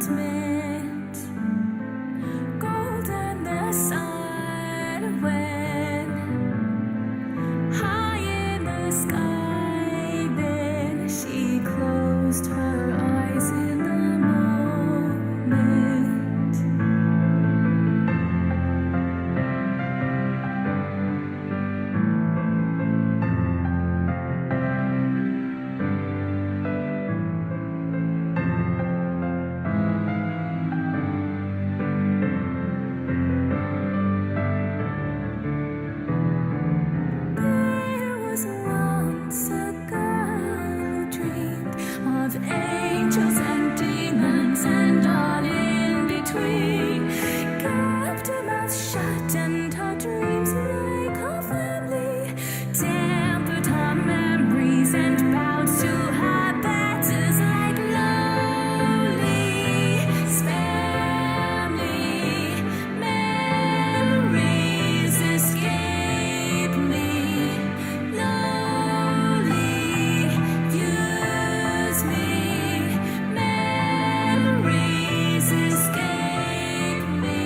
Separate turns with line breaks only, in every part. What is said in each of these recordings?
hearts met, golden the sun went high in the sky. Then she closed her eyes in the moment. There was once a girl who dreamed of angels and demons and all in between. Kept her mouth shut and her dreams like her family. Tempered her memories and bowed to her betters like lowly. Spare me, memories escape me. Lowly, use me, memories escape me.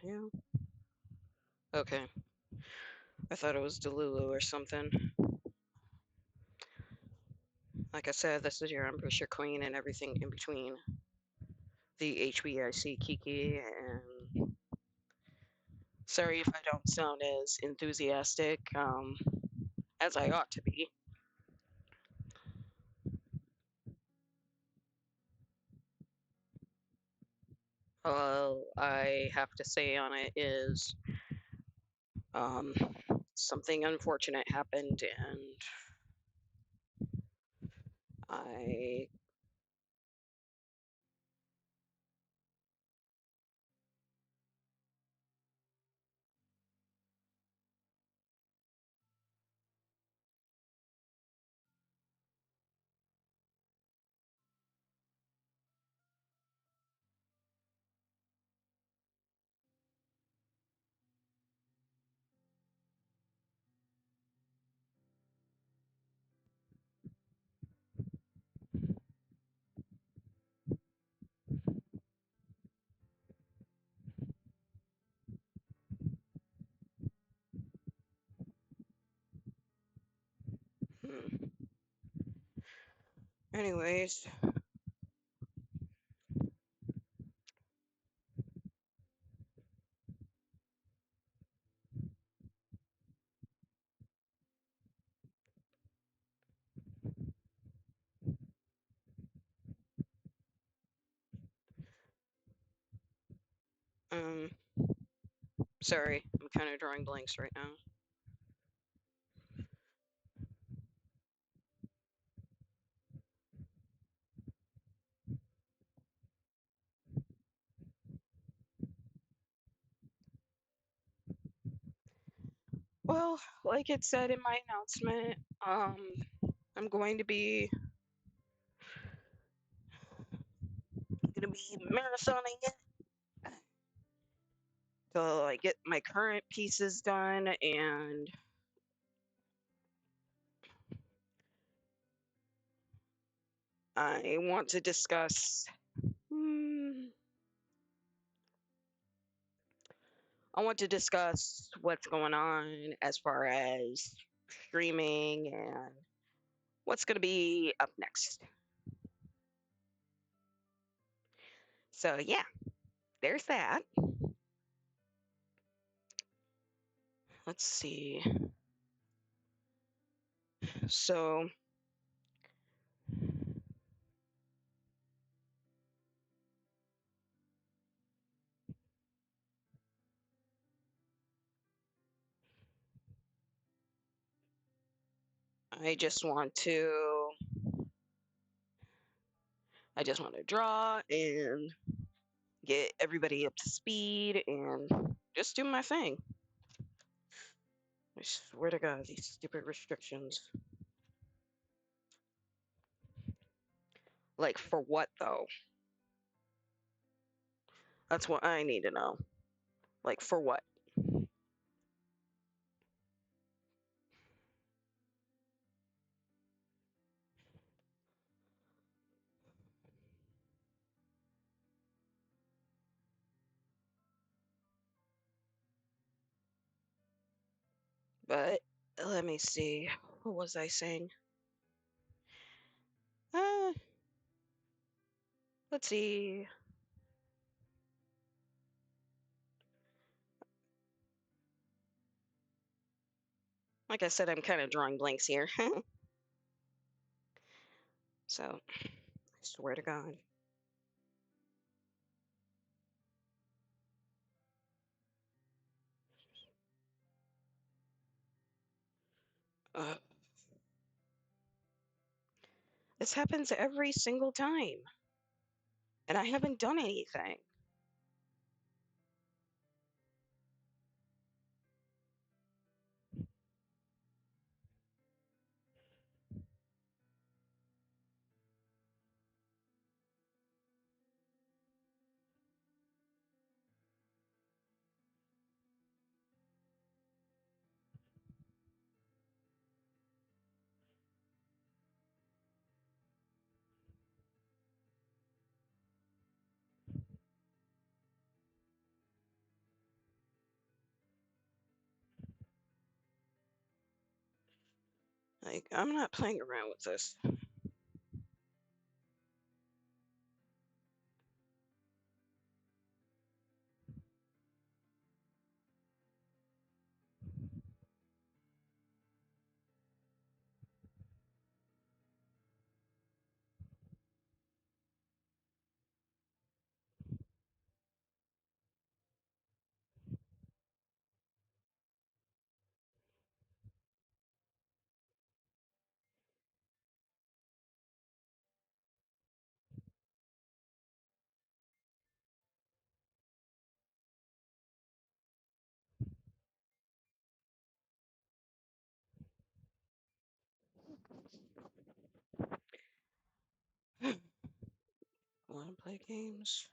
hell? Okay. I thought it was Delulu or something. Like I said, this is your Empress, your Queen, and everything in between. The HBIC Kiki, and sorry if I don't sound as enthusiastic as I ought to be. All I have to say on it is um, something unfortunate happened, and I. Hmm. Anyways, um, sorry, I'm kind of drawing blanks right now. Well, like it said in my announcement, I'm going to be marathoning it till I get my current pieces done, and I want to discuss. Hmm, I want to discuss what's going on as far as streaming and what's going to be up next. So yeah, there's that. Let's see. So I just want to I just want to draw and get everybody up to speed and just do my thing. I swear to God, these stupid restrictions. Like, for what, though? That's what I need to know. Like, for what? But let me see. What was I saying? Uh, let's see. Like I said, I'm kind of drawing blanks here. So, I swear to God. Uh, this happens every single time, and I haven't done anything. Like, I'm not playing around with this. Want to play games?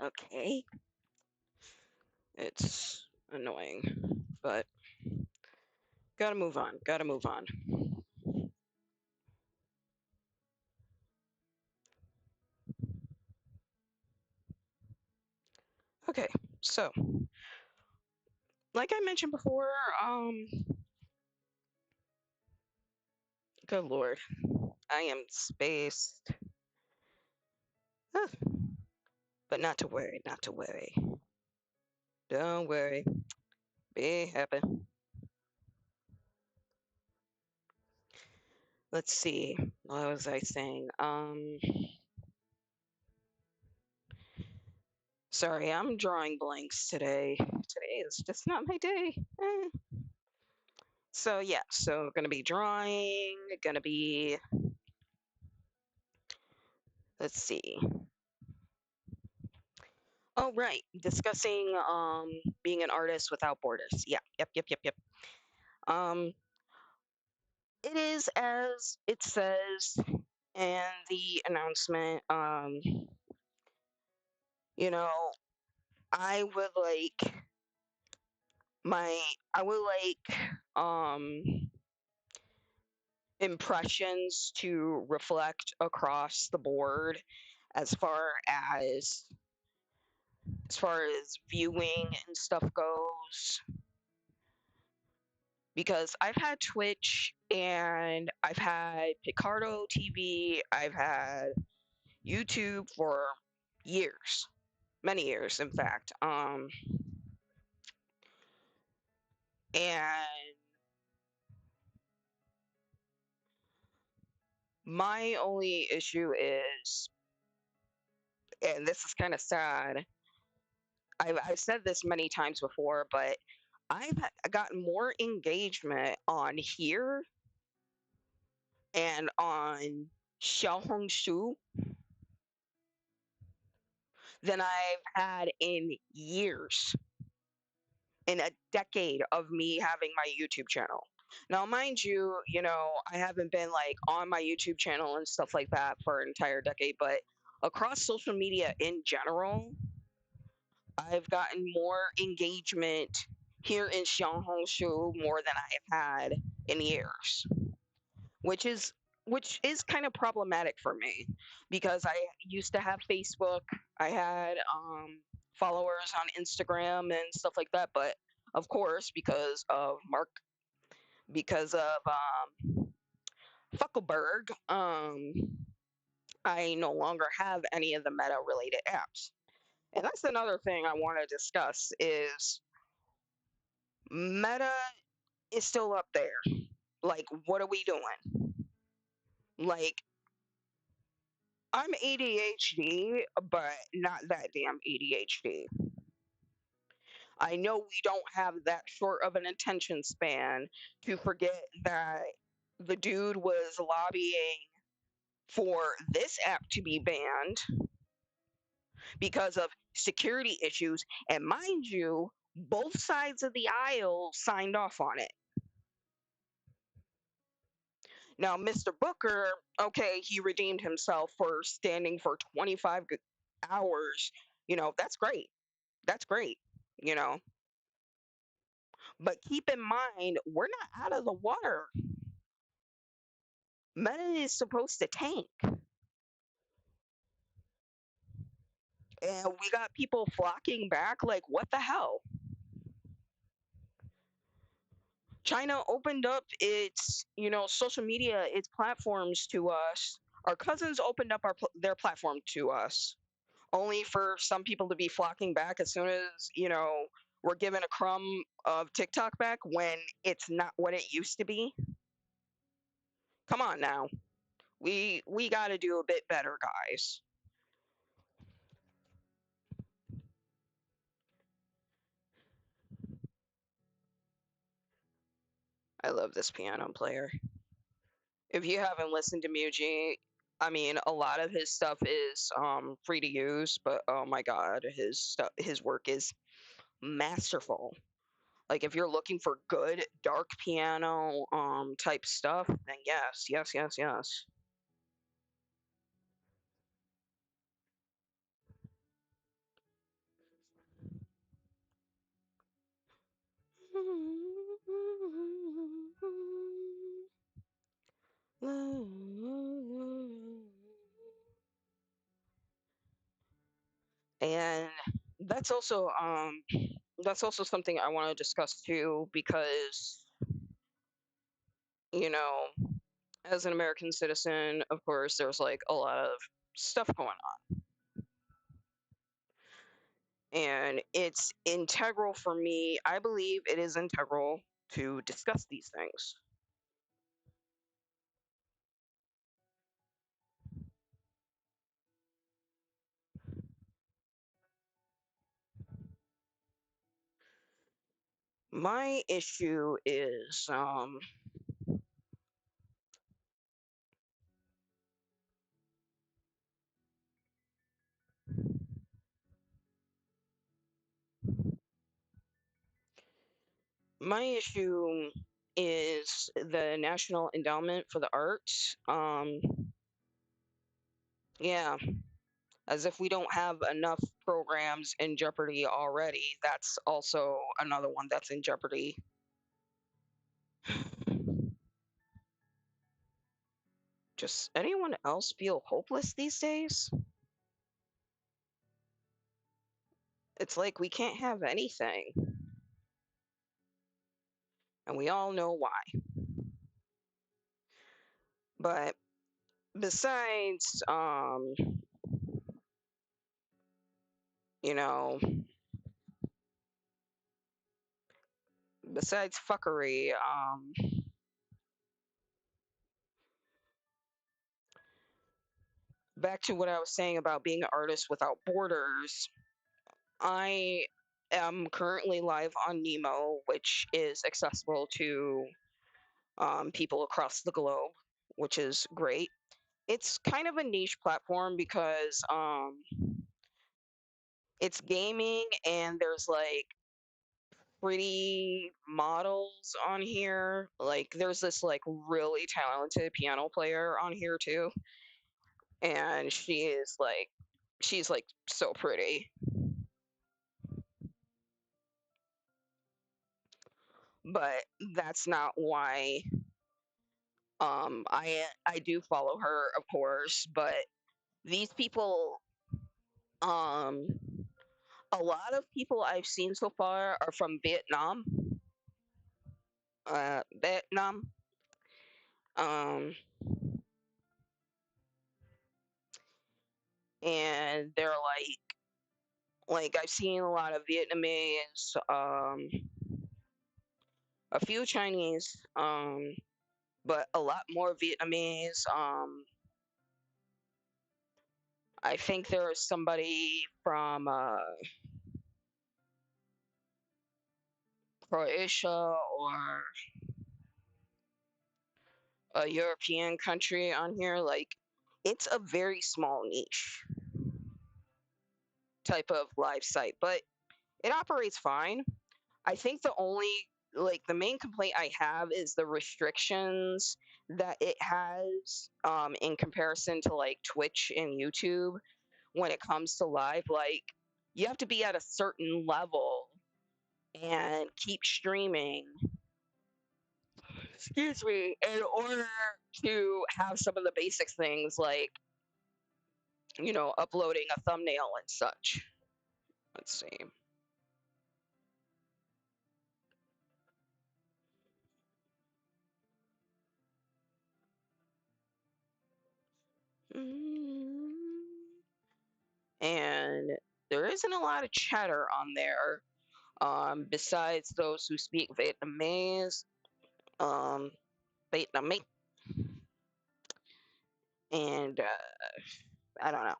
Okay. It's annoying, but gotta move on. Gotta move on. Okay, so like I mentioned before, good lord, I am spaced. Huh, but not to worry, not to worry. Don't worry. Be happy. Let's see. What was I saying? Sorry, I'm drawing blanks today. Today is just not my day. So yeah, so gonna be drawing, gonna be, let's see. Oh right, discussing being an artist without borders. Yeah, yep. Um it is as it says in the announcement. You know, I would like my I would like impressions to reflect across the board as far as as far as viewing and stuff goes, because I've had Twitch and I've had Picardo TV, I've had YouTube for years, many years in fact. And my only issue is, and this is kind of sad, I've said this many times before, but gotten more engagement on here and on Xiaohongshu than I've had in years, in a decade of me having my YouTube channel. Now, mind you, I haven't been like on my YouTube channel and stuff like that for an entire decade, but across social media in general, I've gotten more engagement here in Xiaohongshu more than I have had in years, which is which is kind of problematic for me because I used to have Facebook, I had followers on Instagram and stuff like that, but of course because of Fuckelberg, I no longer have any of the meta related apps. And that's another thing I want to discuss is Meta is still up there. Like, what are we doing? Like, I'm ADHD, but not that damn ADHD. I know we don't have that short of an attention span to forget that the dude was lobbying for this app to be banned because of security issues. And mind you, both sides of the aisle signed off on it. Now, Mr. Booker, okay, he redeemed himself for standing for 25 hours. That's great. That's great, you know. But keep in mind, we're not out of the water. Meta is supposed to tank. And we got people flocking back. Like, what the hell? China opened up its, social media, its platforms to us. Our cousins opened up their platform to us, only for some people to be flocking back as soon as, we're given a crumb of TikTok back when it's not what it used to be. Come on now. We got to do a bit better, guys. I love this piano player. If you haven't listened to Muji, I mean, a lot of his stuff is free to use, but oh my god, his work is masterful. Like if you're looking for good dark piano type stuff, then yes. that's also something I want to discuss too, because you know, as an American citizen, of course, there's like a lot of stuff going on, and it's integral for me. I believe it is integral to discuss these things. My issue is my issue is the National Endowment for the Arts. Yeah, as if we don't have enough programs in jeopardy already. That's also another one that's in jeopardy. Just anyone else feel hopeless these days? It's like we can't have anything, and we all know why. But besides, you know, besides fuckery, back to what I was saying about being an artist without borders, I am currently live on Nemo, which is accessible to people across the globe, which is great. It's kind of a niche platform because it's gaming and there's like pretty models on here. Like there's this like really talented piano player on here too, and she's like so pretty. But that's not why I do follow her, of course, but these people um a lot of people I've seen so far are from Vietnam. Um, and they're like I've seen a lot of Vietnamese, a few Chinese, but a lot more Vietnamese. I think there was somebody from Croatia or a European country on here. Like, it's a very small niche type of live site, but it operates fine. I think the only like the main complaint I have is the restrictions that it has in comparison to like Twitch and YouTube when it comes to live. Like you have to be at a certain level and keep streaming, excuse me, in order to have some of the basic things like, uploading a thumbnail and such. Let's see. Mm. And there isn't a lot of chatter on there, besides those who speak Vietnamese, um, Vietnamese, and I don't know.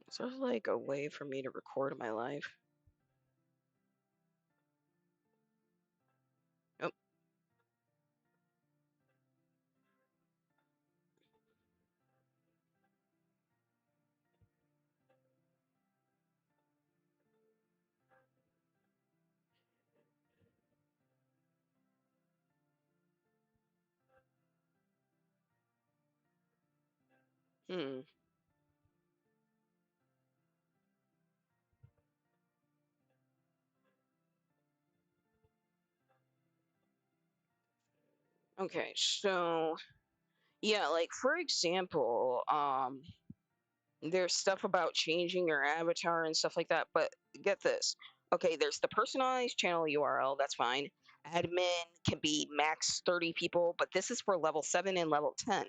Is there like a way for me to record my life? Oh, hmm. Okay, so yeah, like for example, there's stuff about changing your avatar and stuff like that, but get this. Okay, there's the personalized channel URL, that's fine. Admin can be max 30 people, but this is for level 7 and level 10.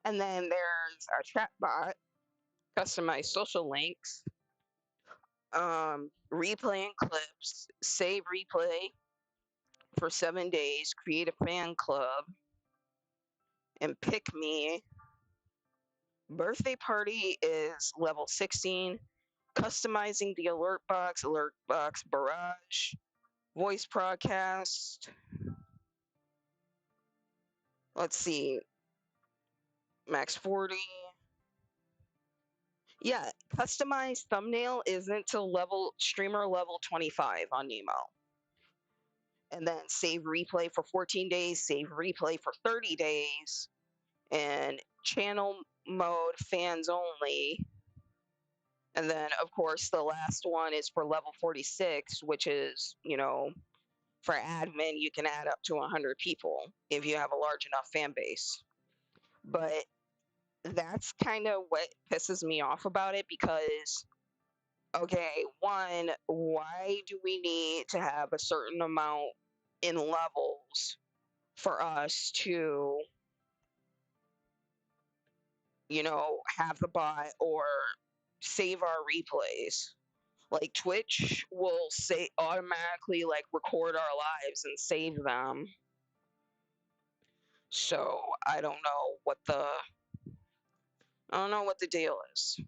And then there's a chat bot, customized social links, replaying clips, save replay for 7 days, create a fan club, and pick me. Birthday party is level 16. Customizing the alert box barrage, voice broadcast. Let's see, max 40. Yeah, customized thumbnail isn't till level streamer level 25 on Nemo. And then save replay for 14 days, save replay for 30 days, and channel mode fans only. And then, of course, the last one is for level 46, which is, for admin, you can add up to 100 people if you have a large enough fan base. But that's kind of what pisses me off about it because, okay, one, why do we need to have a certain amount in levels for us to, have the bot or save our replays? Like Twitch will say automatically like record our lives and save them. So I don't know what the deal is.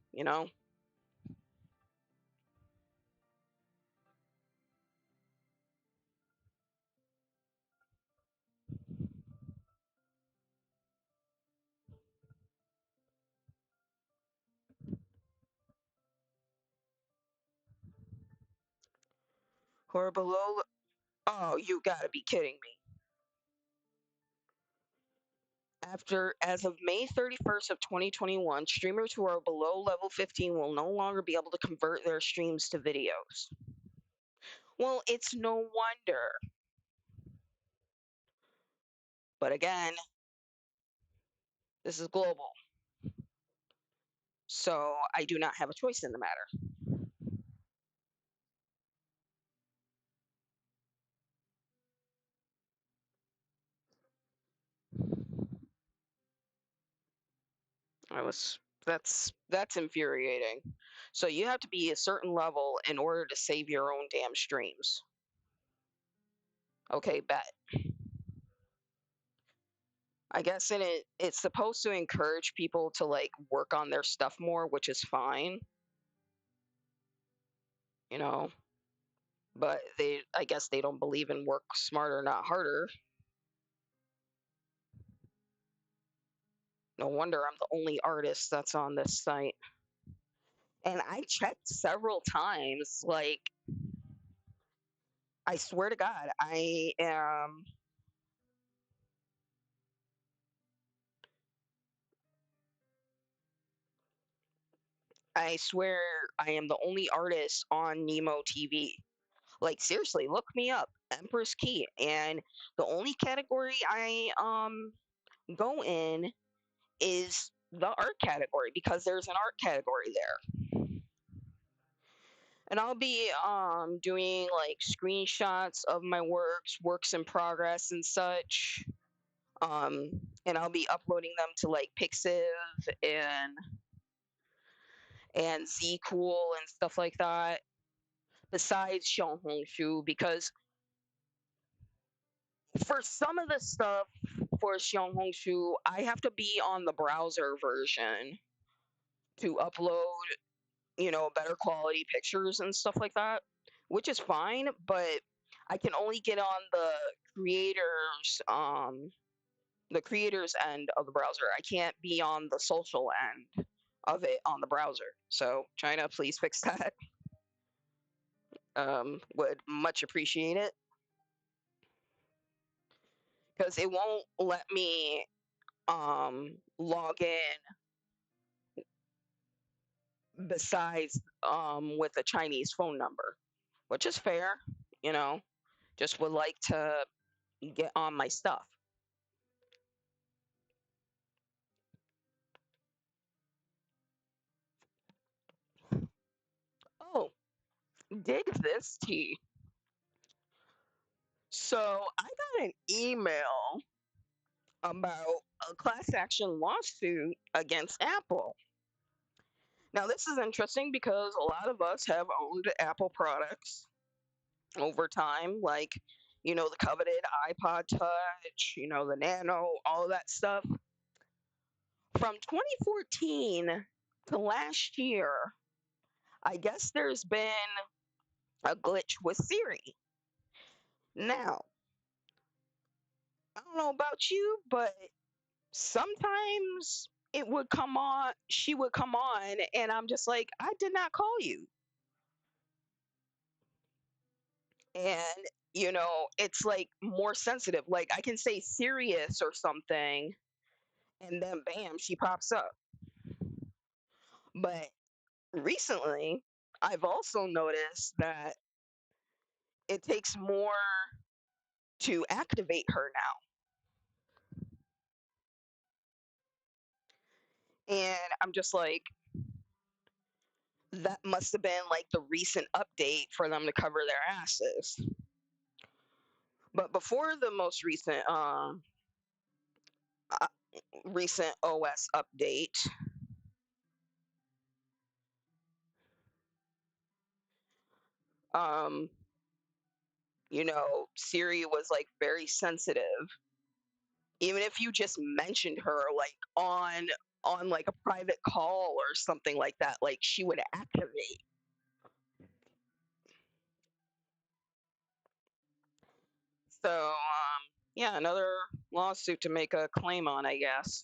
Who are below. Oh, you gotta be kidding me. As of May 31st of 2021, streamers who are below level 15 will no longer be able to convert their streams to videos. Well, it's no wonder. But again, this is global. So I do not have a choice in the matter. I was that's infuriating. So you have to be a certain level in order to save your own damn streams. Okay, bet. I guess it's supposed to encourage people to like work on their stuff more, which is fine, you know. But I guess they don't believe in work smarter, not harder. No wonder I'm the only artist that's on this site. And I checked several times, like I swear to God, I swear I am the only artist on Nemo TV. Like seriously, look me up, Empress Key, and the only category I go in is the art category because there's an art category there. And I'll be doing like screenshots of my works in progress and such. Um and I'll be uploading them to like Pixiv and Zcool and stuff like that. Besides Xiaohongshu, because for some of the stuff for Xiaohongshu, I have to be on the browser version to upload, better quality pictures and stuff like that, which is fine, but I can only get on the creators end of the browser. I can't be on the social end of it on the browser. So China, please fix that. Would much appreciate it because it won't let me log in besides with a Chinese phone number, which is fair, you know. Just would like to get on my stuff. dig this tea. So I got an email about a class action lawsuit against Apple. Now, this is interesting because a lot of us have owned Apple products over time, like, the coveted iPod Touch, the Nano, all of that stuff. From 2014 to last year, I guess there's been a glitch with Siri. Now, I don't know about you, but sometimes she would come on, and I'm just like, I did not call you. And, it's like more sensitive. Like I can say serious or something, and then bam, she pops up. But recently, I've also noticed that it takes more to activate her now. And I'm just like, that must have been like the recent update for them to cover their asses. But before the most uh, recent OS update, um, Siri was like very sensitive. Even if you just mentioned her like on like a private call or something like that, like she would activate. So yeah, another lawsuit to make a claim on, I guess.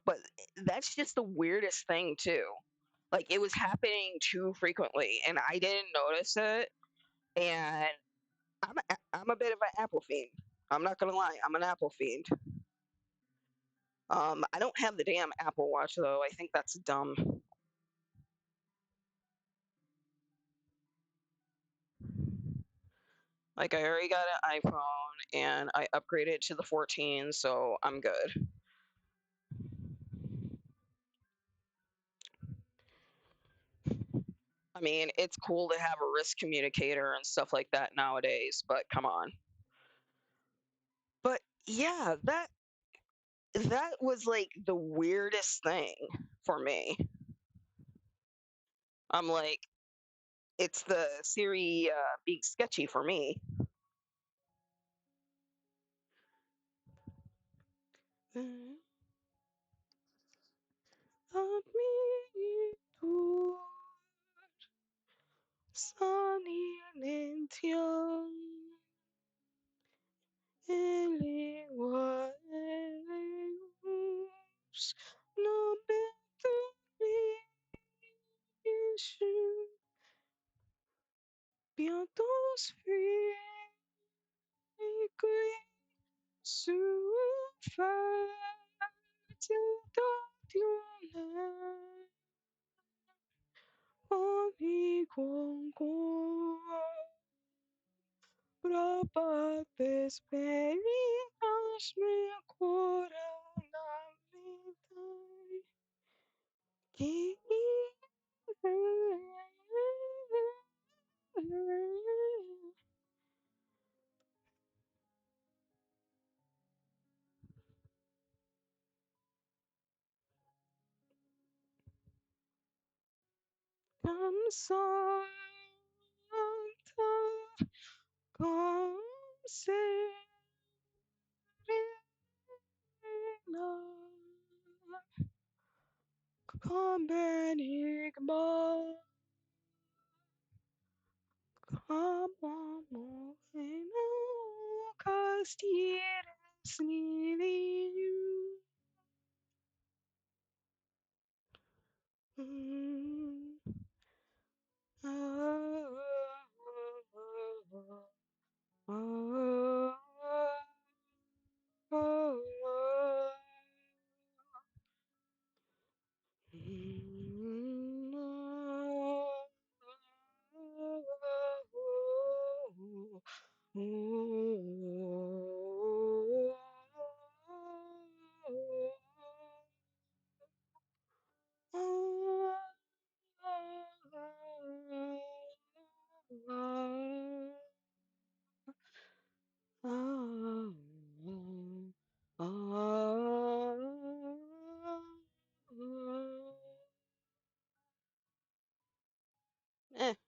But that's just the weirdest thing too. Like it was happening too frequently, and I didn't notice it. And I'm a bit of an Apple fiend. I'm not gonna lie, I'm an Apple fiend. I don't have the damn Apple Watch though. I think that's dumb. Like I already got an iPhone and I upgraded to the 14, so I'm good. I mean, it's cool to have a risk communicator and stuff like that nowadays, but come on. But yeah, that was like the weirdest thing for me. I'm like, it's the Siri being sketchy for me. Love me to sunny and young. Eleguados, no better issue. Bientôt free, agora na vida que come Santa, come Serena, come Benigma, come Moreno, Castires Niliu.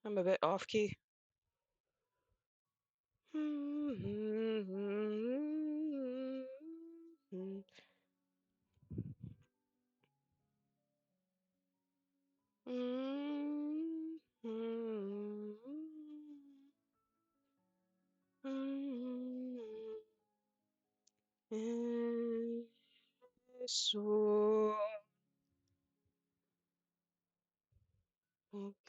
I'm a bit off key. So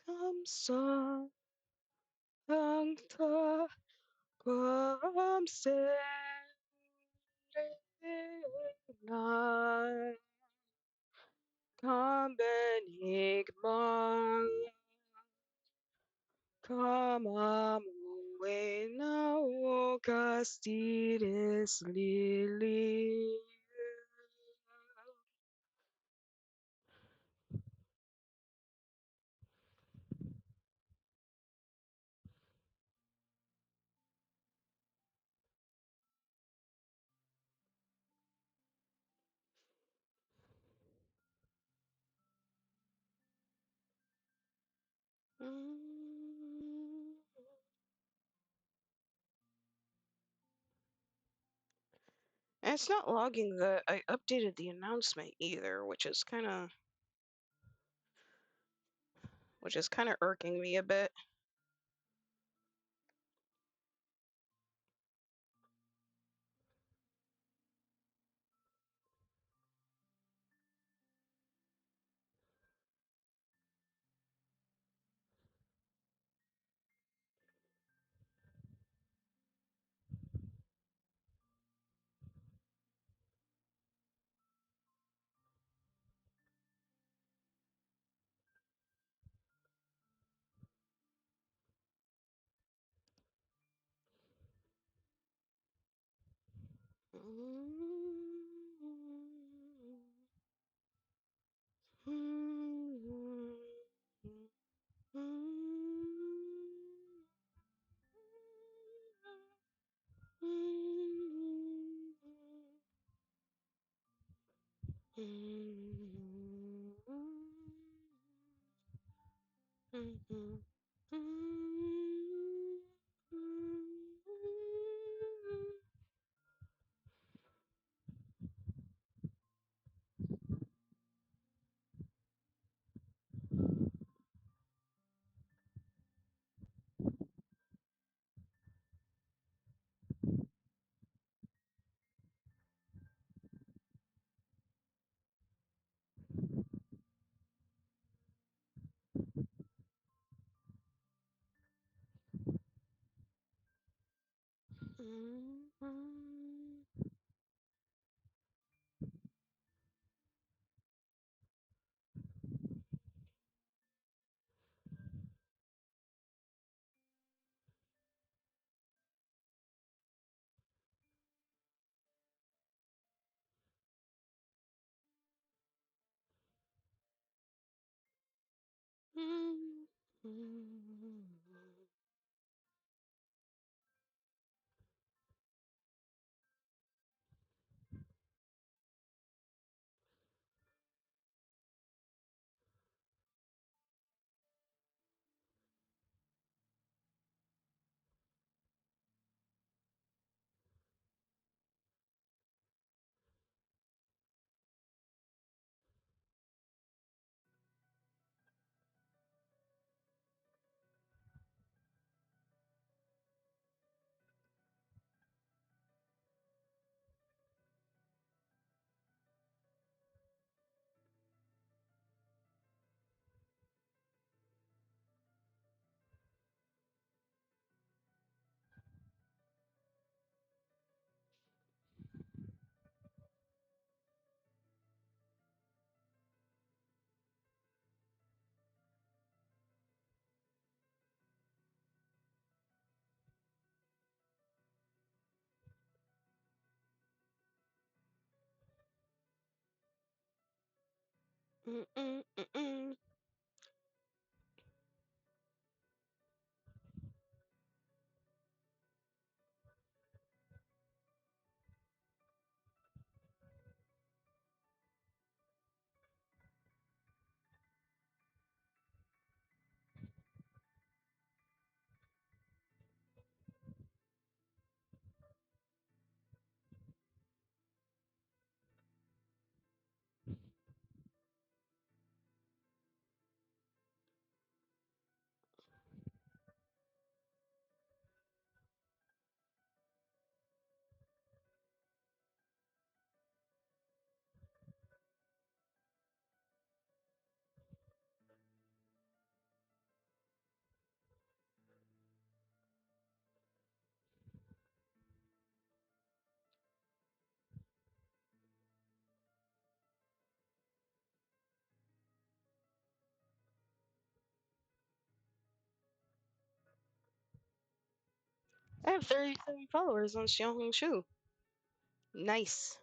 감사 강타 감세나 감베닉망 감아무에나오 가스티레스 릴리 And it's not logging that I updated the announcement either, which is kind of irking me a bit. I have 37 followers on Xiaohongshu. Nice.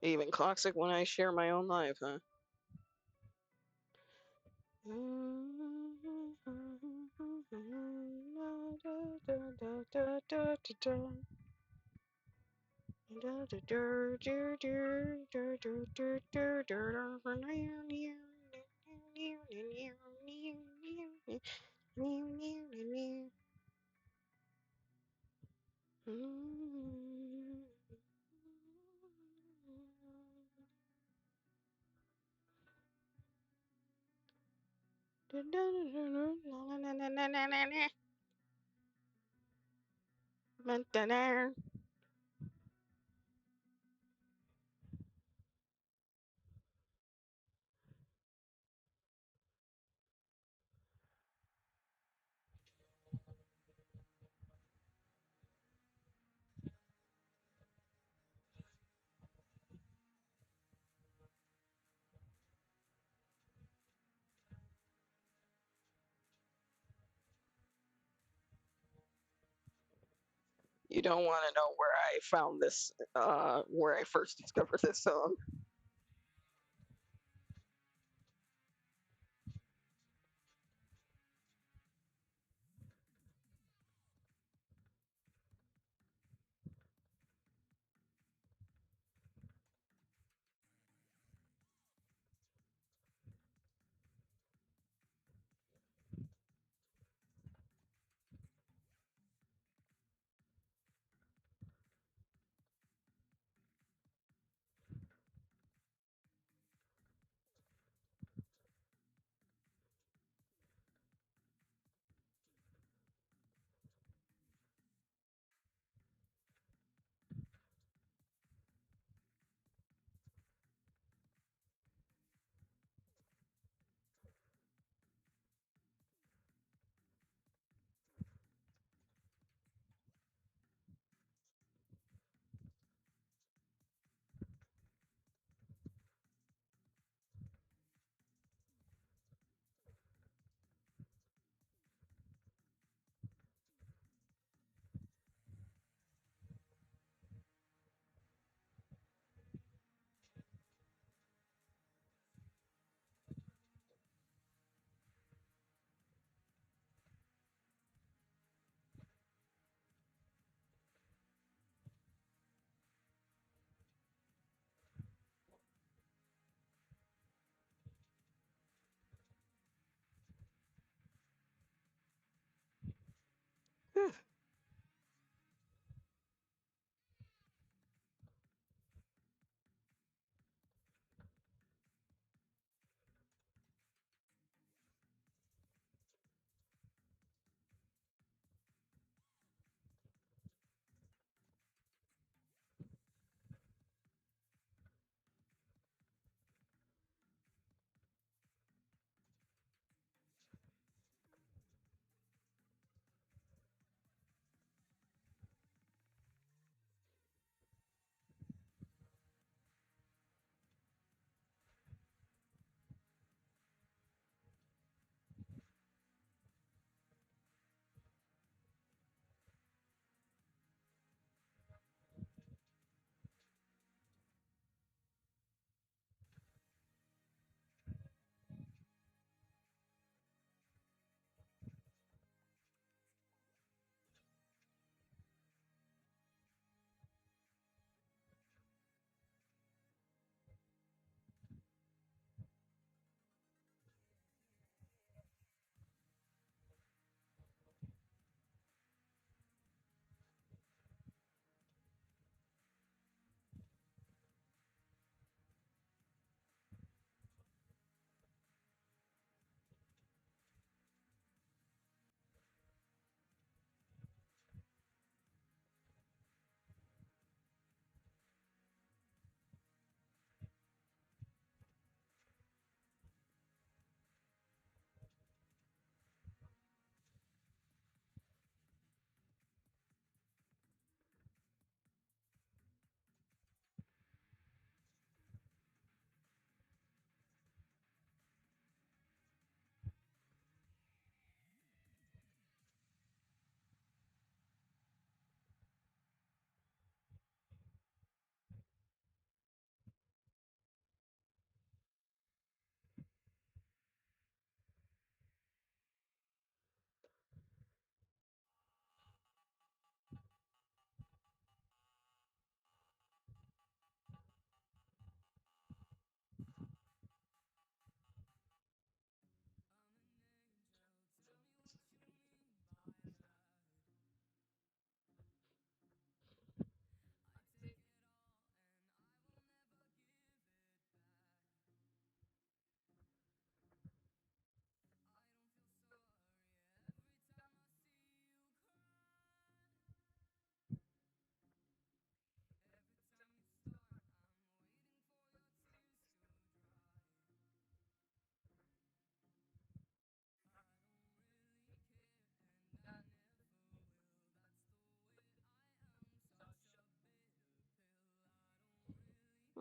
Even classic when I share my own life, huh? You don't want to know where I found this, where I first discovered this song.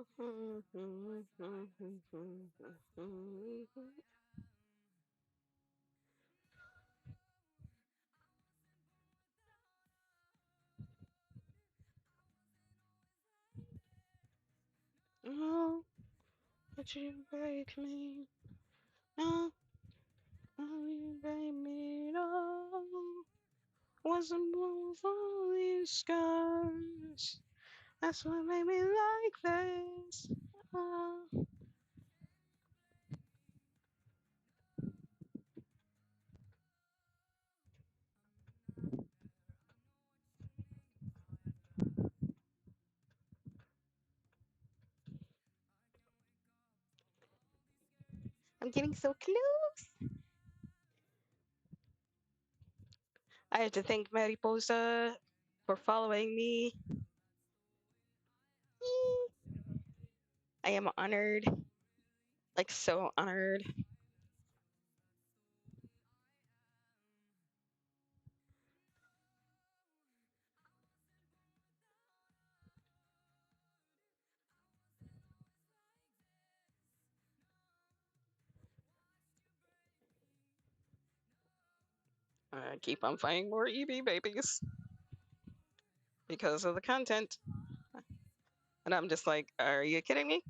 Oh, but you break me. No, oh, you break me. No, wasn't born for these scars. That's what made me like this. Oh. I'm getting so close. I have to thank Mariposa for following me. I am honored, like so honored. I keep on finding more EB babies because of the content. And I'm just like, are you kidding me?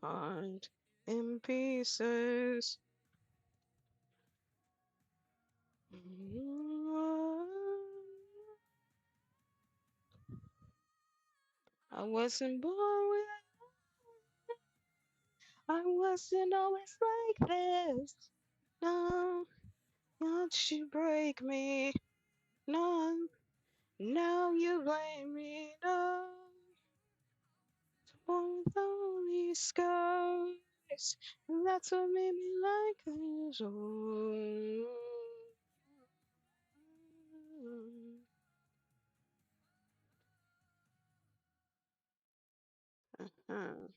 Heart in pieces. I wasn't born with. I wasn't always like this. No, don't you break me. No, now you blame me. No, born with all these scars. And that's what made me like this. Oh. Uh-huh.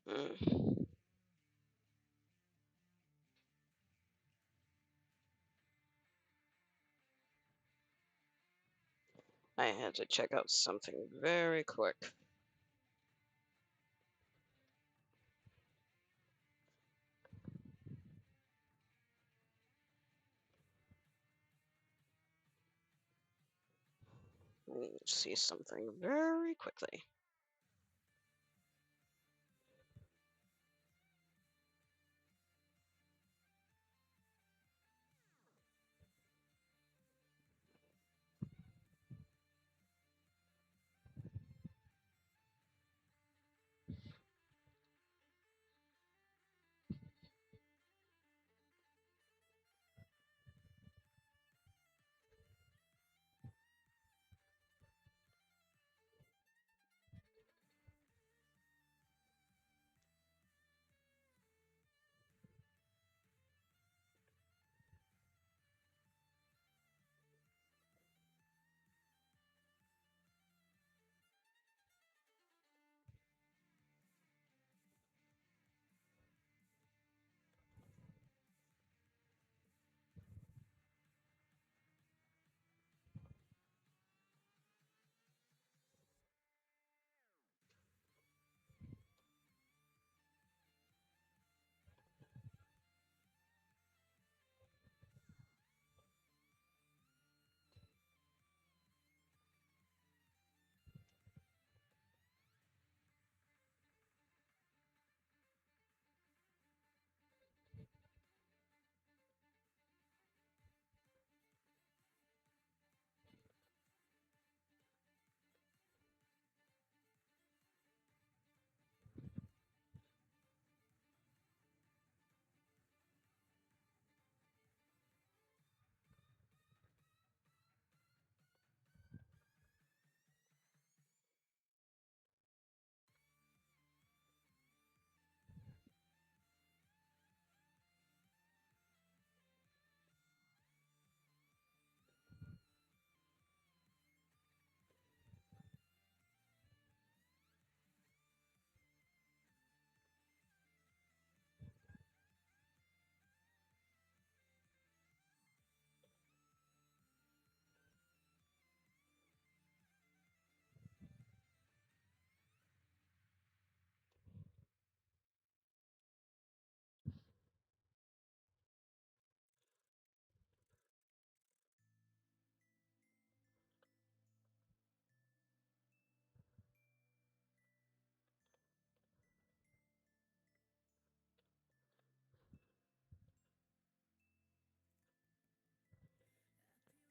Mm. I had to check out something very quick. See something very quickly.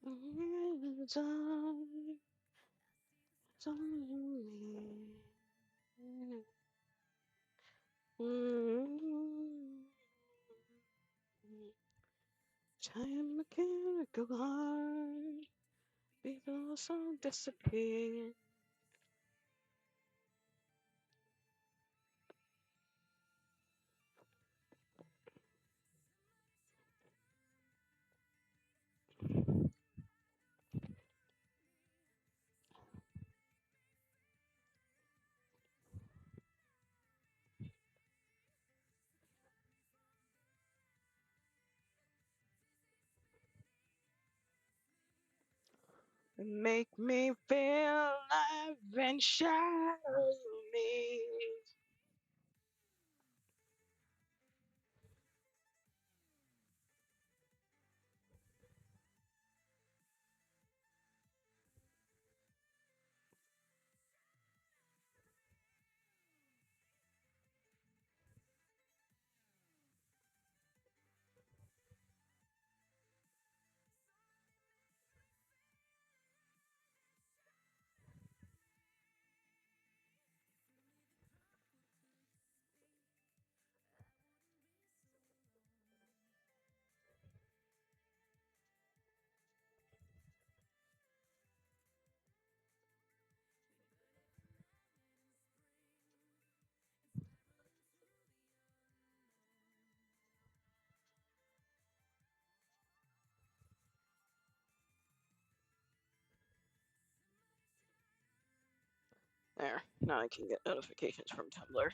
It's on me. Time mechanical heart, people so disappear. Make me feel alive and shadow me. There, now I can get notifications from Tumblr.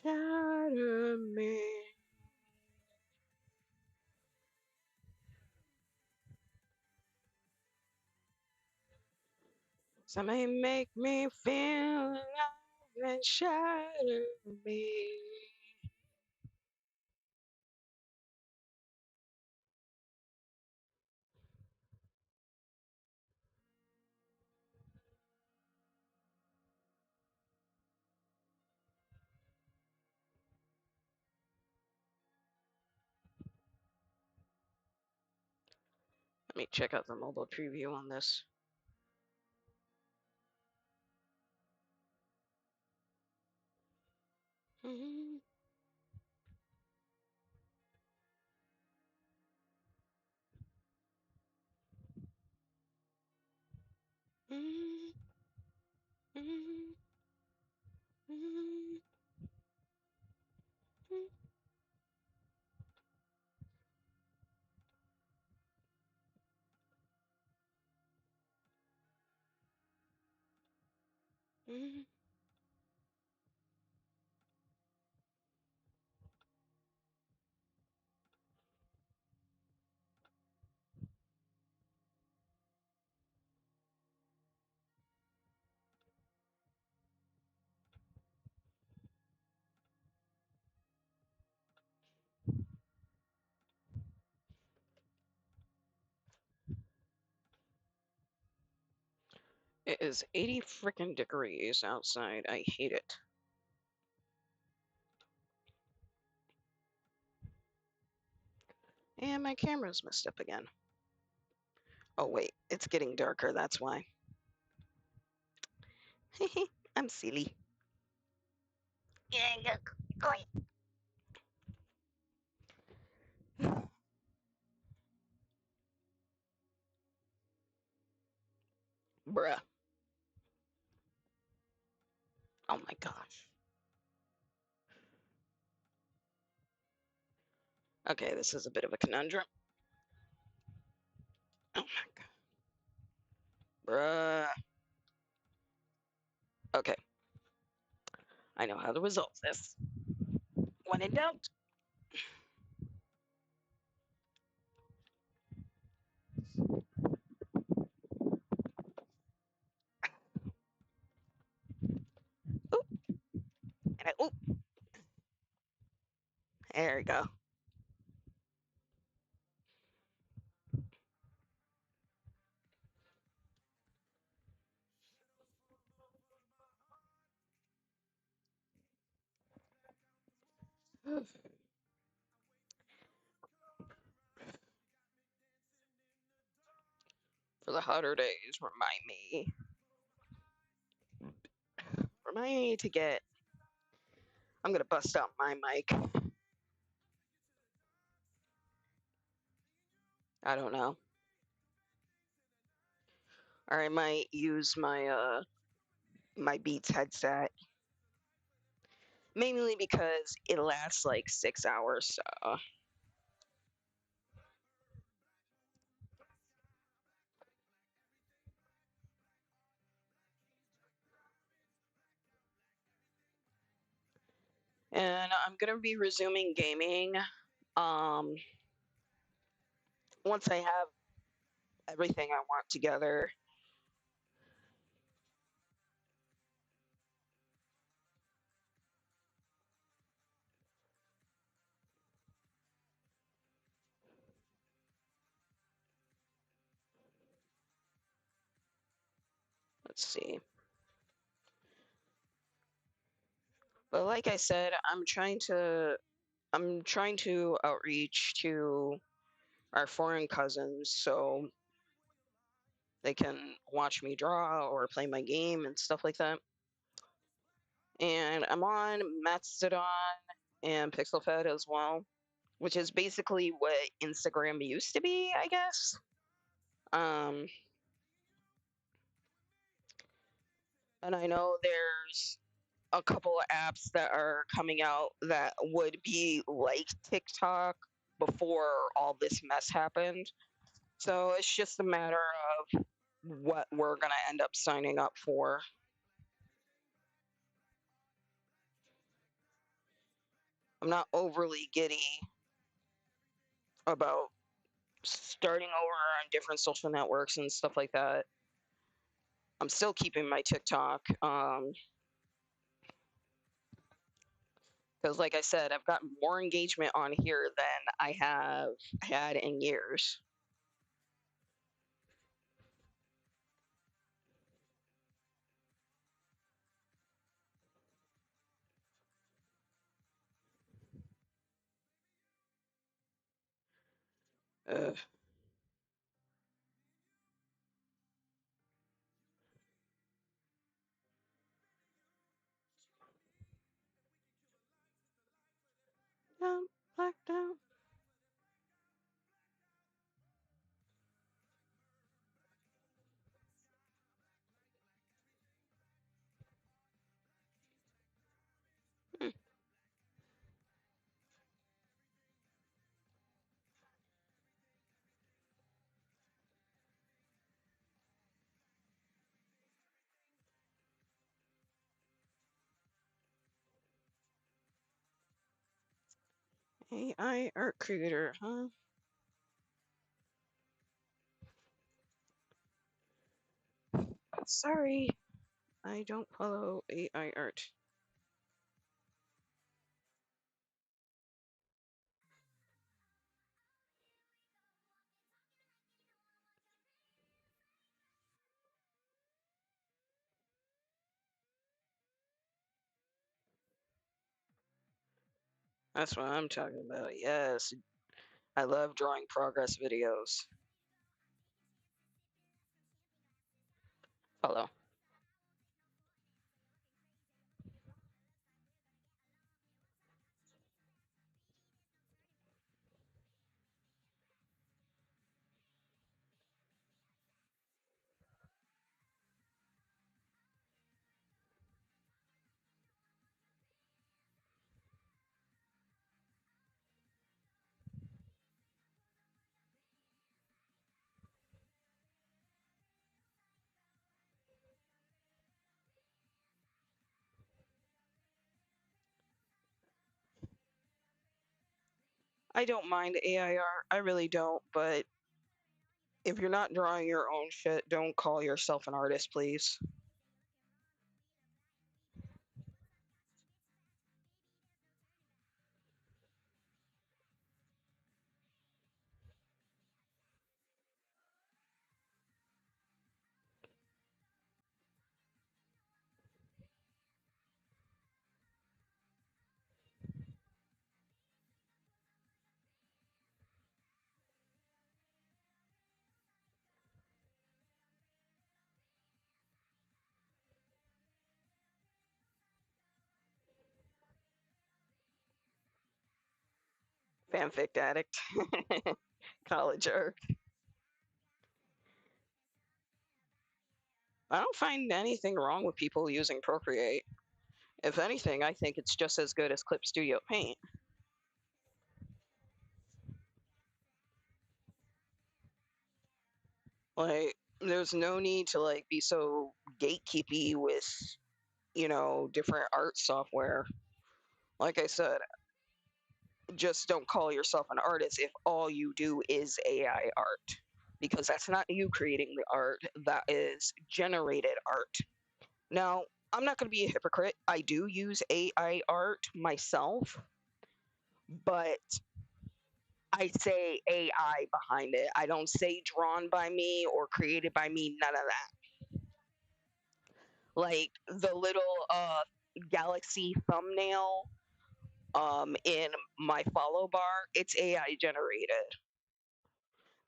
Shatter me. Somebody make me feel alive and shatter me. Let me check out the mobile preview on this. Mhm, mhm, mhm, mhm. Mhm. It is 80 freaking degrees outside. I hate it. And my camera's messed up again. Oh, wait, it's getting darker, that's why. I'm silly. Yeah, bruh. Oh my gosh. Okay, this is a bit of a conundrum. Oh my god. Bruh. Okay, I know how to resolve this. When in doubt. Oop, oop. There we go. For the hotter days, remind me to get. I'm gonna bust out my mic. I don't know. Or I might use my Beats headset. Mainly because it lasts like 6 hours. So. And I'm gonna be resuming gaming. Um, once I have everything I want together. Let's see. But like I said, I'm trying to outreach to our foreign cousins so they can watch me draw or play my game and stuff like that. And I'm on Mastodon and PixelFed as well, which is basically what Instagram used to be, I guess. Um, and I know there's a couple of apps that are coming out that would be like TikTok before all this mess happened. So it's just a matter of what we're going to end up signing up for. I'm not overly giddy about starting over on different social networks and stuff like that. I'm still keeping my TikTok because, like I said, I've got more engagement on here than I have had in years. Ugh. Blacked out. Hmm. AI art creator, huh? Sorry, I don't follow AI art. That's what I'm talking about. Yes, I love drawing progress videos. Follow. I don't mind AI art. I really don't. But if you're not drawing your own shit, don't call yourself an artist, please. Fanfic addict. College art. I don't find anything wrong with people using Procreate. If anything, I think it's just as good as Clip Studio Paint. Like, there's no need to like be so gatekeepy with, different art software. Like I said, just don't call yourself an artist if all you do is AI art. Because that's not you creating the art, that is generated art. Now, I'm not going to be a hypocrite. I do use AI art myself, but I say AI behind it. I don't say drawn by me or created by me, none of that. Like the little galaxy thumbnail in my follow bar, it's AI generated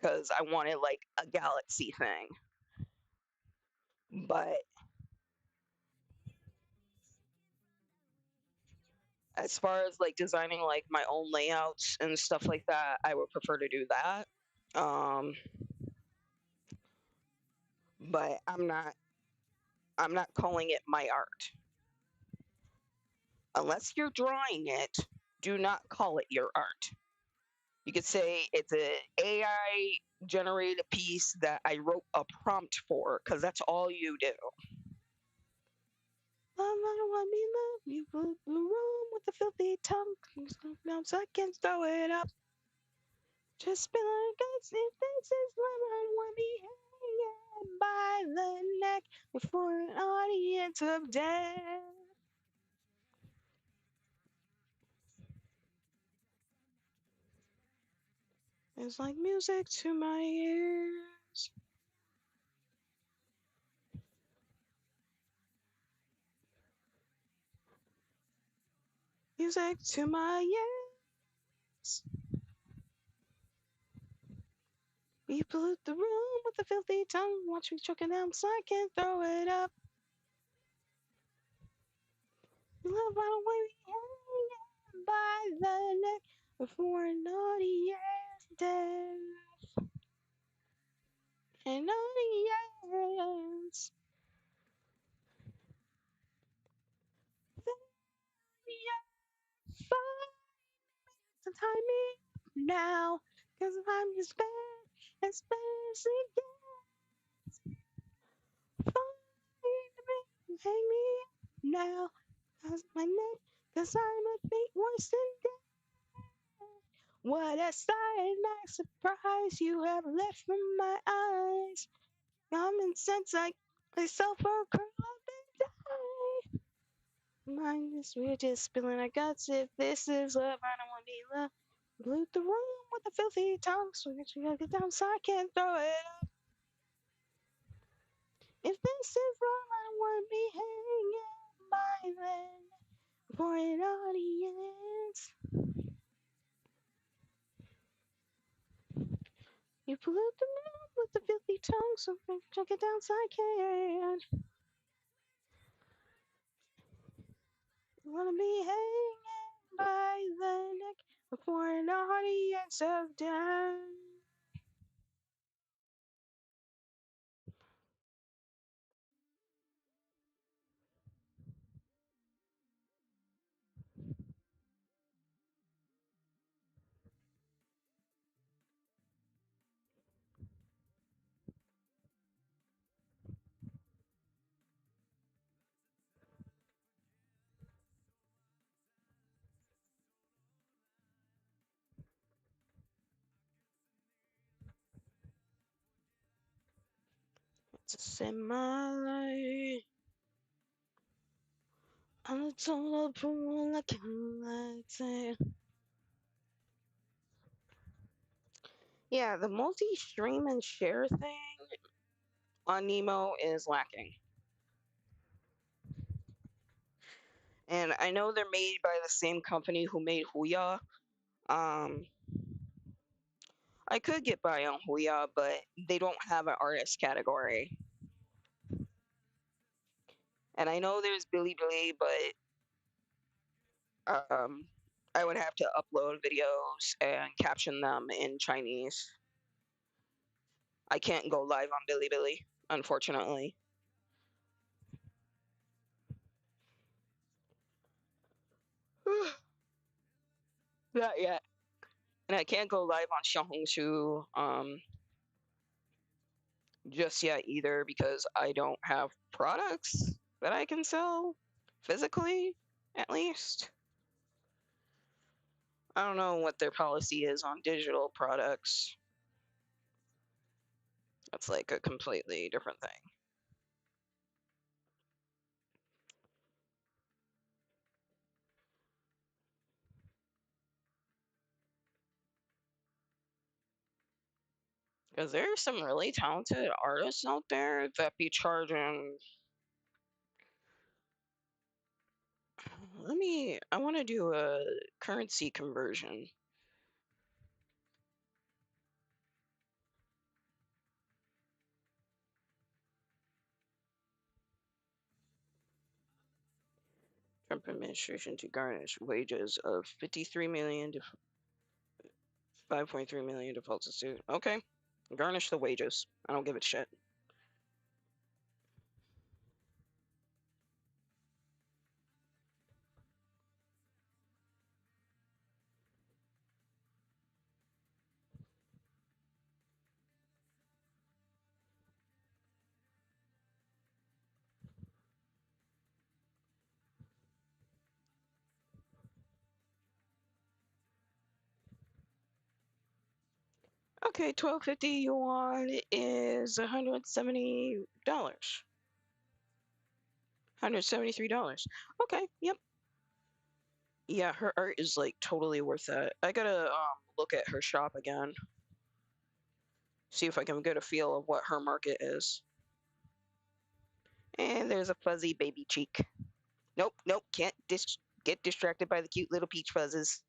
because I wanted like a galaxy thing. But as far as like designing like my own layouts and stuff like that, I would prefer to do that. Um, but I'm not calling it my art. Unless you're drawing it, do not call it your art. You could say it's an AI generated piece that I wrote a prompt for, because that's all you do. Let me love you, boot the room with the filthy tongue. Now I can throw it up. Just be like us if this is lemon, want me hanging by the neck before an audience of death. It's like music to my ears. Music to my ears. You pollute the room with a filthy tongue. Watch me choking out so I can't throw it up. Love on way hanging by the neck before an audience death. An audience. To tie me now, cause I'm as bad as it gets. Find me, hang me now, cause my neck, cause I'm a fake worse than death. What a silent surprise you have left from my eyes. Common sense like myself or curl up and die. Mine is we're just spilling our guts. If this is love, I don't want to be loved. Loot the room with the filthy tongue, so that you gotta get down so I can't throw it up. If this is wrong, I don't want to be hanging by then for an audience. You pollute the room with the filthy tongue, so check it down so I can. Wanna be hanging by the neck before an audience of death. It's a semi. I'm a total fool, I can't like say. Yeah, the multi-stream and share thing on Nemo is lacking. And I know they're made by the same company who made Huya. Um, I could get by on Huya, but they don't have an artist category. And I know there's Bilibili, but I would have to upload videos and caption them in Chinese. I can't go live on Bilibili, unfortunately. Not yet. And I can't go live on Xiaohongshu just yet either because I don't have products that I can sell physically, at least. I don't know what their policy is on digital products. That's like a completely different thing. Because there's some really talented artists out there that be charging. I want to do a currency conversion. Trump administration to garnish wages of 53 million to 5.3 million default student. Okay, garnish the wages. I don't give a shit. Okay, 1250 yuan is $170. $173. Okay, yep. Yeah, her art is like totally worth that. I gotta look at her shop again. See if I can get a feel of what her market is. And there's a fuzzy baby cheek. Nope, nope, can't get distracted by the cute little peach fuzzes.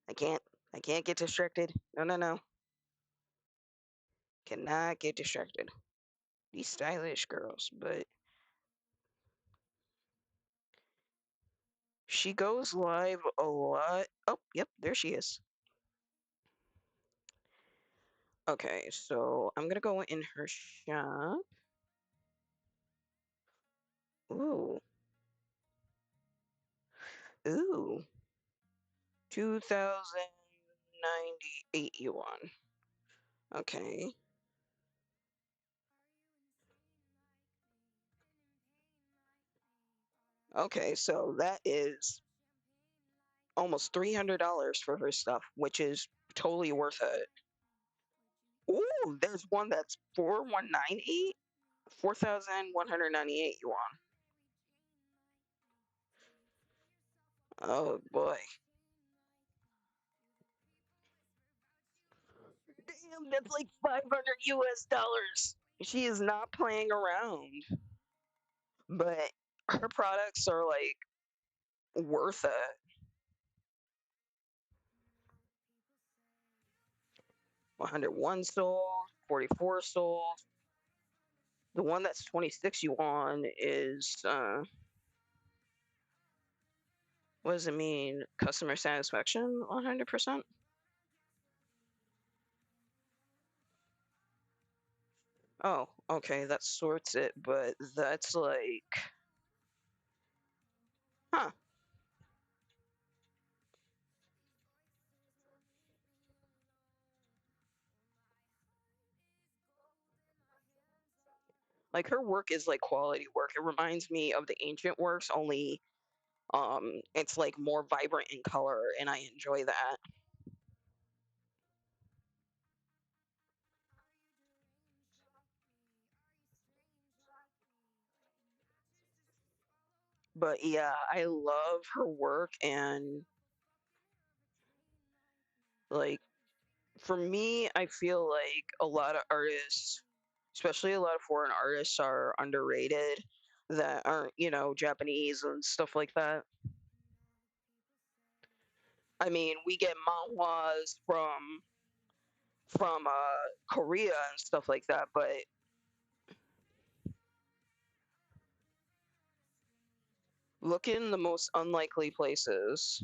I can't. I can't get distracted. No, no, no. Cannot get distracted. These stylish girls, but she goes live a lot. Oh, yep, there she is. Okay, so I'm gonna go in her shop. Ooh. Ooh. 2,098 yuan. Okay. Okay, so that is almost $300 for her stuff, which is totally worth it. Ooh, there's one that's 4198, 4,198 yuan. Oh boy. Damn, that's like 500 US dollars. She is not playing around, but her products are like worth it. 101 sold, 44 sold. The one that's 26 yuan is what does it mean? Customer satisfaction 100%? Oh, okay, that sorts it, but that's like, huh. Like her work is like quality work. It reminds me of the ancient works, only it's like more vibrant in color and I enjoy that. But yeah, I love her work and like for me, I feel like a lot of artists, especially a lot of foreign artists, are underrated that aren't, Japanese and stuff like that. I mean, we get manhwas from Korea and stuff like that, but look in the most unlikely places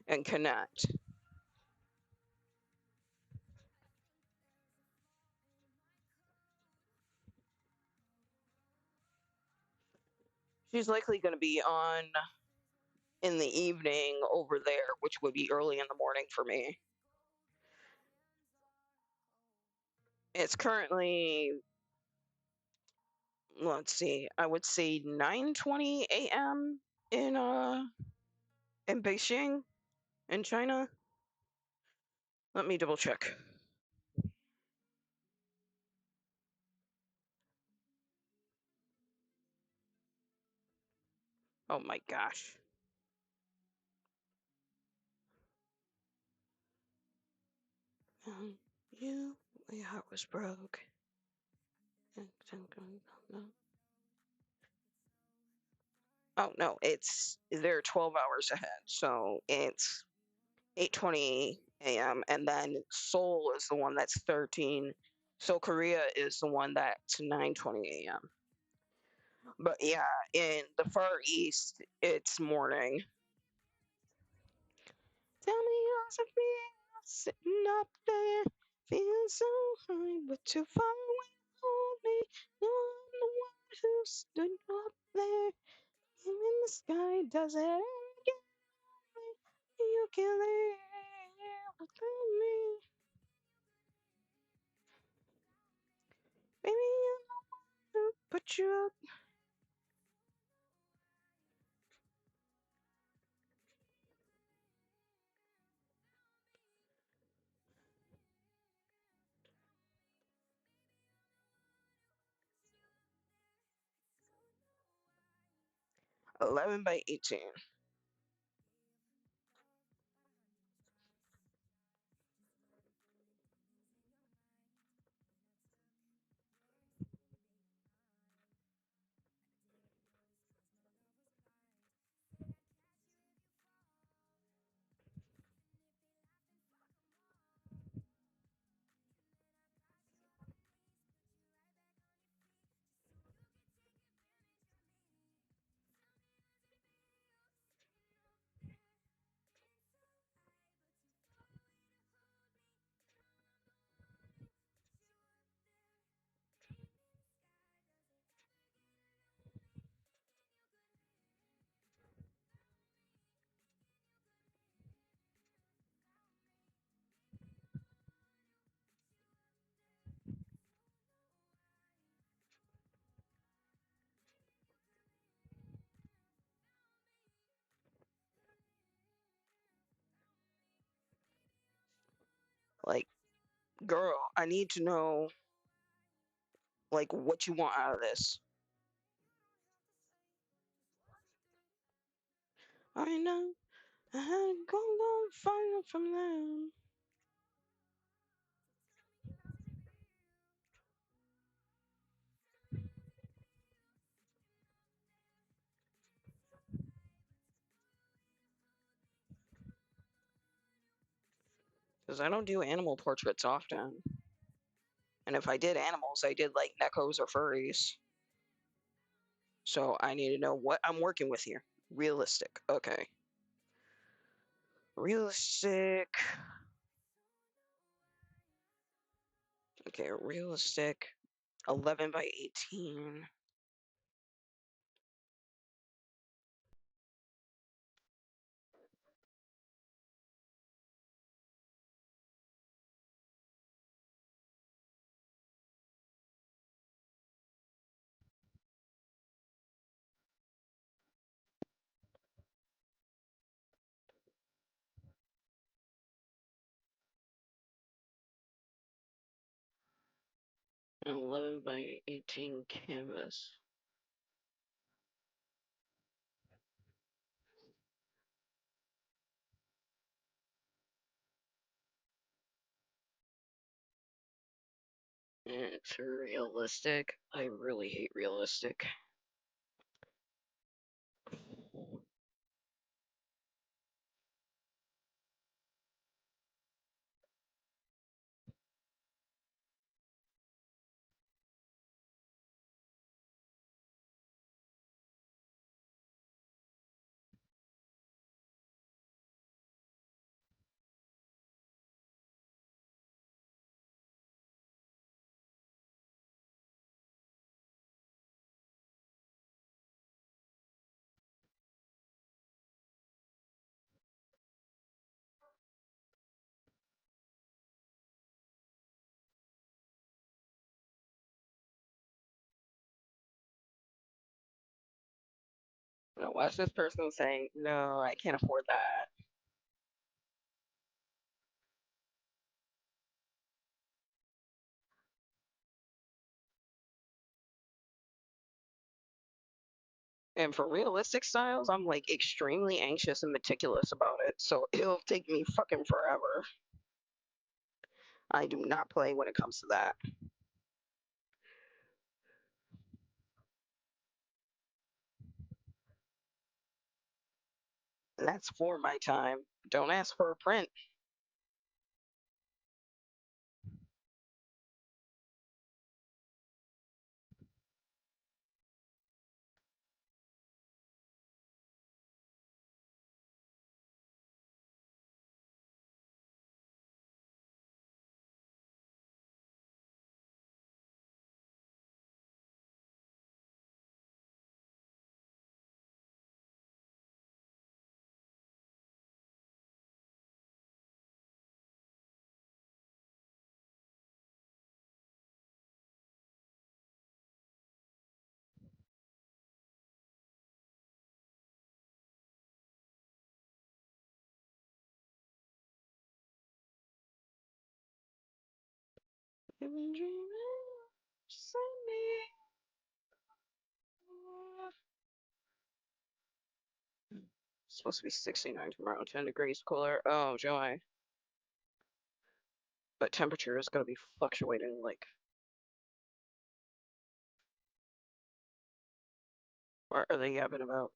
and connect. She's likely going to be on in the evening over there, which would be early in the morning for me. It's currently, let's see, I would say 9:20 a.m. in Beijing in China. Let me double check. Oh my gosh. You, my heart was broke. Oh no, they're 12 hours ahead, so it's 8:20 a.m. and then Seoul is the one that's 13. So Korea is the one that's 9:20 a.m. But yeah, in the Far East, it's morning. Tell me how's it feel sitting up there, feeling so high, but too far away to hold me. No, I'm the one who stood up there. And in the sky, does it ever get me? You can live without me. Baby, I'm the one who put you up. 11 by 18. Like, girl, I need to know like what you want out of this. I know I had to go down find it from them. Because I don't do animal portraits often. And if I did animals, I did like Neckos or furries. So I need to know what I'm working with here. Realistic. Okay. Realistic. Okay, realistic. 11 by 18. An 11 by 18 canvas. And it's realistic. I really hate realistic. Now, watch this person saying, no, I can't afford that. And for realistic styles, I'm like extremely anxious and meticulous about it. So it'll take me fucking forever. I do not play when it comes to that. And that's for my time. Don't ask for a print. I've been dreaming, send me. It's supposed to be 69 tomorrow, 10 degrees cooler. Oh, joy. But temperature is going to be fluctuating like. What are they yapping about?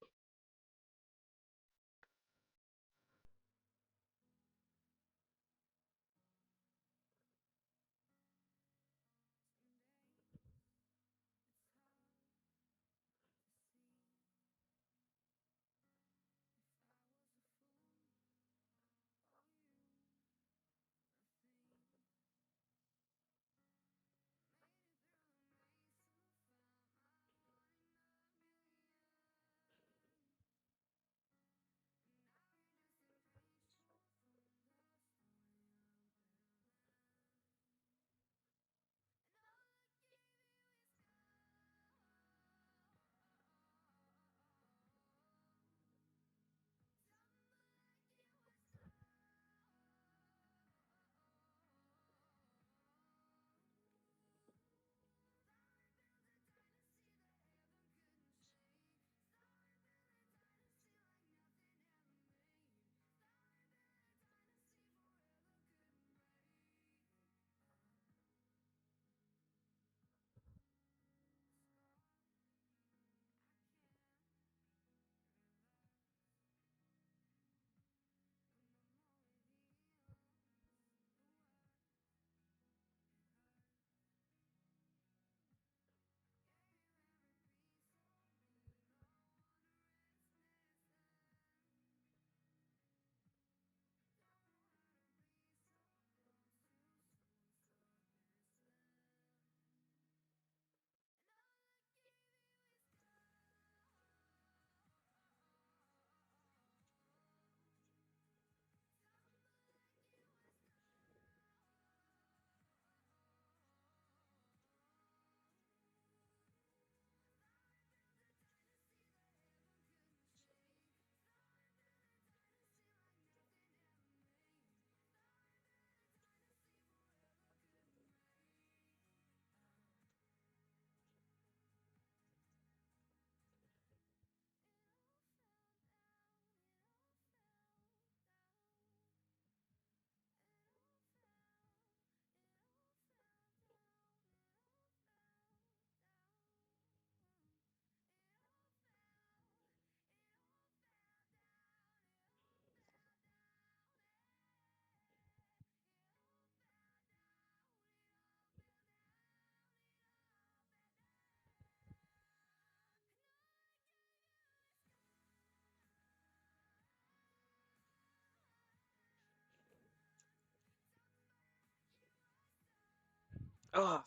Oh.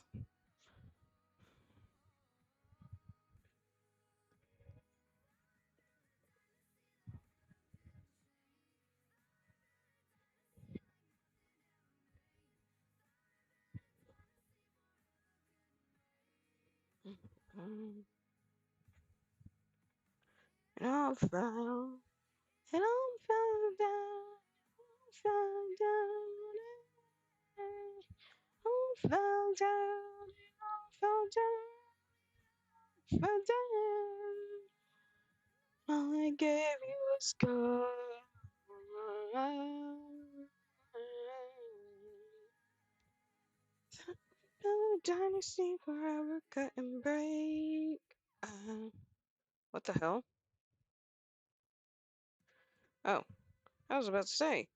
And I fell, and I fell down, fell down, I fell down, I fell down, fell down. I gave you a scar. No dynasty forever cut and break. What the hell? Oh, I was about to say.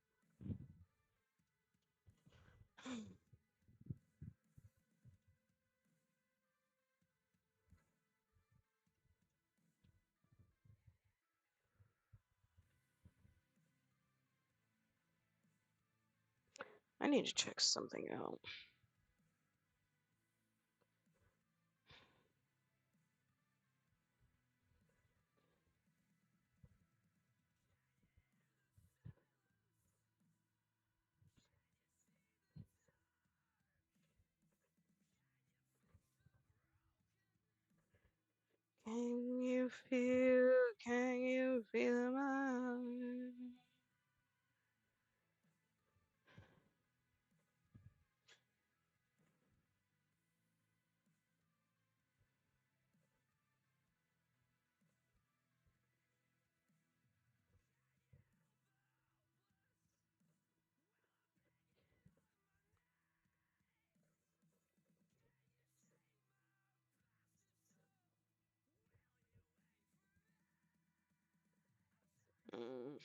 I need to check something out. Can you feel my... Mm.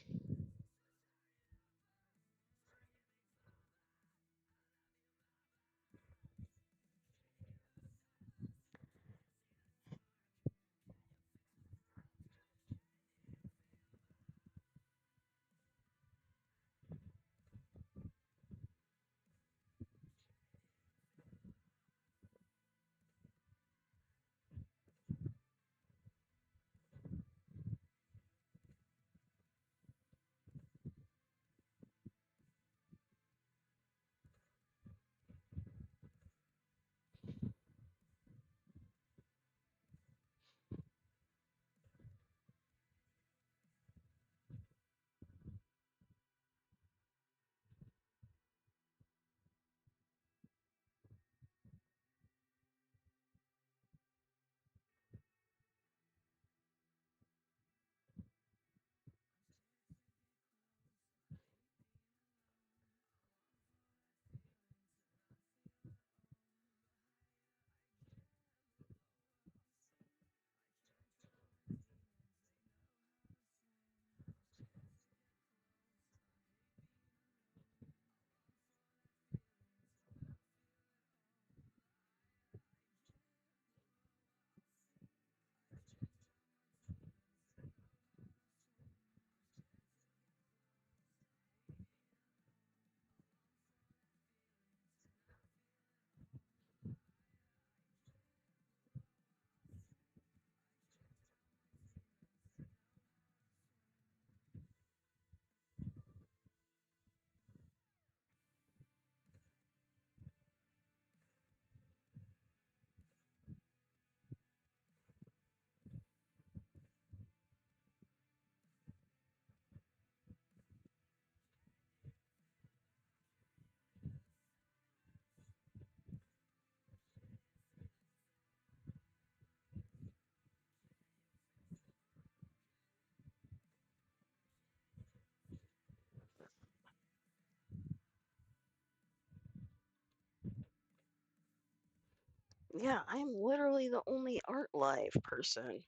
Yeah, I'm literally the only Art Live person.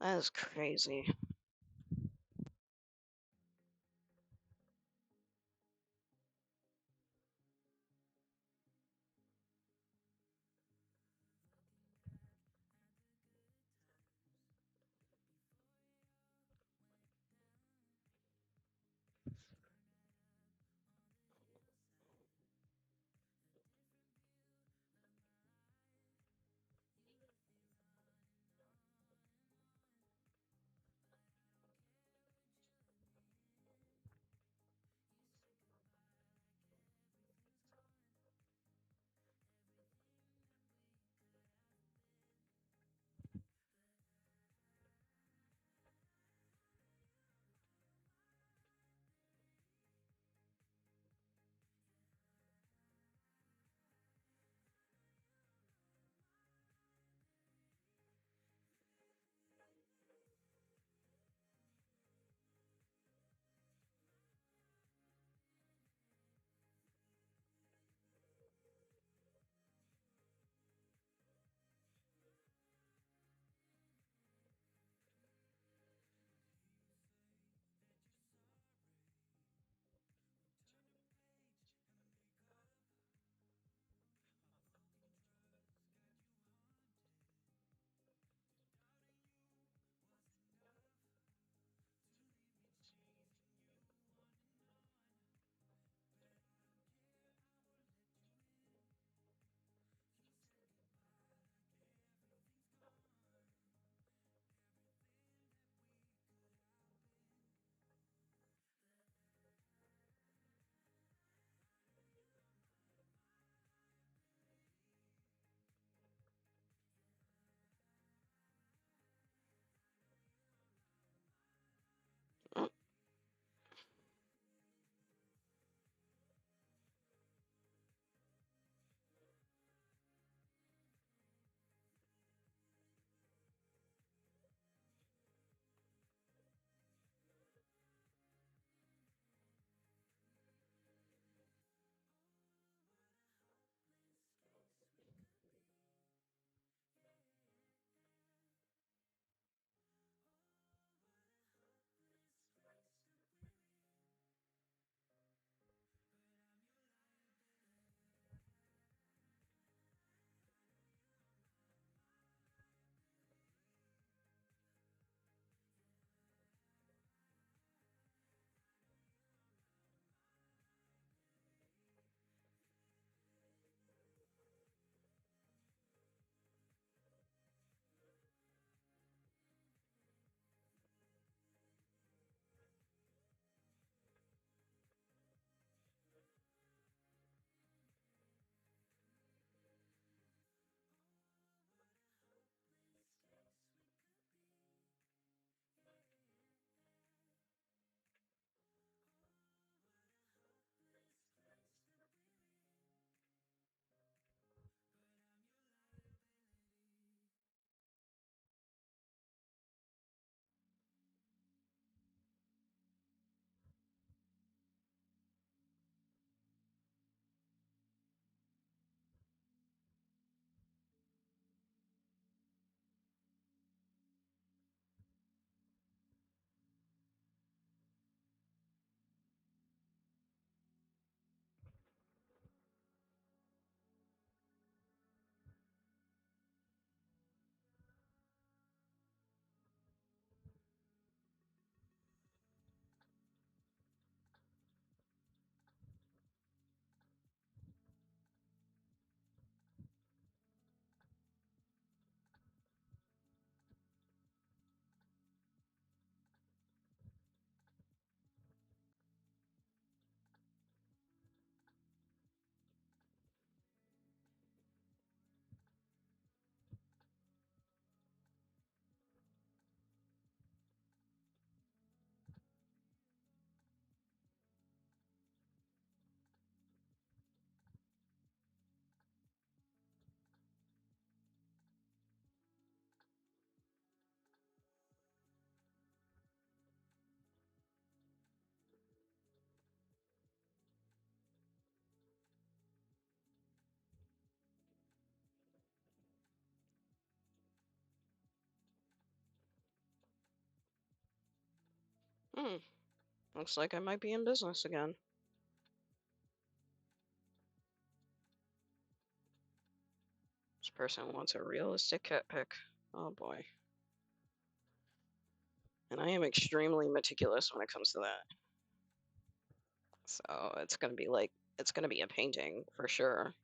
That is crazy. Hmm. Looks like I might be in business again. This person wants a realistic cat pic. Oh boy. And I am extremely meticulous when it comes to that. So it's gonna be like, it's gonna be a painting for sure.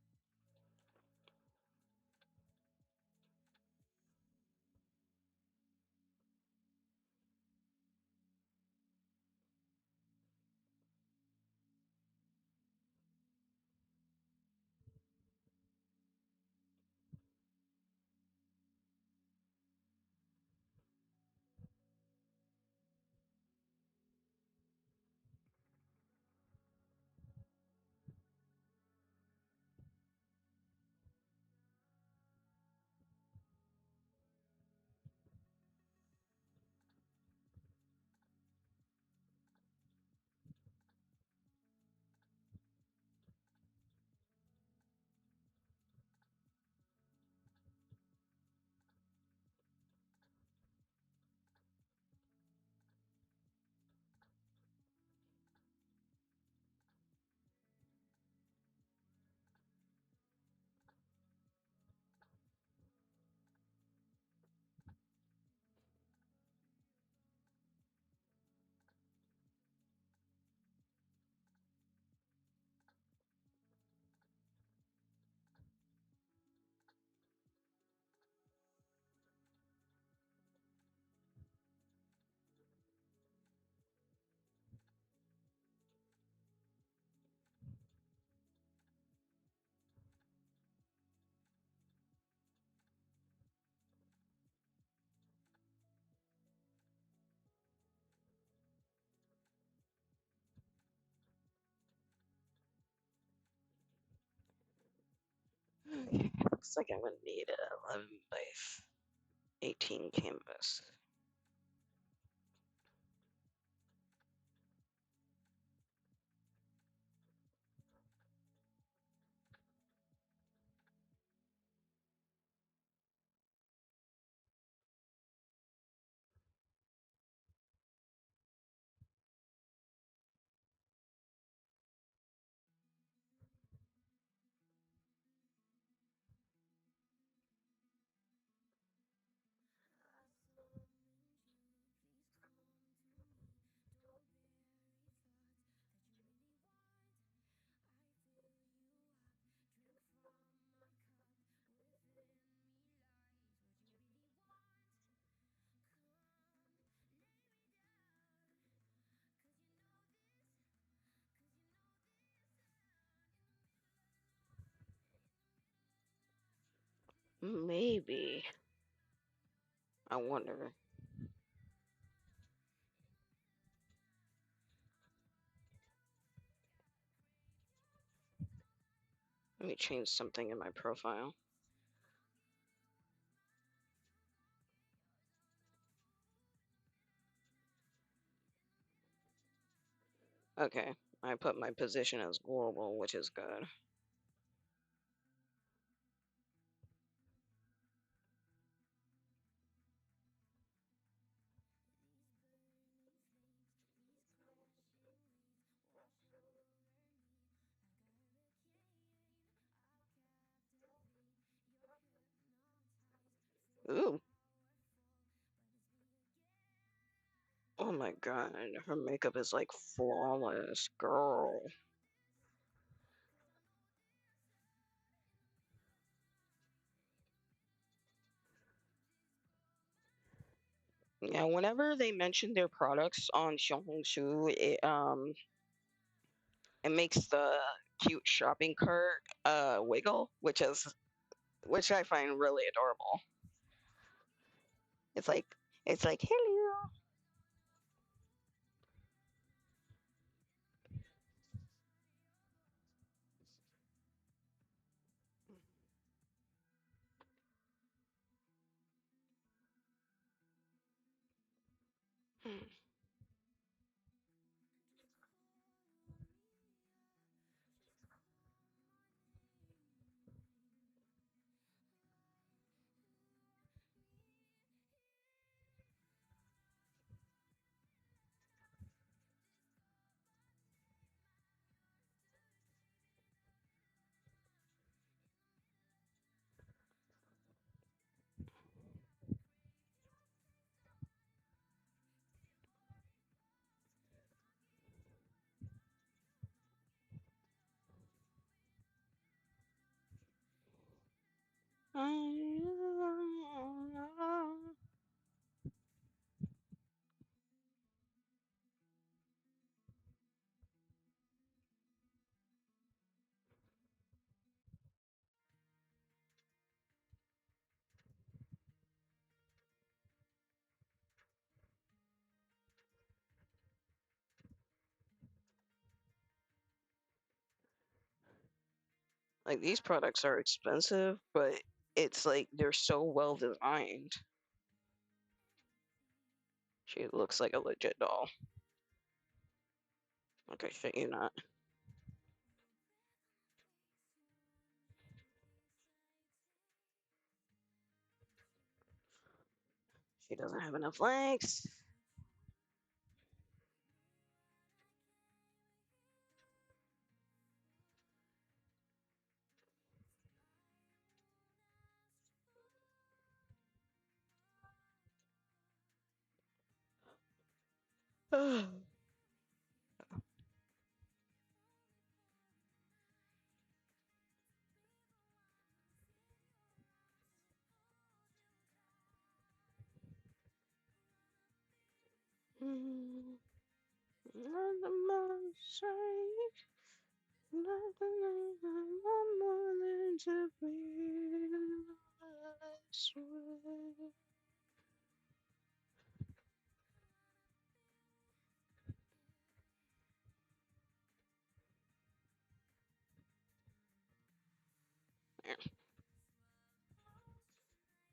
Okay. Looks like I'm gonna need a 11 by 18 canvas. Maybe. I wonder. Let me change something in my profile. Okay, I put my position as global, which is good. Ooh. Oh my god, her makeup is like flawless, girl. Yeah, whenever they mention their products on Xiaohongshu, it makes the cute shopping cart wiggle, which I find really adorable. It's like it's like hello. Hmm. Like, these products are expensive, but it's like they're so well designed. She looks like a legit doll. Like, I shit you not. She doesn't have enough legs. Nothing more to say, nothing more than to feel this way.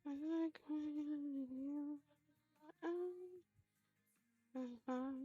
Like you, evermore.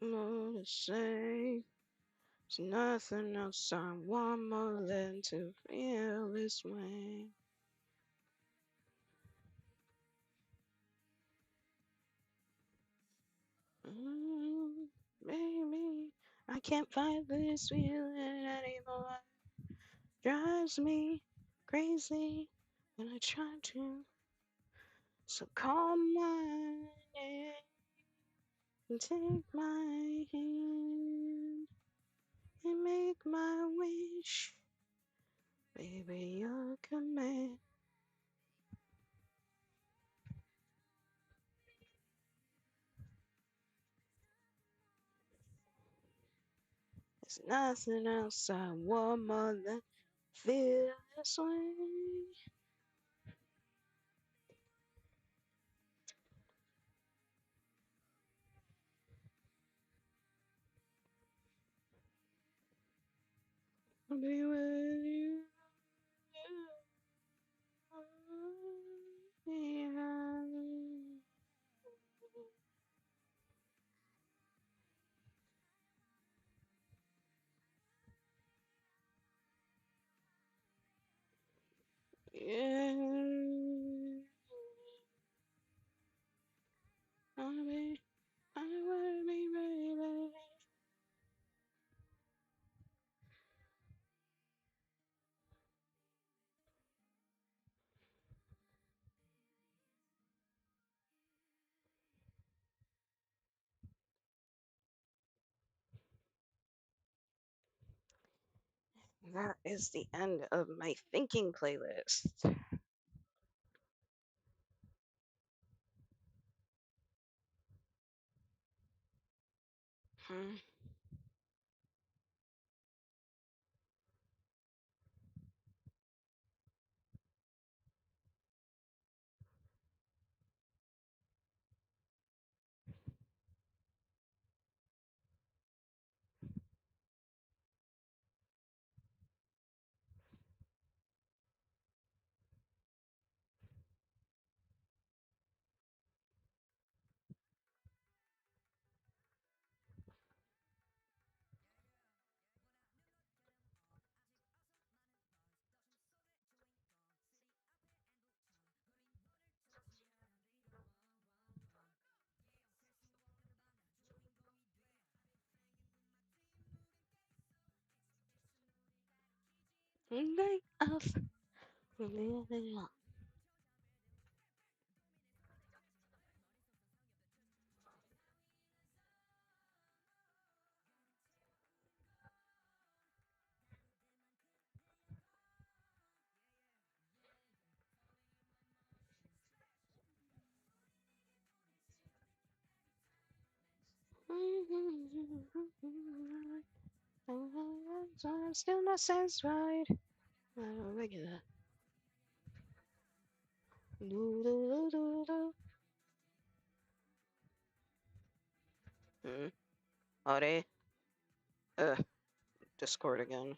More to say. There's nothing else I want more than to feel this way. Baby, I can't fight this feeling anymore. Drives me crazy when I try to. So call my name and take my hand and make my wish. Baby, your command. There's nothing else I want more than feel this way. I'll be with you. Yeah. Yeah. I will be, baby. That is the end of my thinking playlist. Hmm. Night of. I'm still not satisfied. Look at that. Do, do, do, do, do. Are they? Discord again.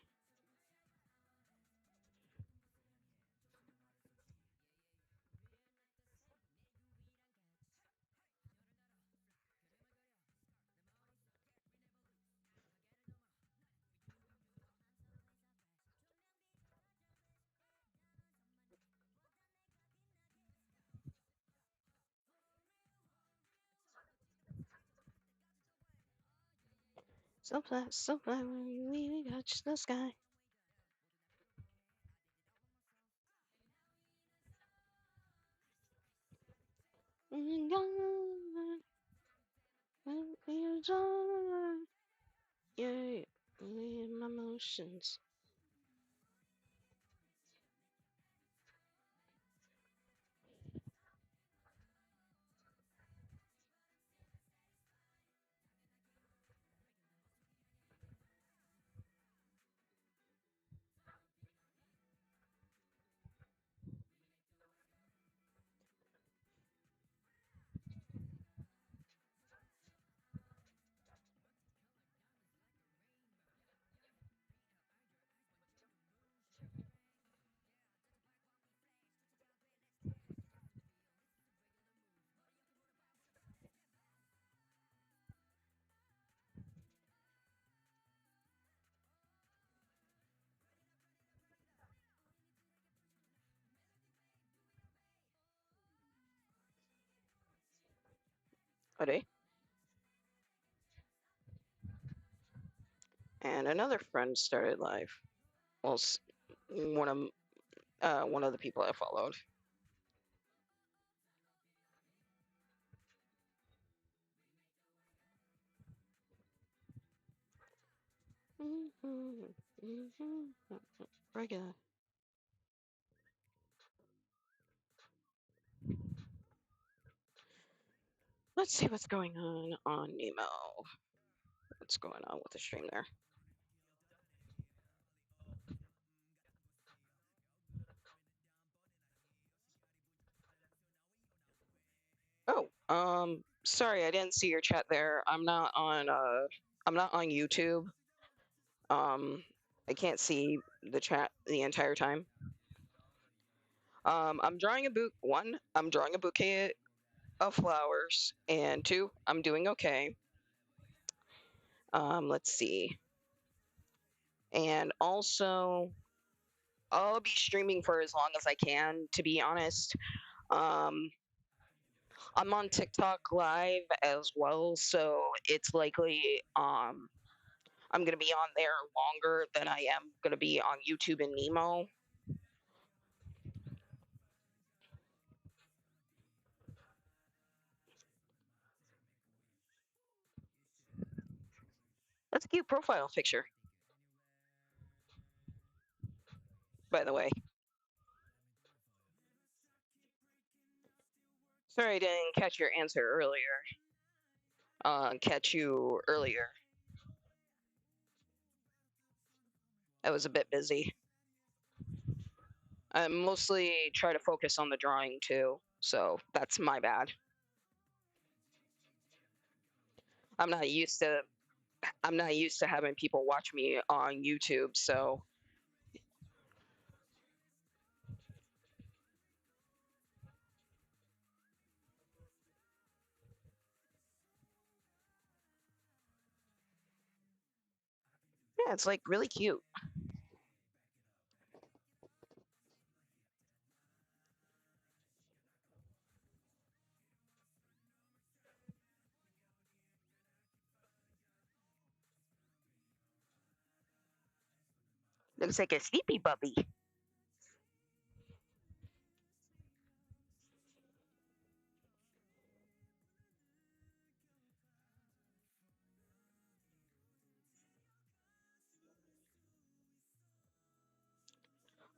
So fly when we touch the sky. Yeah, my emotions. Are they? And another friend started live. Well, one of the people I followed. Regular. Let's see what's going on Nemo. What's going on with the stream there? Oh, sorry, I didn't see your chat there. I'm not on YouTube. I can't see the chat the entire time. I'm drawing a I'm drawing a bouquet of flowers, and two, I'm doing okay. Let's see. And also, I'll be streaming for as long as I can, to be honest. Um, I'm on TikTok live as well, so it's likely I'm gonna be on there longer than I am gonna be on YouTube and Nemo. That's a cute profile picture, by the way. Sorry I didn't catch your answer earlier. Catch you earlier. I was a bit busy. I mostly try to focus on the drawing too, so that's my bad. I'm not used to I'm not used to having people watch me on YouTube, so yeah, it's like really cute. Looks like a sleepy puppy.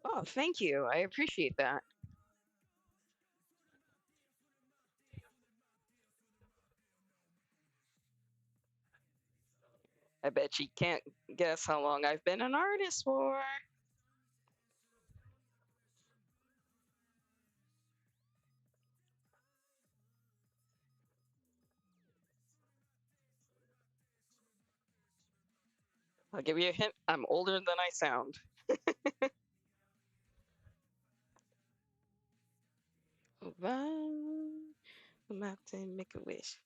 Oh, thank you. I appreciate that. I bet you can't guess how long I've been an artist for. I'll give you a hint. I'm older than I sound. Run, mountain, make a wish.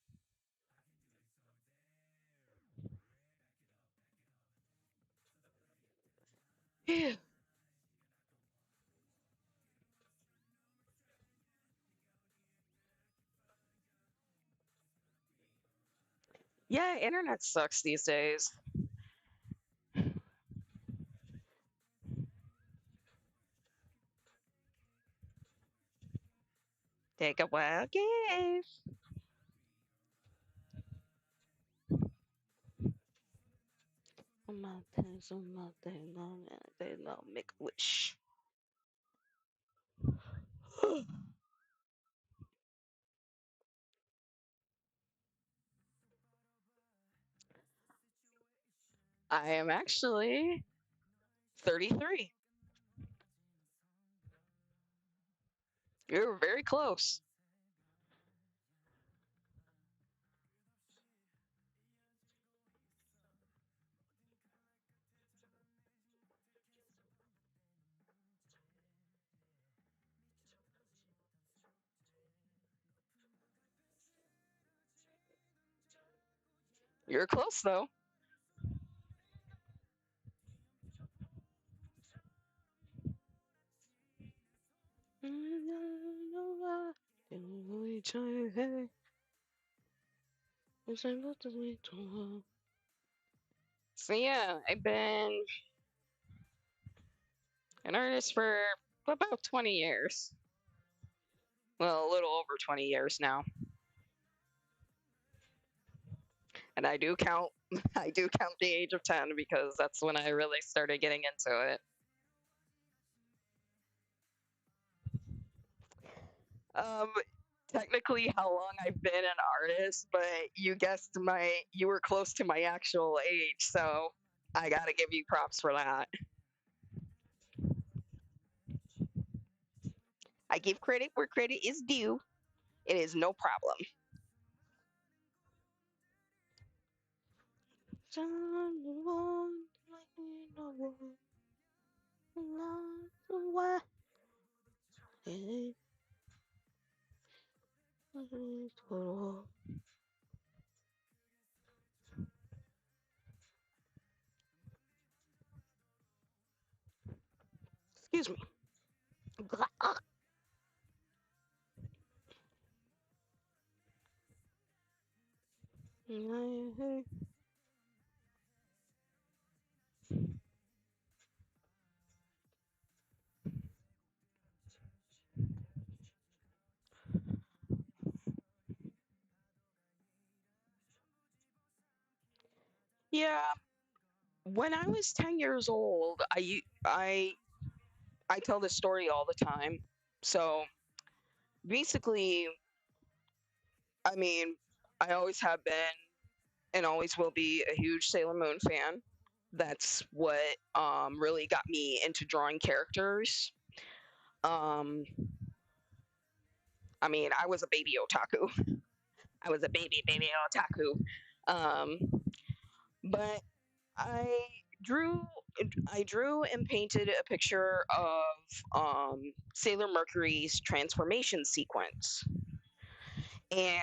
Phew. Yeah, internet sucks these days. Take a wild guess. On mountain, no, make a wish. I am actually 33. You're very close. You're close though. So yeah, I've been an artist for about 20 years. Well, a little over 20 years now. And I do count I do count the age of 10 because that's when I really started getting into it. Um technically how long I've been an artist, but you were close to my actual age, so I got to give you props for that. I give credit where credit is due. It is no problem. Excuse me. Yeah, when I was 10 years old, I tell this story all the time. So basically, I mean, I always have been and always will be a huge Sailor Moon fan. That's what really got me into drawing characters. Um, I mean, I was a baby otaku. I was a baby otaku. Um, but I drew I drew and painted a picture of Sailor Mercury's transformation sequence, and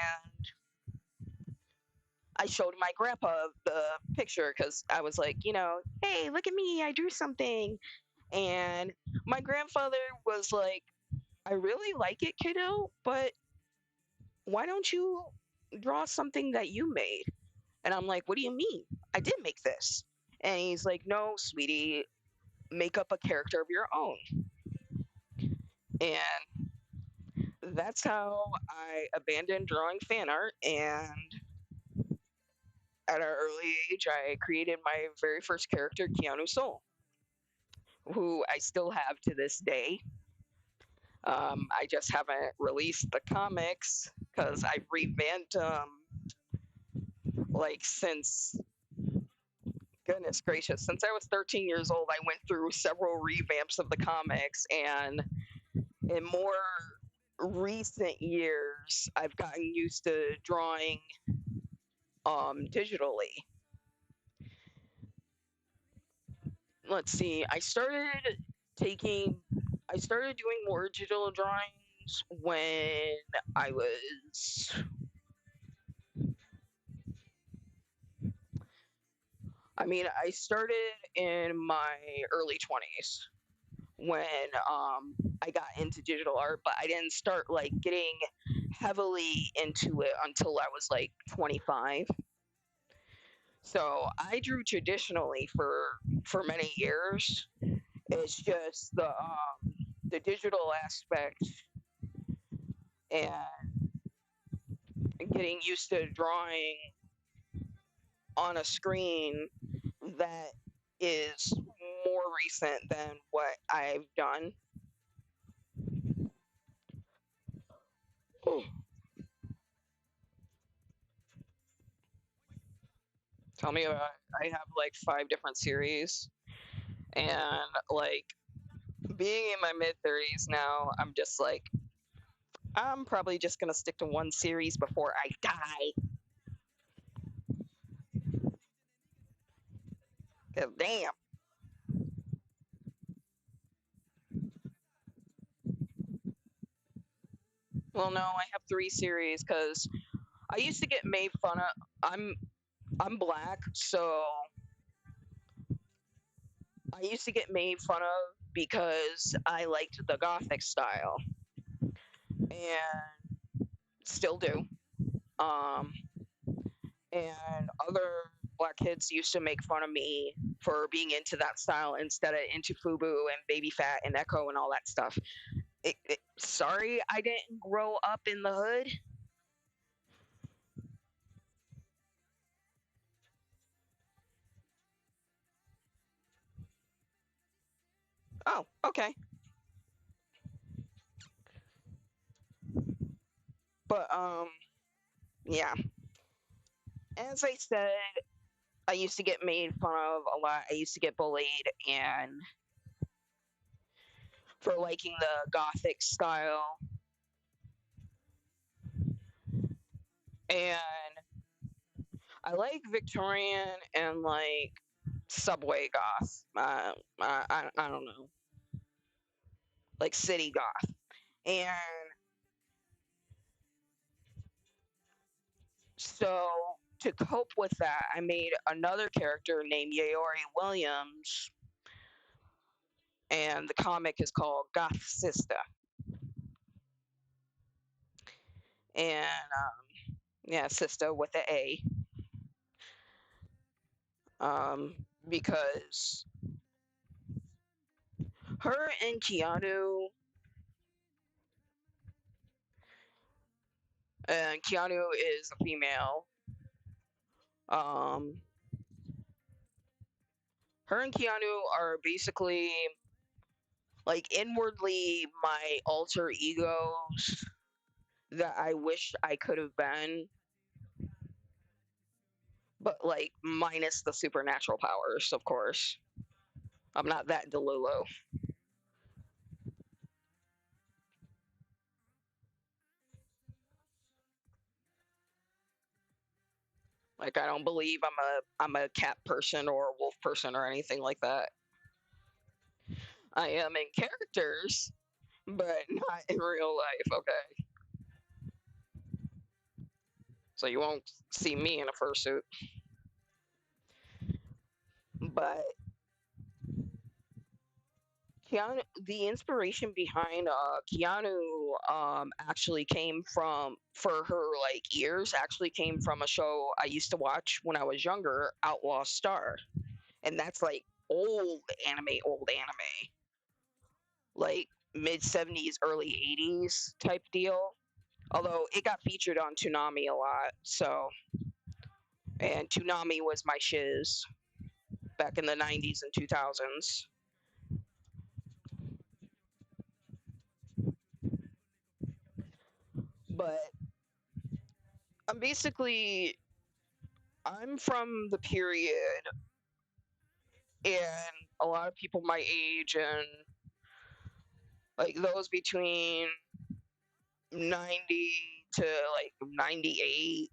I showed my grandpa the picture because I was like, hey, look at me, I drew something. And my grandfather was like, I really like it, kiddo, but why don't you draw something that you made? And I'm like, what do you mean? I did make this. And he's like, no, sweetie, make up a character of your own. And that's how I abandoned drawing fan art. And at an early age, I created my very first character, Keanu Soul, who I still have to this day. I just haven't released the comics because I've revamped like since goodness gracious, since I was 13 years old, I went through several revamps of the comics, and in more recent years, I've gotten used to drawing digitally. Let's see, taking I started doing more digital drawings when I was I started in my early 20s when I got into digital art, but I didn't start like getting heavily into it until I was like 25. So I drew traditionally for many years. It's just the digital aspect and getting used to drawing on a screen that is more recent than what I've done. Tell me about it. I have like 5 different series, and like being in my mid 30s now, I'm just like I'm probably just gonna stick to one series before I die. 'Cause damn. Well, no, I have 3 series because I used to get made fun of. I'm black, so I used to get made fun of because I liked the gothic style and still do. Um, and other black kids used to make fun of me for being into that style instead of into Fubu and Baby Fat and Echo and all that stuff. Sorry, I didn't grow up in the hood. Oh, okay. But yeah. As I said, I used to get made fun of a lot. I used to get bullied and for liking the gothic style. And I like Victorian and like subway goth. I don't know, like city goth. And so to cope with that, I made another character named Yaori Williams, and the comic is called Goth Sister. And yeah, Sister with the A. Because her and Keanu is a female. Um, her and Keanu are basically like inwardly my alter egos that I wish I could have been, but like minus the supernatural powers, of course. I'm not that Delulu. Like I don't believe I'm a cat person or a wolf person or anything like that. I am in characters, but not in real life. Okay, so you won't see me in a fursuit. But Keanu, the inspiration behind Keanu actually came from for her like ears actually came from a show I used to watch when I was younger, Outlaw Star, and that's like old anime, like mid 70s, early 80s type deal. Although it got featured on Toonami a lot, so and Toonami was my shiz back in the 90s and 2000s. But I'm basically I'm from the period, and a lot of people my age and like those between 90 to like 98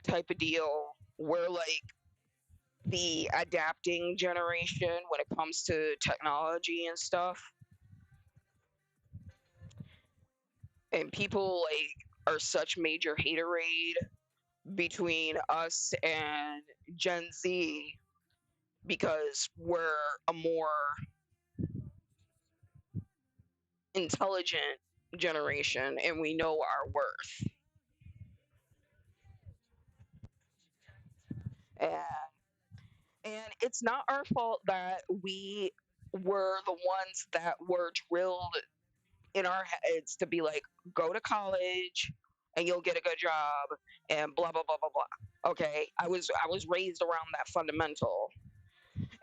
type of deal, we're like the adapting generation when it comes to technology and stuff. And people like are such major haterade between us and Gen Z because we're a more intelligent generation and we know our worth. And and it's not our fault that we were the ones that were drilled in our heads to be like, go to college and you'll get a good job and blah blah blah blah blah. Okay, I was raised around that fundamental,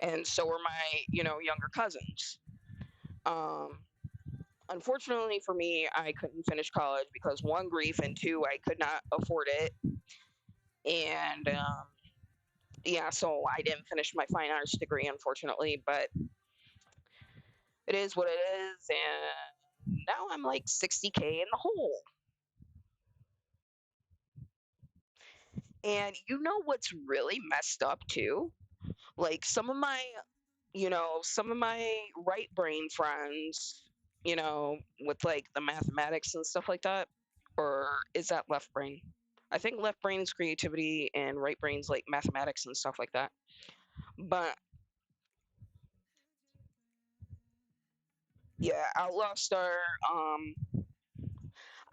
and so were my younger cousins. Um, Unfortunately for me, I couldn't finish college because one, grief, and two, I could not afford it. And yeah, so I didn't finish my fine arts degree, unfortunately, but it is what it is. And now I'm like 60K in the hole. And you know what's really messed up too? Like some of my right brain friends, with like the mathematics and stuff like that, or is that left brain? I think left brain is creativity and right brain's like mathematics and stuff like that. But yeah, Outlaw Star,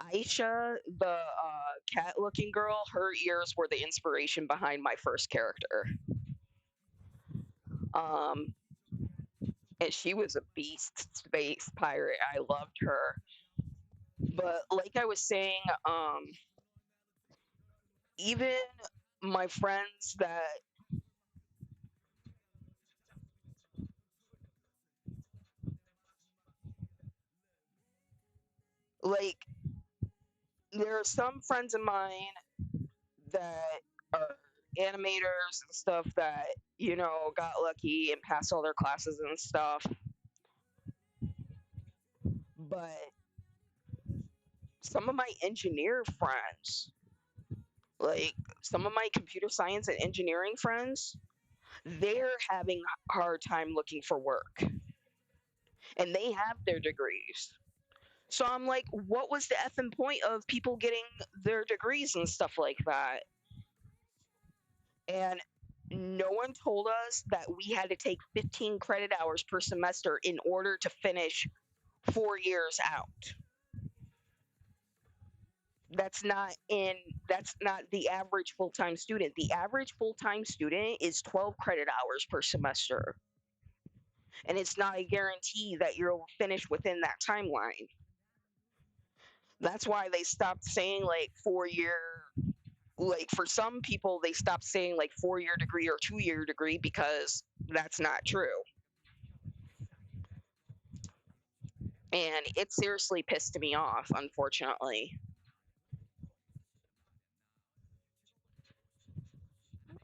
Aisha, the cat looking girl, her ears were the inspiration behind my first character. Um, and she was a beast space pirate. I loved her. But like I was saying, even my friends that like there are some friends of mine that are animators and stuff that got lucky and passed all their classes and stuff, but some of my engineer friends, like some of my computer science and engineering friends, they're having a hard time looking for work and they have their degrees. So I'm like, what was the effing point of people getting their degrees and stuff like that? And no one told us that we had to take 15 credit hours per semester in order to finish 4 years out. That's not in that's not the average full-time student. The average full-time student is 12 credit hours per semester. And it's not a guarantee that you'll finish within that timeline. That's why they stopped saying like 4 year, like for some people they stopped saying like 4 year degree or 2 year degree because that's not true. And it seriously pissed me off, unfortunately.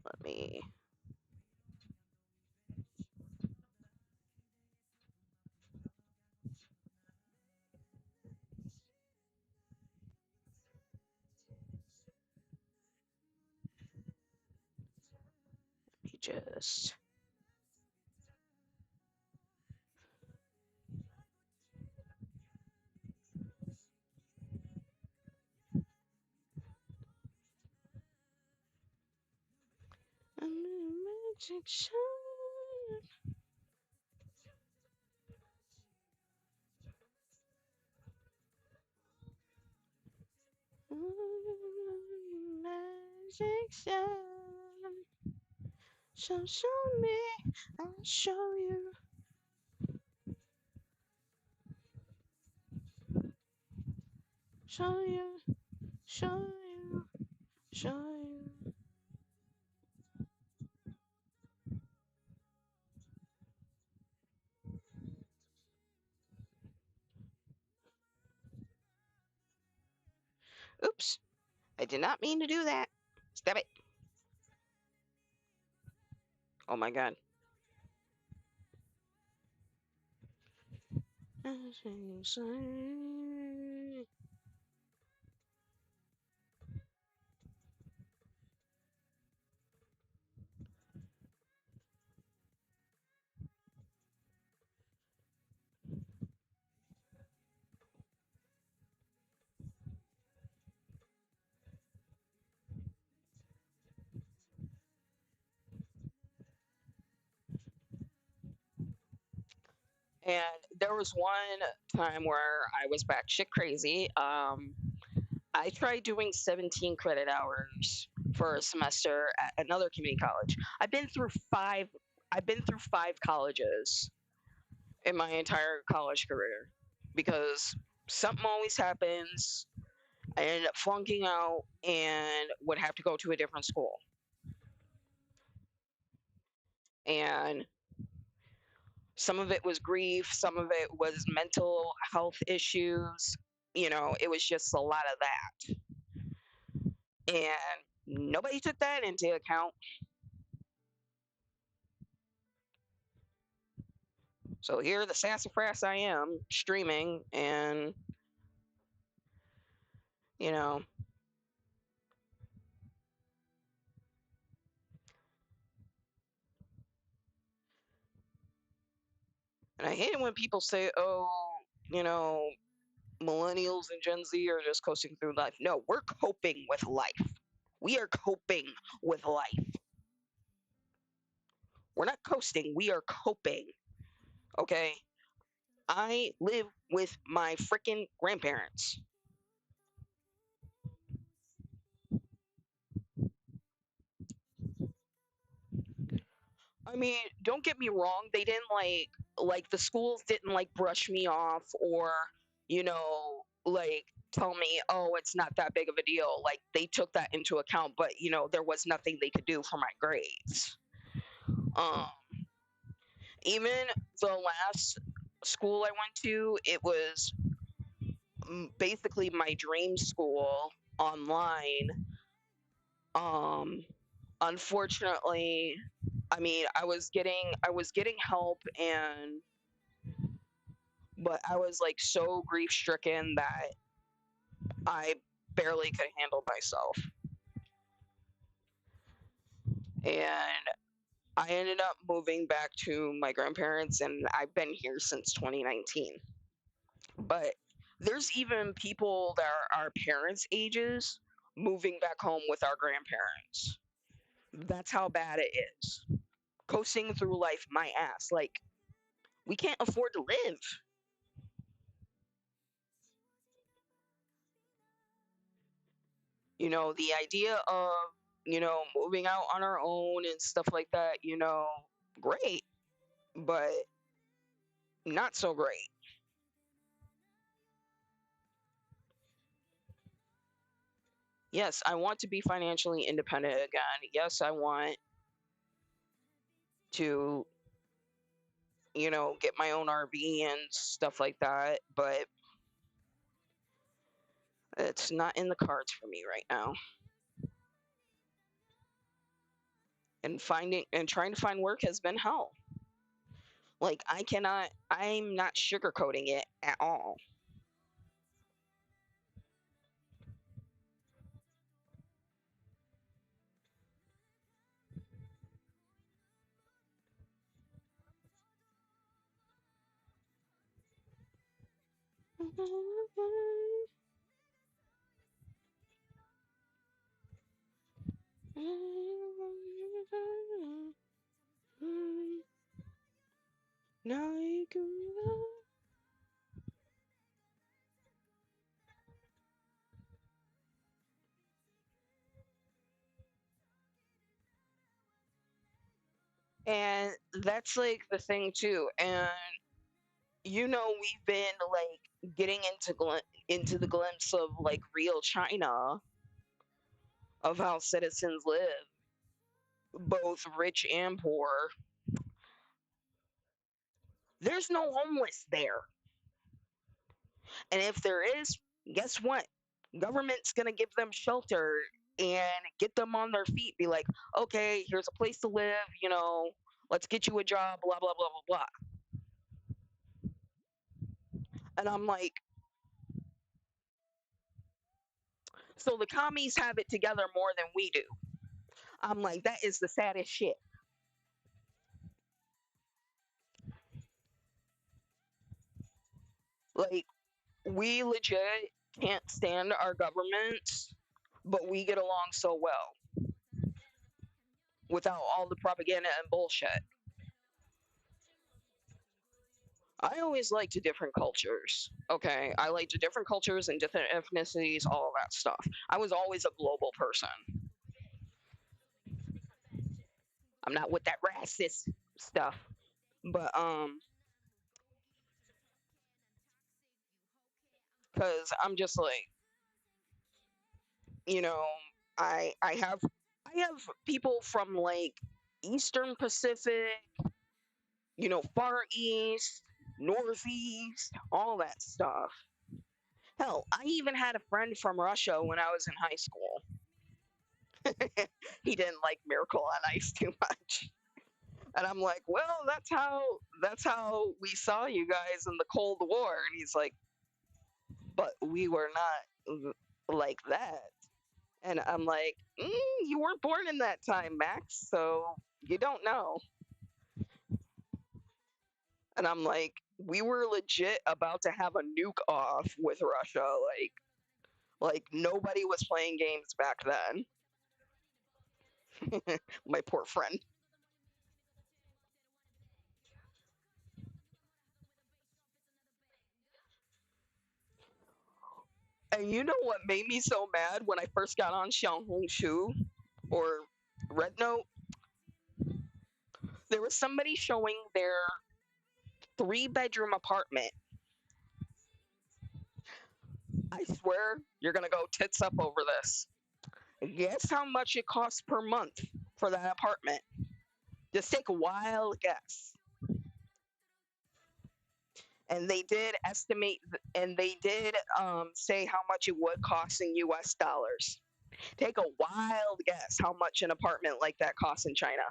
Let me just magic shine. Magic shine. So show me, I'll show you. Show you, show you, show you. Oops, I did not mean to do that. Stop it. Oh my god. And there was one time where I was back shit crazy. I tried doing 17 credit hours for a semester at another community college. I've been through five colleges in my entire college career because something always happens. I ended up flunking out and would have to go to a different school. And some of it was grief, some of it was mental health issues. You know, it was just a lot of that. And nobody took that into account. So here, the sassafras I am, streaming, and, you know, and I hate it when people say, oh, you know, millennials and Gen Z are just coasting through life. No, we're coping with life. We are coping with life. We're not coasting, we are coping. Okay? I live with my freaking grandparents. I mean, don't get me wrong, they didn't like the schools didn't like brush me off or, like tell me, "Oh, it's not that big of a deal." Like they took that into account, but there was nothing they could do for my grades. Um Even the last school I went to, it was basically my dream school online. Um Unfortunately, I mean, I was getting help, and but I was like so grief stricken that I barely could handle myself. And I ended up moving back to my grandparents, and I've been here since 2019. But there's even people that are our parents' ages moving back home with our grandparents. That's how bad it is. Coasting through life, my ass. Like, we can't afford to live. The idea of, moving out on our own and stuff like that, great, but not so great. Yes, I want to be financially independent again. Yes, I want to, get my own RV and stuff like that, but it's not in the cards for me right now. And trying to find work has been hell. Like, I'm not sugarcoating it at all. And that's like the thing too. And we've been like getting into the glimpse of like real China, of how citizens live, both rich and poor. There's no homeless there. And if there is, guess what? Government's going to give them shelter and get them on their feet. Be like, okay, here's a place to live, let's get you a job, blah, blah, blah, blah, blah. And I'm like, so the commies have it together more than we do. I'm like, that is the saddest shit. Like, we legit can't stand our governments, but we get along so well without all the propaganda and bullshit. I always liked different cultures. Okay, I liked different cultures and different ethnicities, all of that stuff. I was always a global person. I'm not with that racist stuff, but because I'm just like, you know, I have people from like Eastern Pacific, Far East, Northeast, all that stuff. Hell, I even had a friend from Russia when I was in high school. He didn't like Miracle on Ice too much. And I'm like, well, that's how we saw you guys in the Cold War. And he's like, but we were not like that. And I'm like, you weren't born in that time, Max, so you don't know. And I'm like, we were legit about to have a nuke off with Russia. Like nobody was playing games back then. My poor friend. And you know what made me so mad when I first got on Xiaohongshu or Red Note? There was somebody showing their three-bedroom apartment. I swear you're gonna go tits up over this. Guess how much it costs per month for that apartment? Just take a wild guess. And they did estimate, and they did say how much it would cost in US dollars. Take a wild guess how much an apartment like that costs in China.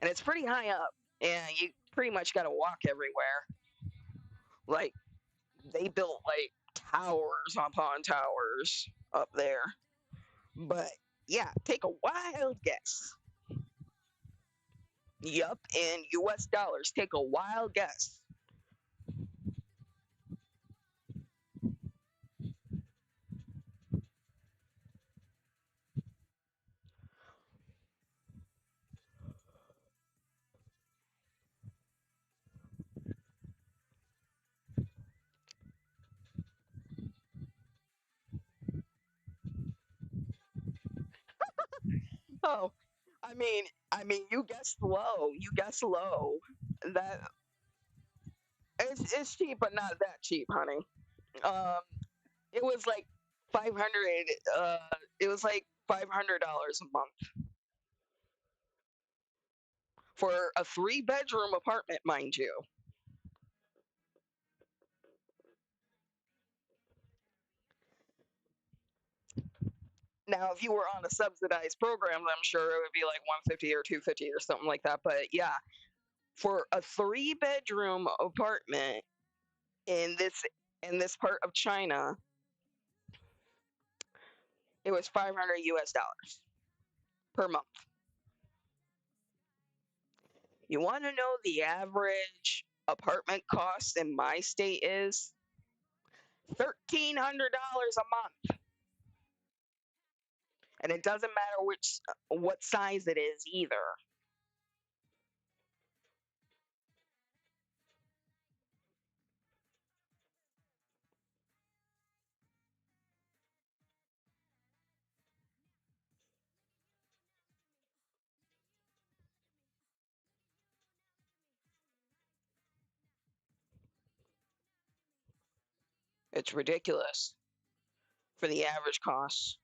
And it's pretty high up, and you pretty much got to walk everywhere. Like, they built like towers upon towers up there. But yeah, take a wild guess. Yup, in US dollars. Take a wild guess. Oh, I mean, you guessed low. You guessed low. That it's cheap, but not that cheap, honey. Um, it was like 500. Uh, it was like $500 a month for a three-bedroom apartment, mind you. Now, if you were on a subsidized program, I'm sure it would be like 150 or 250 or something like that. But yeah, for a three-bedroom apartment in this part of China, it was 500 US dollars per month. You want to know the average apartment cost in my state is $1,300 a month, and it doesn't matter what size it is either. It's ridiculous for the average cost.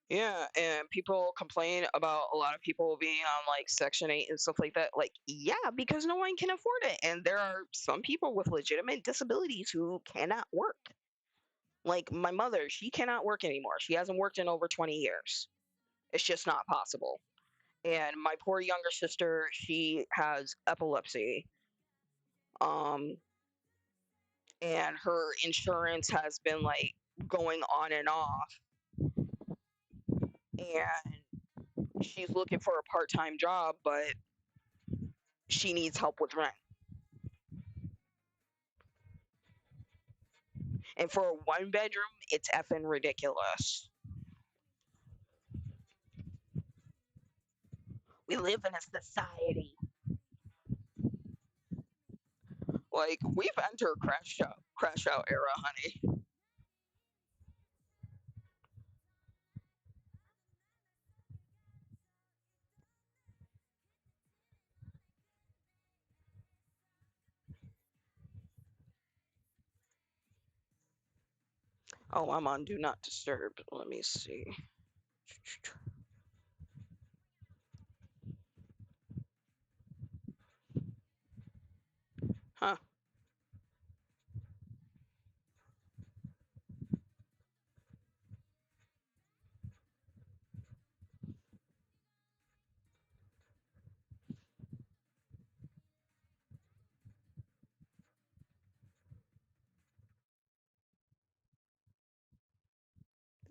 Yeah, and people complain about a lot of people being on like Section 8 and stuff like that. Like, yeah, because no one can afford it. And there are some people with legitimate disabilities who cannot work. Like my mother, she cannot work anymore. She hasn't worked in over 20 years. It's just not possible. And my poor younger sister, she has epilepsy. Um, and her insurance has been like going on and off. And she's looking for a part-time job, but she needs help with rent. And for a one bedroom, it's effing ridiculous. We live in a society. Like we've entered crash out era, honey. Oh, I'm on do not disturb. Let me see. Huh.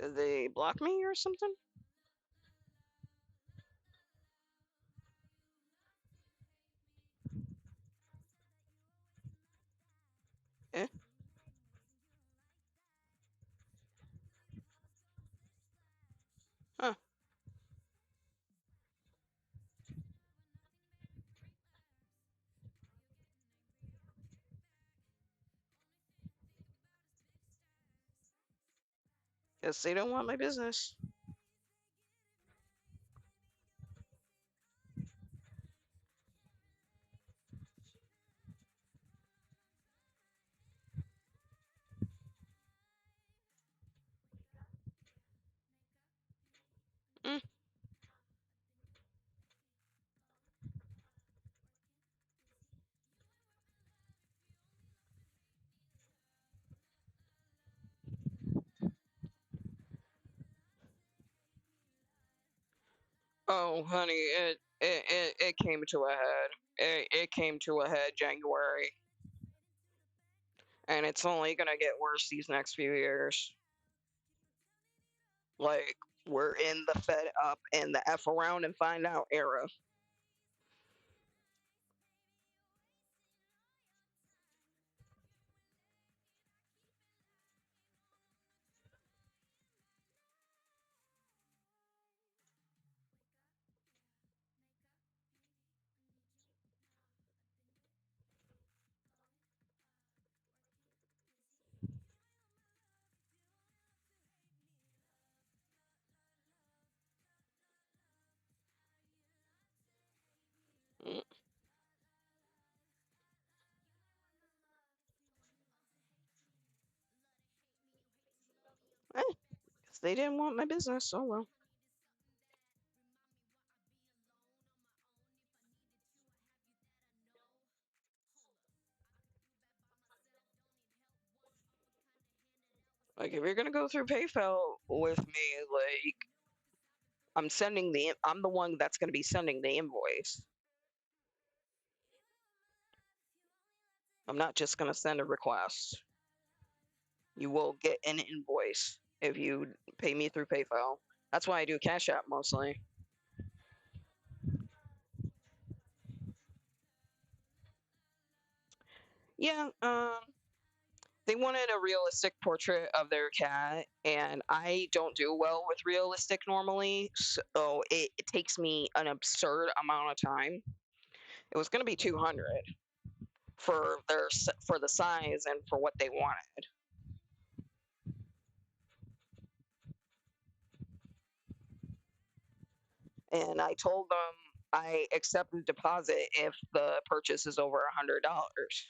Did they block me or something? Eh? Huh. Guess they don't want my business. Mm. Oh, honey, it came to a head. It came to a head January, and it's only gonna get worse these next few years. Like we're in the fed up and the F around and find out era. Mm. Eh, guess they didn't want my business. Oh well. Like if you're gonna go through PayPal with me, like I'm the one that's gonna be sending the invoice. I'm not just gonna send a request. You will get an invoice if you pay me through PayPal. That's why I do Cash App mostly. Yeah, they wanted a realistic portrait of their cat, and I don't do well with realistic normally, so it takes me an absurd amount of time. It was going to be 200 for for the size and for what they wanted, and I told them I accept the deposit if the purchase is over $100.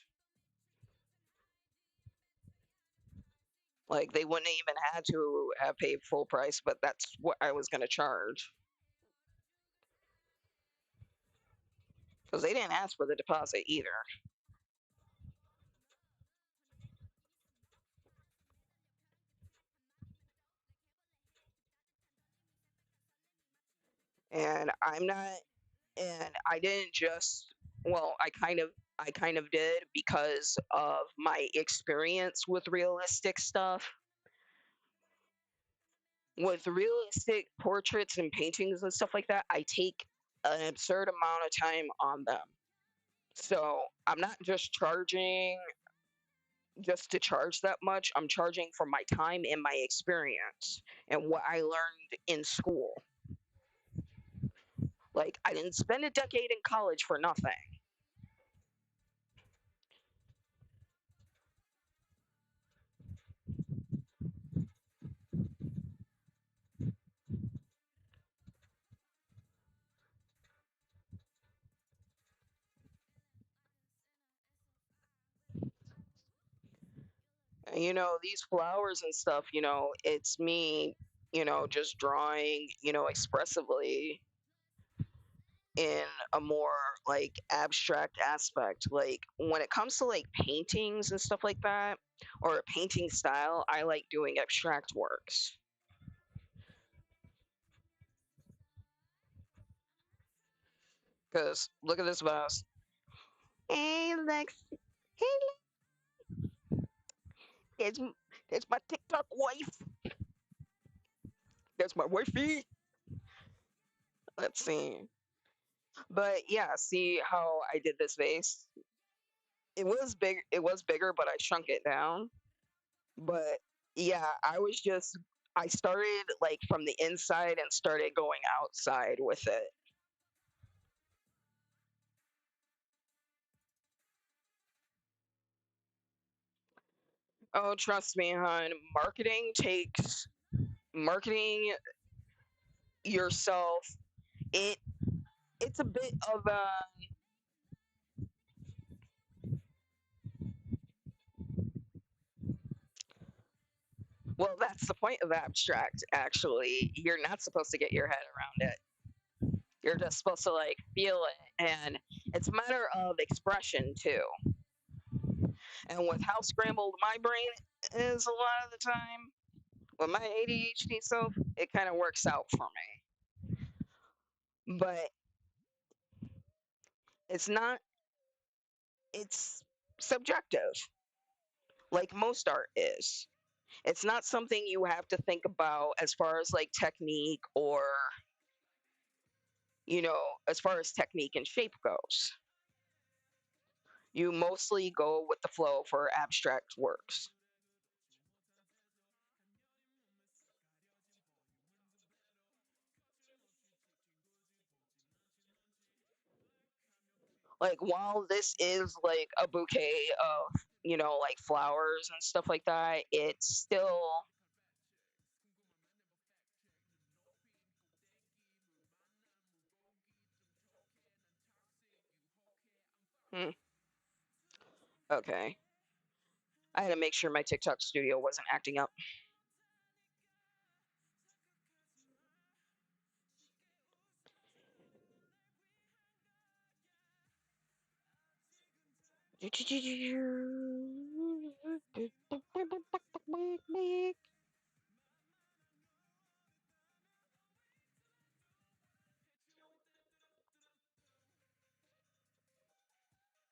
Like they wouldn't even had to have paid full price, but that's what I was going to charge because they didn't ask for the deposit either. And I'm not, and I didn't just, well, I kind of did because of my experience with realistic stuff. With realistic portraits and paintings and stuff like that, I take an absurd amount of time on them. So I'm not just charging just to charge that much. I'm charging for my time and my experience and what I learned in school. Like, I didn't spend a decade in college for nothing. And, these flowers and stuff, it's me, just drawing, expressively in a more like abstract aspect. Like when it comes to like paintings and stuff like that, or a painting style, I like doing abstract works. Because look at this mouse. Hey Lex, hey, there's there's my TikTok wife. There's my wifey. Let's see. But yeah, see how I did this vase? It was big. It was bigger, but I shrunk it down. But yeah, I started like from the inside and started going outside with it. Oh, trust me, hon. Marketing yourself. It it's a bit of a well, that's the point of abstract. Actually, you're not supposed to get your head around it. You're just supposed to like feel it, and it's a matter of expression too. And with how scrambled my brain is a lot of the time, with my ADHD self, it kind of works out for me. But it's not. It's subjective, like most art is. It's not something you have to think about as far as like technique or, as far as technique and shape goes. You mostly go with the flow for abstract works. Like while this is like a bouquet of, like flowers and stuff like that, it's still hmm, okay. I had to make sure my TikTok studio wasn't acting up.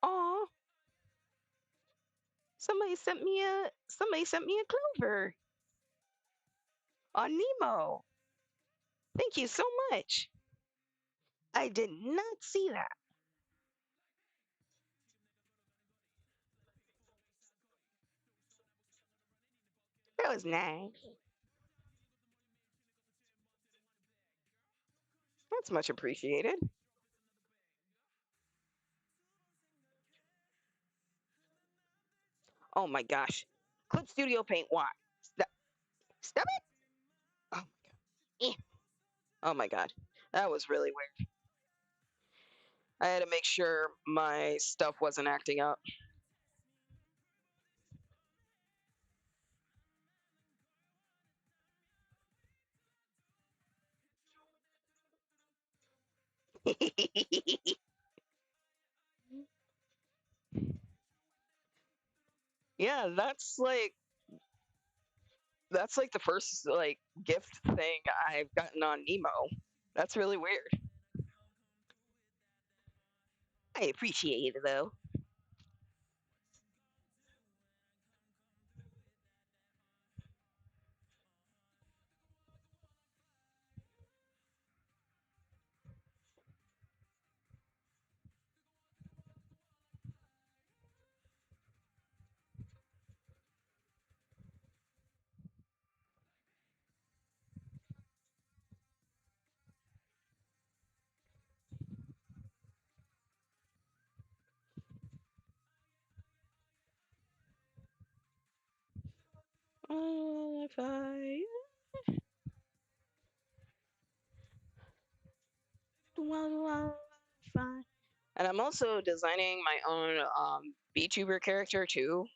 Aw, somebody sent me a clover on Nemo. Thank you so much. I did not see that. That was nice. That's much appreciated. Oh my gosh. Clip Studio Paint, why? Stop, stop it. Oh my god. Eh. Oh my god. That was really weird. I had to make sure my stuff wasn't acting up. Yeah, that's like the first like gift thing I've gotten on Nemo. That's really weird. I appreciate it though. Oh, if I fine. And I'm also designing my own VTuber character too,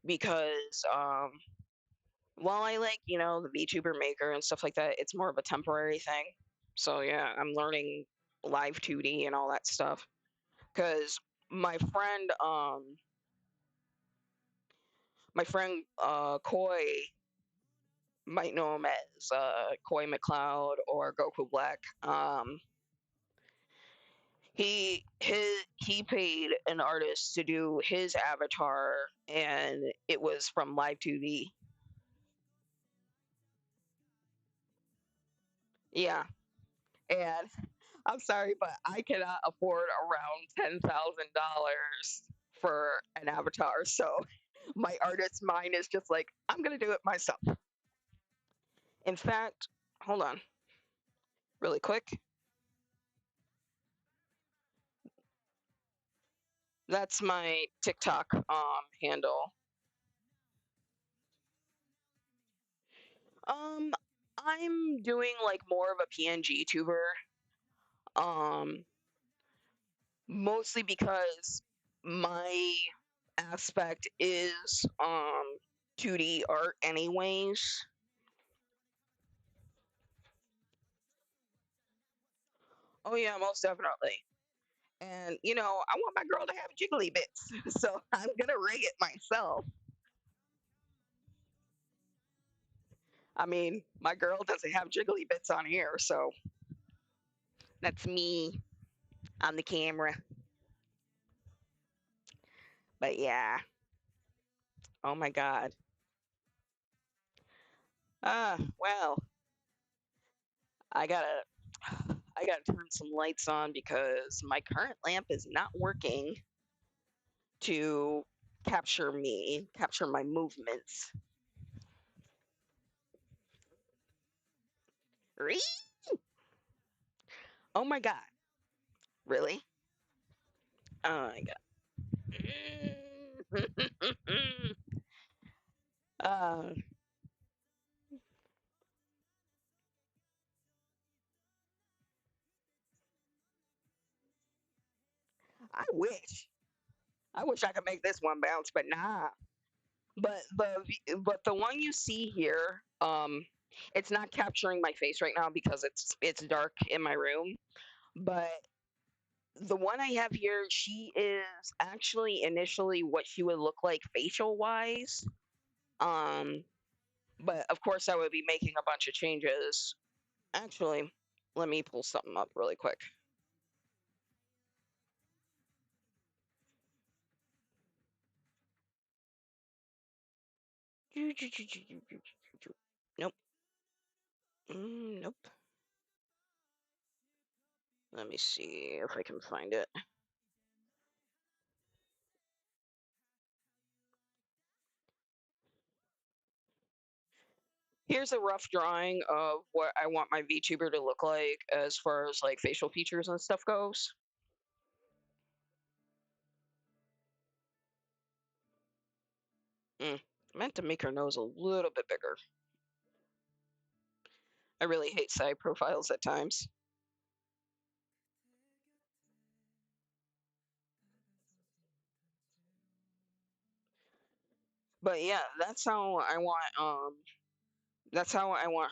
because while I like, the VTuber maker and stuff like that, it's more of a temporary thing. So yeah, I'm learning live 2D and all that stuff. Because my friend, Koi, might know him as Koi McLeod or Goku Black. He paid an artist to do his avatar, and it was from live 2D. Yeah, and I'm sorry, but I cannot afford around $10,000 for an avatar. So my artist's mind is just like, I'm gonna do it myself. In fact, hold on, really quick. That's my TikTok handle. Um, I'm doing like more of a PNG tuber. Um, Mostly because my aspect is 2D art anyways. Oh yeah, most definitely. And I want my girl to have jiggly bits, so I'm gonna rig it myself. I mean, my girl doesn't have jiggly bits on here, so that's me on the camera. But yeah, oh my god. Well, I gotta I gotta turn some lights on because my current lamp is not working to capture my movements. Oh my god, really? Oh my god. uh, I wish. I wish I could make this one bounce, but nah. But the one you see here, it's not capturing my face right now because it's dark in my room. But the one I have here, she is actually initially what she would look like facial wise. Um, but of course, I would be making a bunch of changes. Actually, let me pull something up really quick. Nope. Nope. Let me see if I can find it. Here's a rough drawing of what I want my VTuber to look like as far as like facial features and stuff goes. Mm. I meant to make her nose a little bit bigger. I really hate side profiles at times. But yeah, that's how I want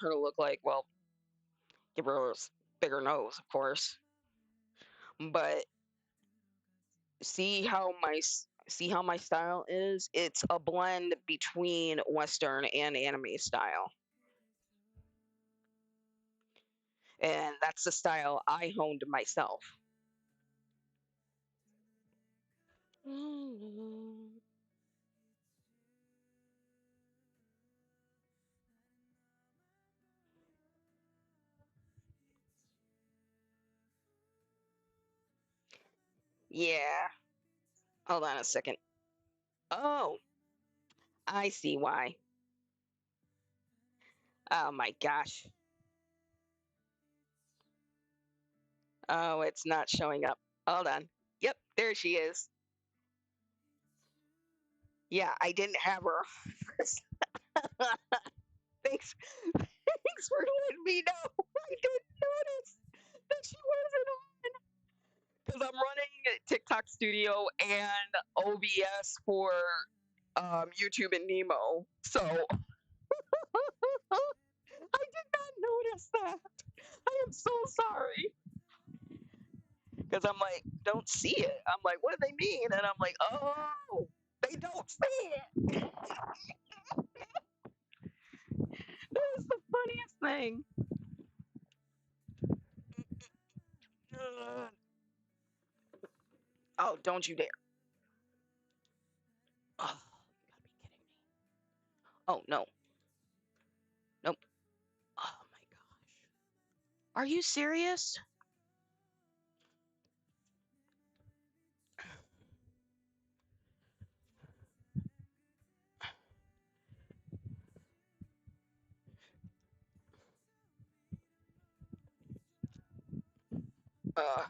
her to look like. Well, give her a bigger nose, of course. But see how my style is? It's a blend between Western and anime style. And that's the style I honed myself. Yeah. Hold on a second. Oh, I see why. Oh my gosh. Oh, it's not showing up. Hold on. Yep, there she is. Yeah, I didn't have her. Thanks, thanks for letting me know. I didn't notice that she wasn't on because I'm running TikTok Studio and OBS for YouTube and Nemo. So I did not notice that. I am so sorry. Because I'm like, don't see it. I'm like, what do they mean? And I'm like, oh, they don't see it. That is the funniest thing. Oh, don't you dare. Oh, you gotta be kidding me. Oh, no. Nope. Oh my gosh. Are you serious? Uh,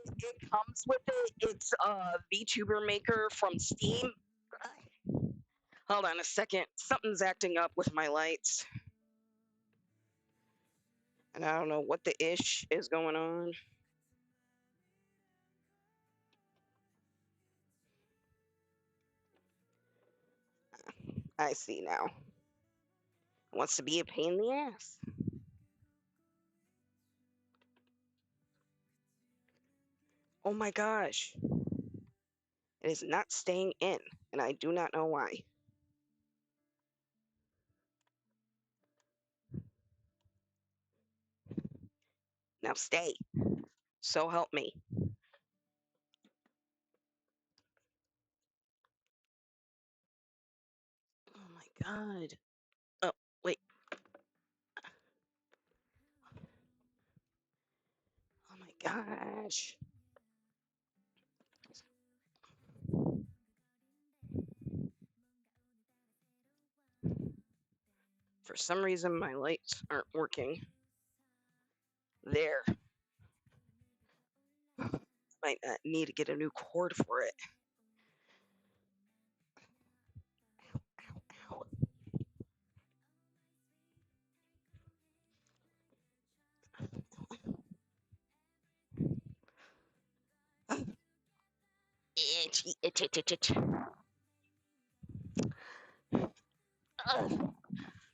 yeah, it comes with it. It's VTuber Maker from Steam. Hold on a second. Something's acting up with my lights. And I don't know what the ish is going on. I see now. Wants to be a pain in the ass. Oh my gosh. It is not staying in, and I do not know why. Now stay. So help me. Oh my god. Oh, wait. Oh my gosh. For some reason, my lights aren't working. There. Might need to get a new cord for it. Ow, ow. Itchy, itch, itch, itch, itch.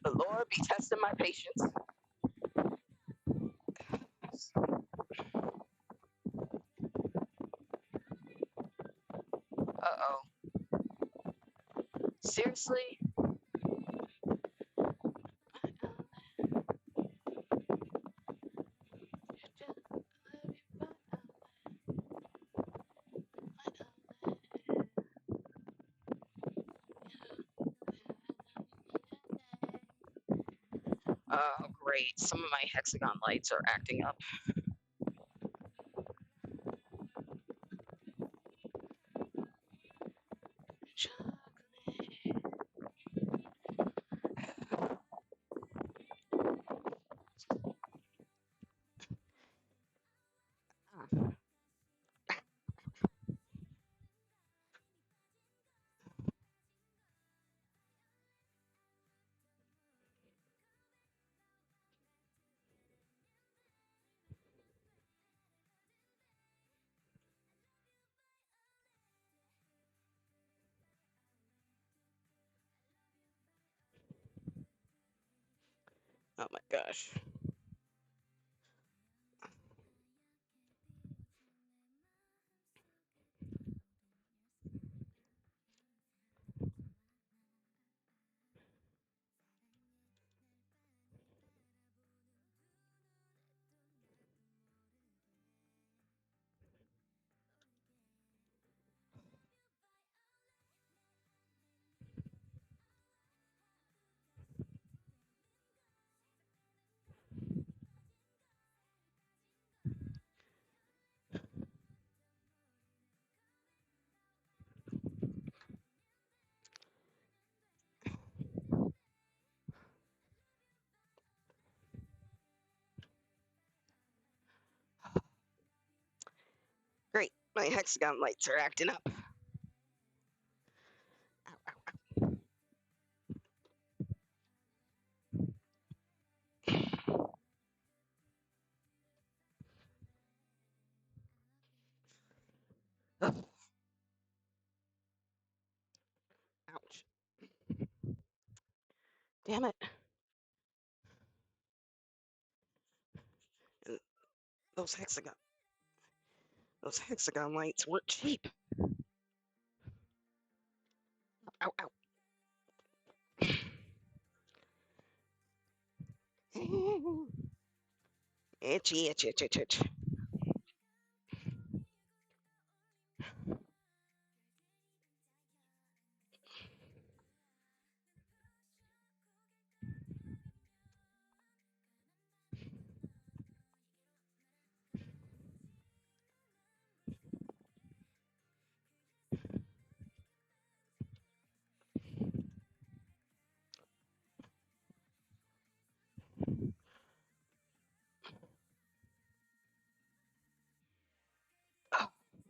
The Lord be testing my patience. Uh-oh. Seriously? Oh, great. Some of my hexagon lights are acting up. Oh my gosh. Great. My hexagon lights are acting up. Ow, ow, ow. Ugh. Ouch. Damn it. And those hexagon lights weren't cheap. Ow, ow. Itchy, itchy, itchy, itchy. Oh,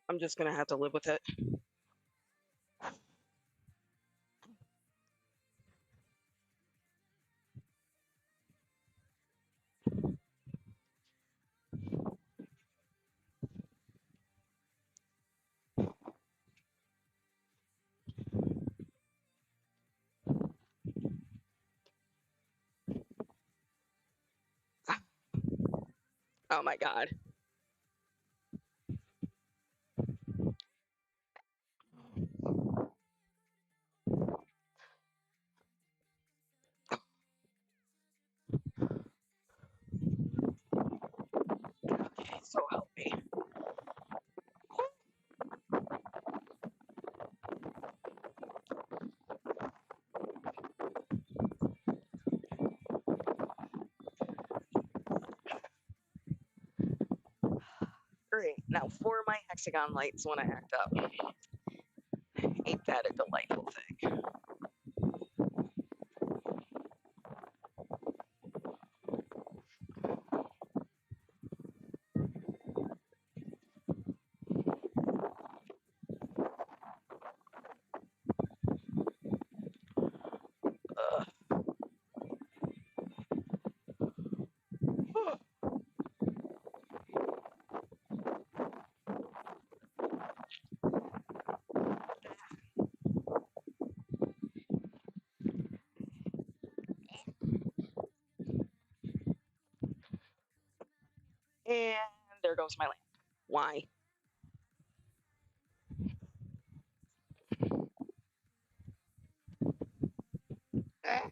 I'm just gonna have to live with it. Oh my god. Okay, so help me. Great. Now for my hexagon lights when I act up. Ain't that a delightful thing? Ugh. And there goes my lamp. Why? Ah.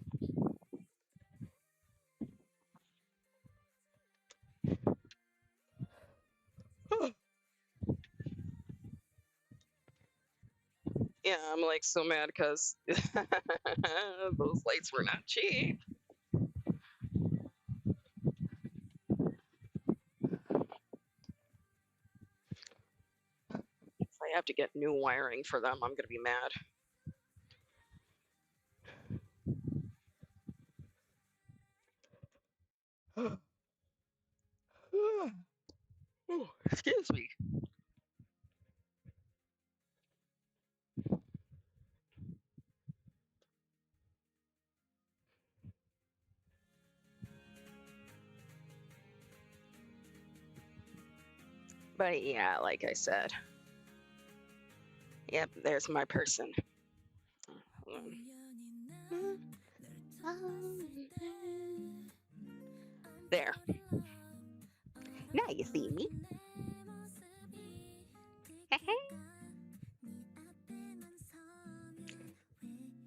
Yeah, I'm like so mad because those lights were not cheap. If I have to get new wiring for them, I'm gonna be mad. Ooh, excuse me. But yeah, like I said, yep, there's my person. Hold on. There. Now you see me.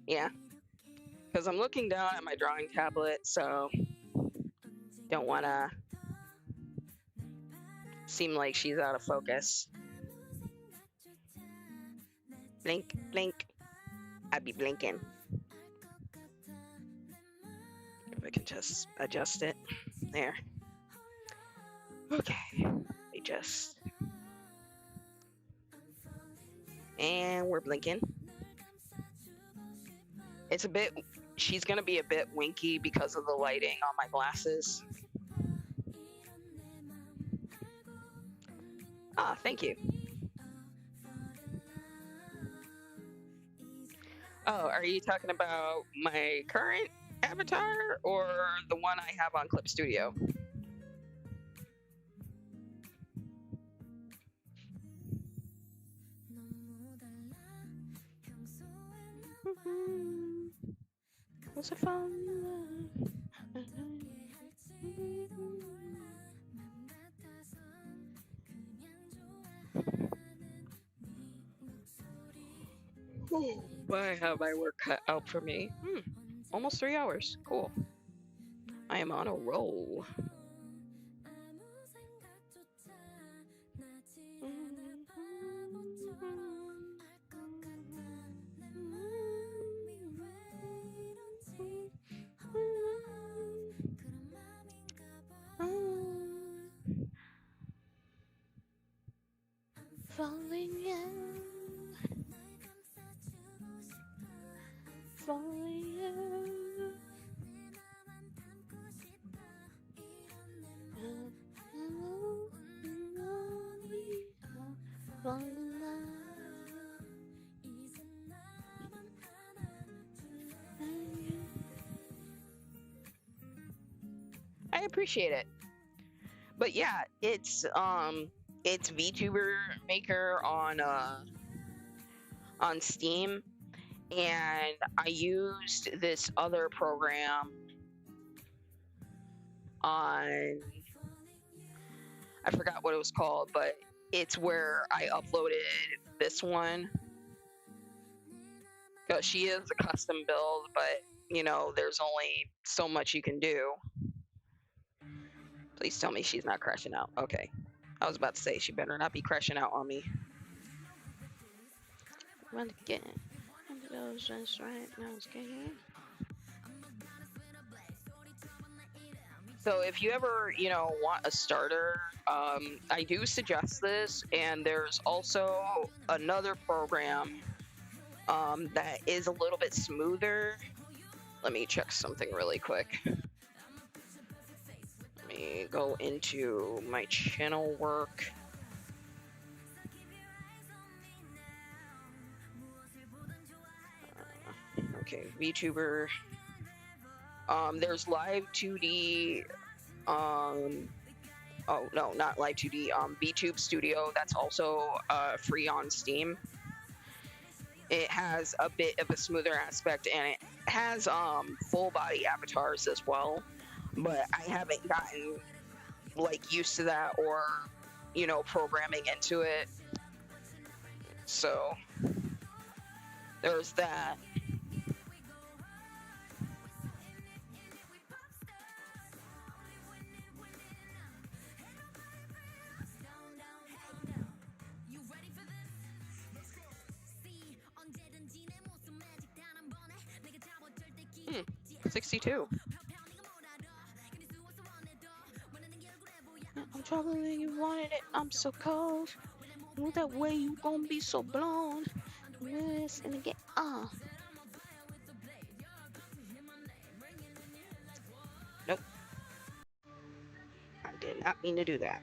Yeah, because I'm looking down at my drawing tablet, so don't want to seem like she's out of focus. Blink, blink. I'd be blinking. If I can just adjust it. There. Okay. Adjust. And we're blinking. It's a bit, she's going to be a bit winky because of the lighting on my glasses. Ah, thank you. Oh, are you talking about my current avatar or the one I have on Clip Studio? Was it fun? Why have my work cut out for me? Almost 3 hours. Cool. I am on a roll. Falling in. Falling in. I appreciate it. But yeah, it's VTuber Maker on Steam, and I used this other program on, I forgot what it was called, but it's where I uploaded this one. Because she is a custom build, but you know, there's only so much you can do. Please tell me she's not crashing out. Okay. I was about to say, she better not be crashing out on me. Run again. Just right now, so if you ever, you know, want a starter, I do suggest this, and there's also another program that is a little bit smoother. Let me check something really quick. Let me go into my channel work. Okay, VTuber. There's Live 2D. Oh no, not Live 2D. VTube Studio. That's also free on Steam. It has a bit of a smoother aspect, and it has full body avatars as well. But I haven't gotten like used to that, or you know, programming into it. So there's that. Hmm, 62. I'm troubling you wanted it. I'm so cold. Knew that way you gonna be so blown. Yes, and again, Nope. I did not mean to do that.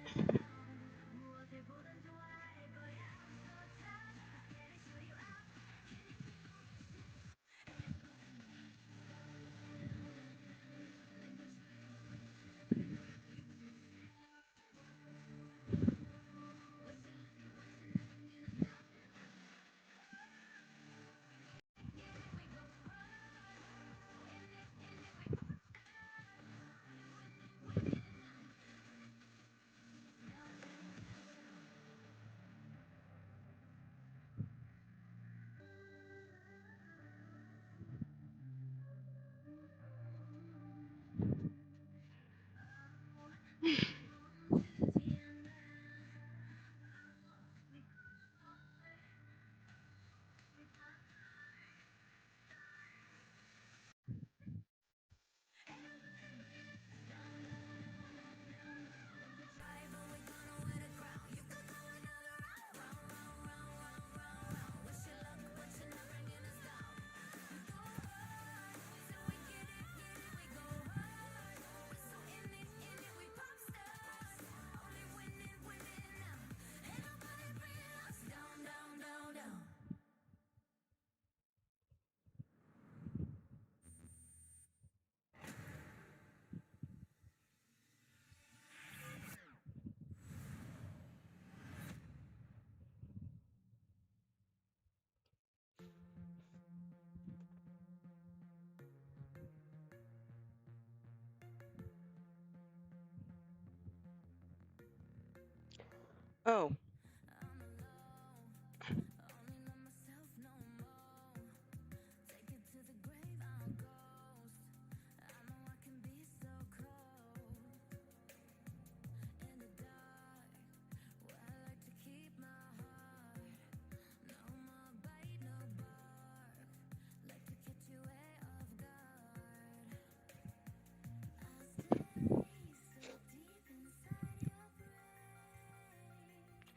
Oh,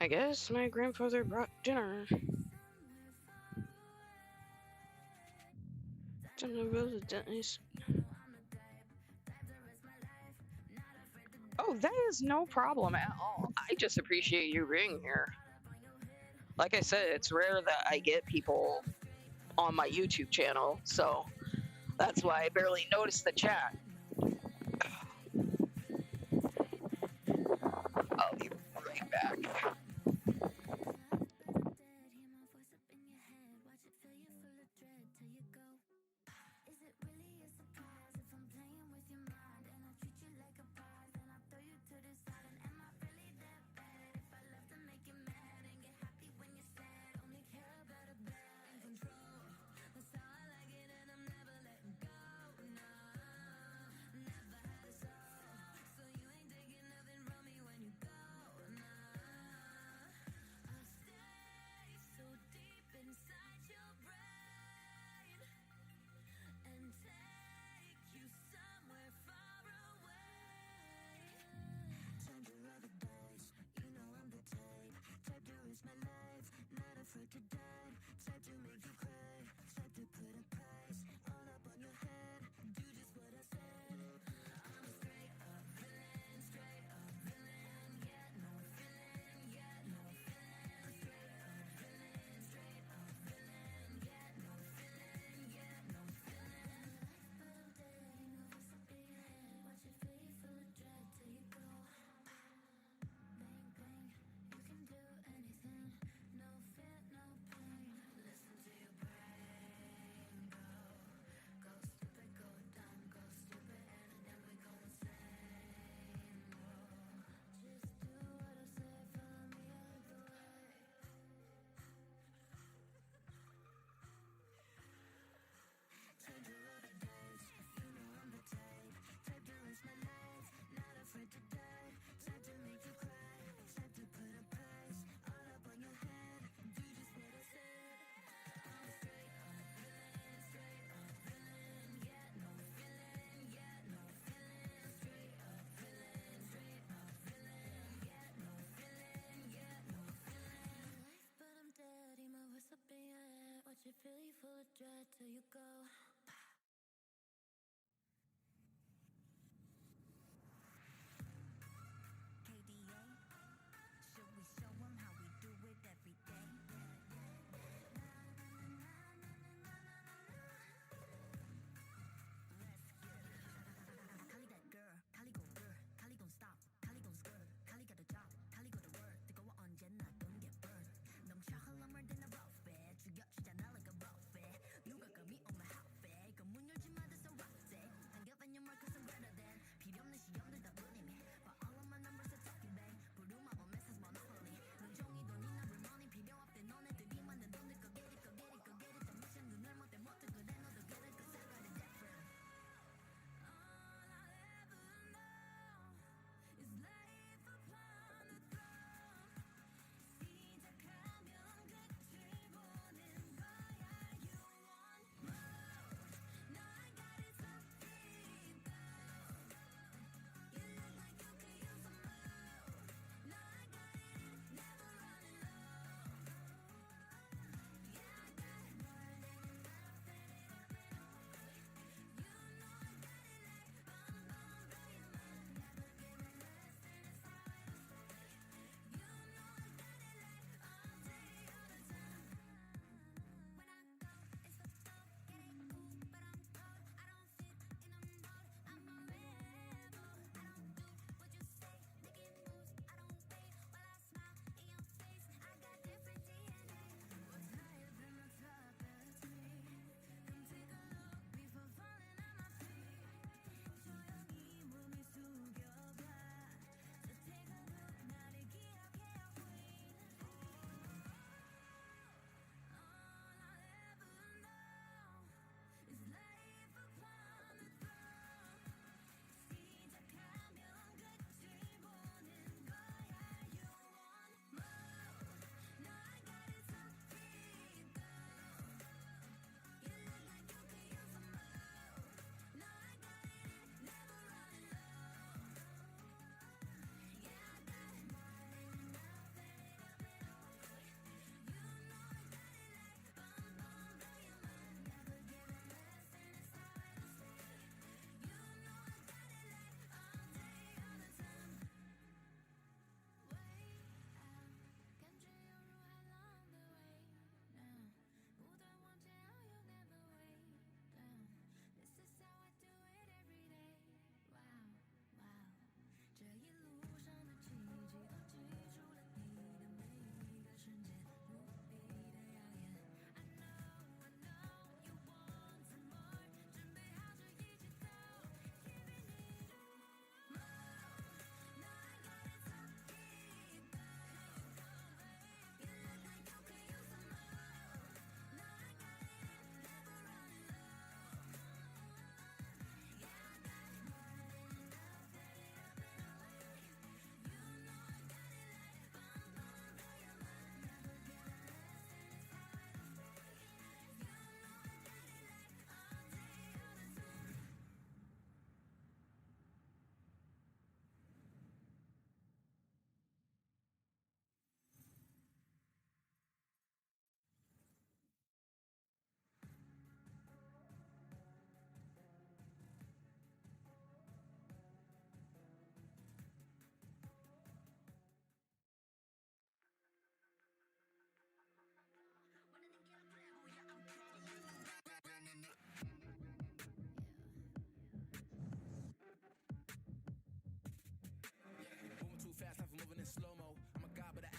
I guess my grandfather brought dinner. Time to go to the dentist. Oh, that is no problem at all. I just appreciate you being here. Like I said, it's rare that I get people on my YouTube channel, so that's why I barely notice the chat. I'll be right back.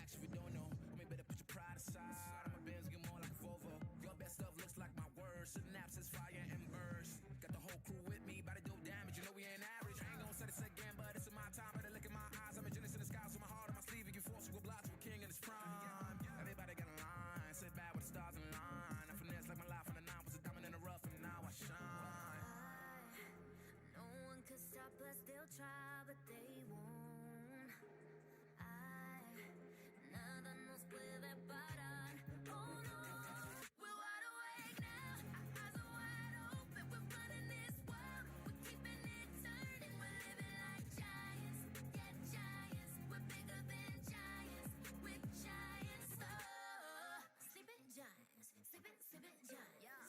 relax if you don't know. Homie, better put your pride aside. I'm a Benz, get more like a Volvo. Your best stuff looks like my words. Synapses, fire, and burst. Got the whole crew with me, about to do damage. You know we ain't average. I ain't gonna say this again, but it's in my time. Better look in my eyes. I'm a genius in the skies with my heart on my sleeve. You can force you a block to a king in his prime. Everybody got a line. Sit back with the stars in line. I finesse like my life on the nine. Was a diamond in the rough, and now I shine.
No one could stop us, they'll try, but they won't. Nada nos puede parar. Oh no, we're wide awake now. Our eyes are wide open. We're running this world. We're keeping it turning. We're living like giants. Yeah, giants. We're bigger than giants. We're giants. Oh, sleeping giants. Sleeping giants. Yeah,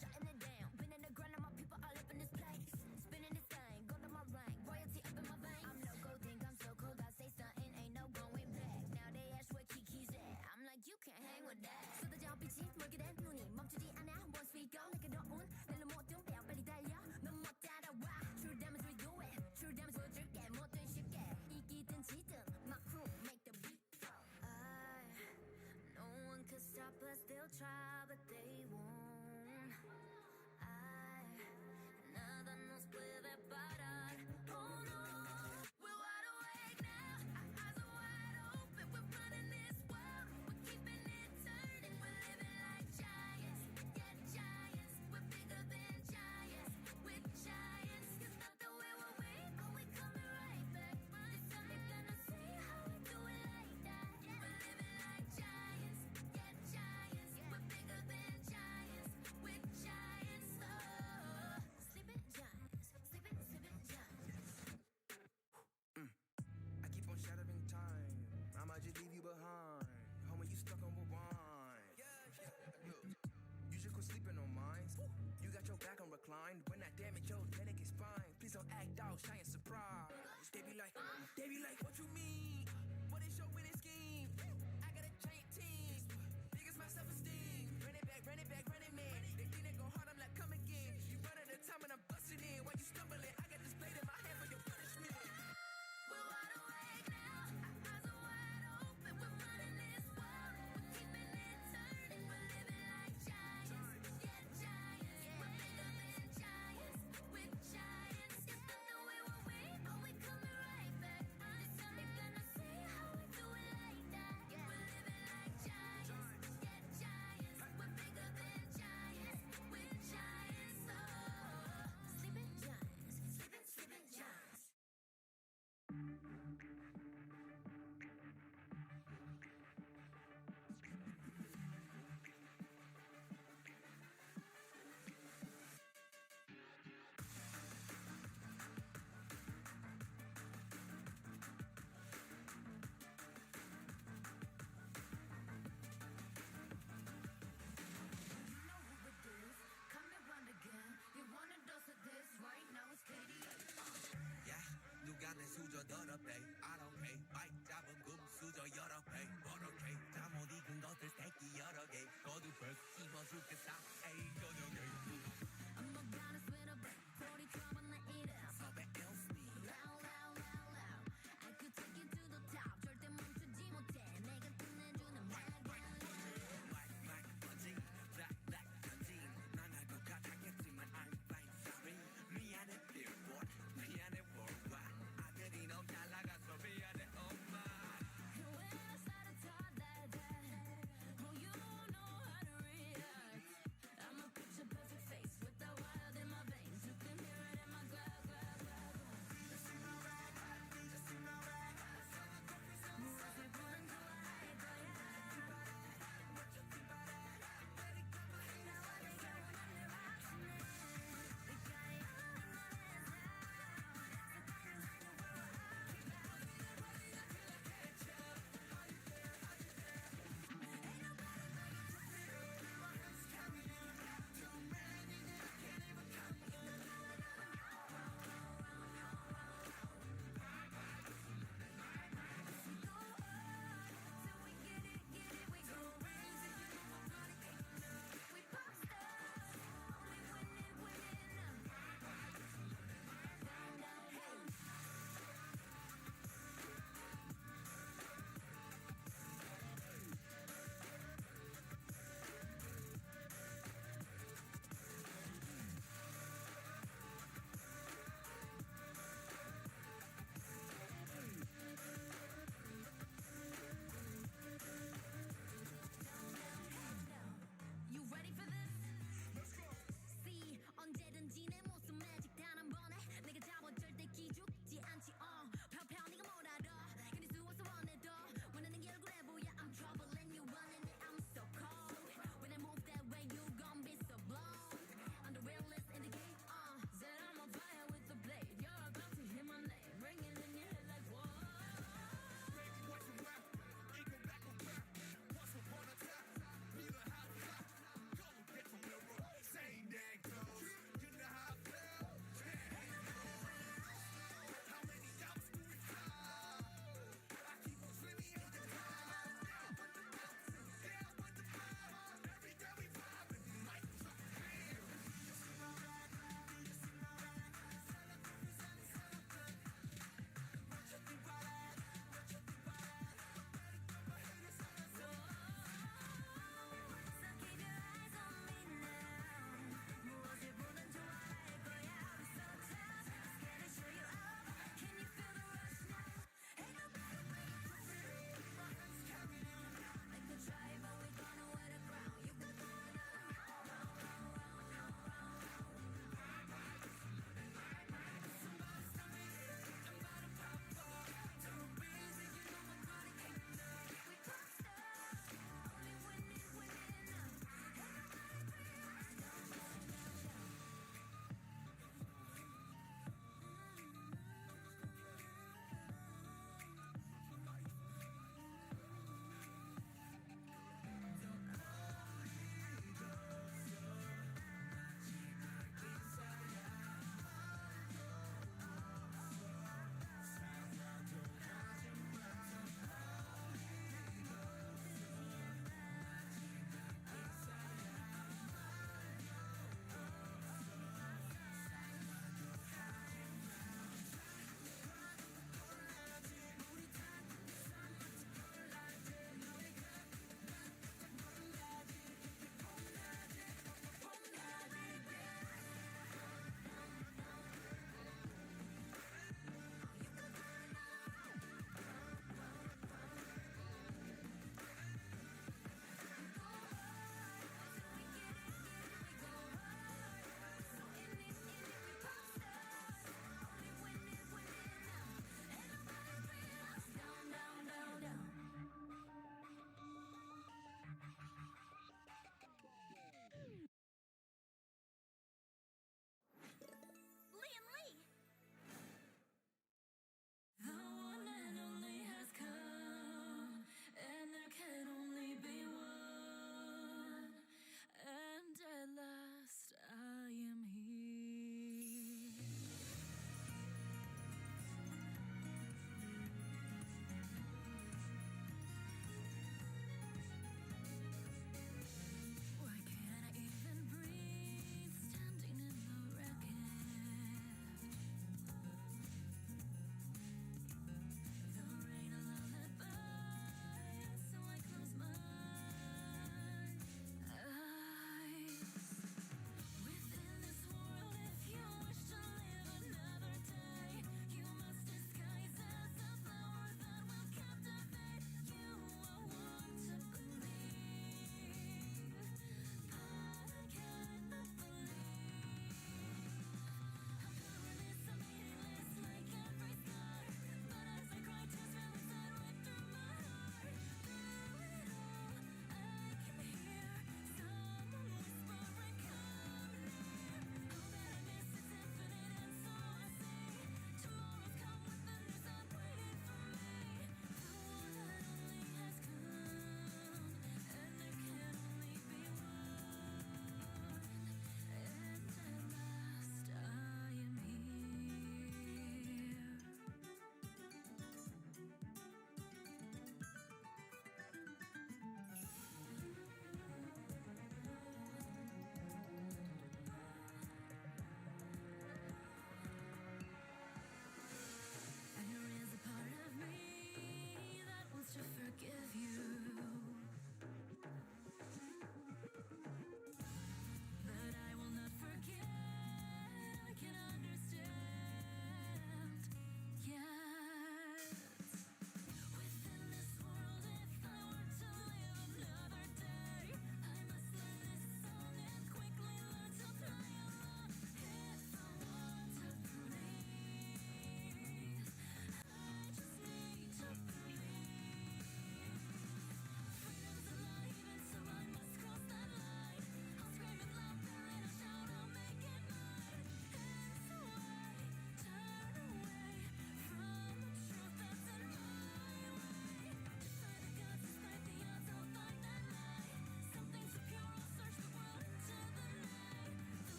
shutting it down. Been in the grind, and my people all up in this place. Spinning this thing, go to my rank. Royalty up in my veins. I'm loco, think I'm so cold. I say something, ain't no going back. Now they ask where Kiki's at. I'm like, you can't hang with that. 쏟아져 빛이 멀게 된 눈이 멈추지 않아. Once we go, 내게 더운 날로 모든 배워 빨리 달려. 넌 못 따라와. True damage we do it. True damage 보여줄게. 뭐든 쉽게. 이기든 지든 my crew make the beat drop. No one could stop us. They'll try, but they won't. Nada nos puede parar. Oh no, we're wide awake now. Our eyes are wide open. We're running this world. We're keeping it turning. We're living like giants. Yeah, giants. We're bigger than giants. We're giants. It's not the way we're waiting, but we're coming right back. This time you're gonna see how we do it like that. We're living like giants. Yeah, giants. We're bigger than giants. We're giants. Oh, sleeping giants. Sleeping giants.
I keep on shattering time. I might just leave you behind. Homie, you stuck on rewind. Look, you should quit sleeping on mine. You got your back on reclined. When I damage your delicate spine, please don't act out, shy and surprised. They be like, what you mean? What is your winning scheme? I got a giant team. Biggest my self-esteem. Run it back, running man. They think they go hard, I'm like, come again. You run at a time and I'm busting in. While you stumbling, I got this blade in my hand for your punishment.
We're wide awake now. Our eyes are wide open. We're running this world. We're keeping it turning. We're living like giants. Yeah, giants. We're bigger than giants. We're giants. It's not the way we're waiting, but we're coming right back. This time you're gonna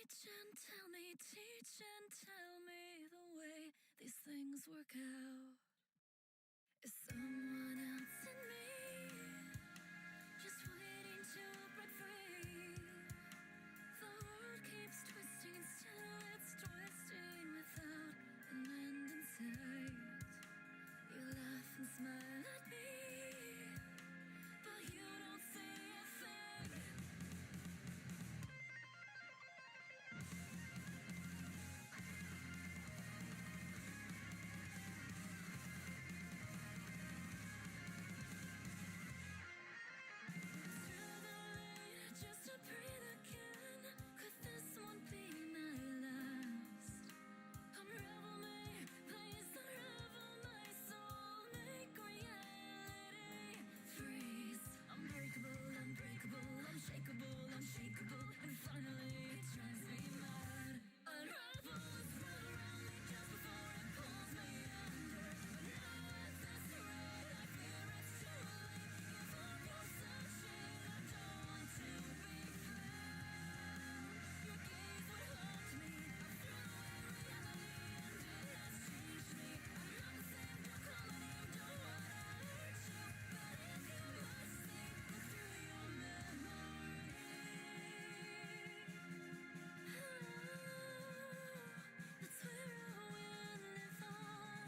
teach and tell me the way these things work out. Is someone else in me just waiting to break free? The world keeps twisting, still it's twisting without an end in sight. You laugh and smile at me, but you don't say a thing. Just to breathe again. Could this one be my last? Unravel me, please unravel my soul. Make reality freeze. Unbreakable, unbreakable, unshakable, unshakable. And finally it drives me mad. Unravels round around me just before it pulls me under. But now at this rate, I fear it's too late. Give up your searching, I don't want to be found. Your gaze would haunt me. I've thrown away reality and it has changed me. I'm not the same, don't call my name, don't wanna hurt you. But if you must see, look through your memory. That's where I will live on.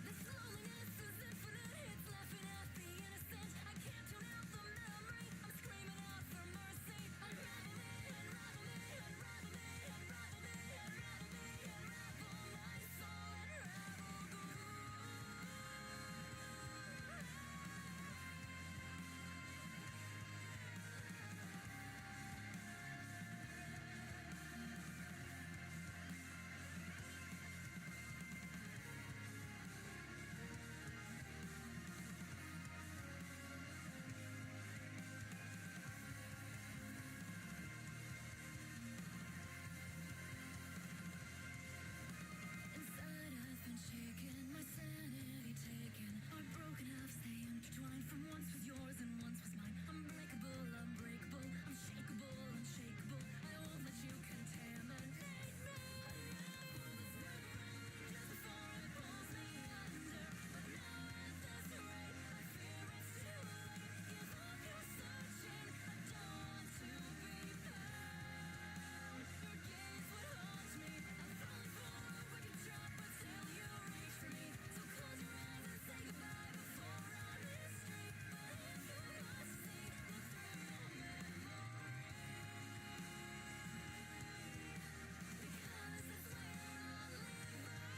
This loneliness is infinite, it's laughing at the innocent. I can't tune out the memory, I'm screaming out for mercy. Unravel me, unravel me, unravel me, unravel me, unravel me, unravel my soul, unravel. Inside I've been shaken, my sanity taken. Heartbroken, I've stay intertwined. From once was yours and once was mine. Unbreakable, unbreakable, unshakable, unshakable. I won't let you contaminate me. Unravel this round around me just before it pulls me under. But now at this rate, I fear it's too late. Give up your searching, I don't want to be found. Your gaze would haunt me. I'm falling for a wicked trap until you reach for me. So close your eyes and say goodbye before our history. But if you must see, look through your memory. Because that's where I'll live on.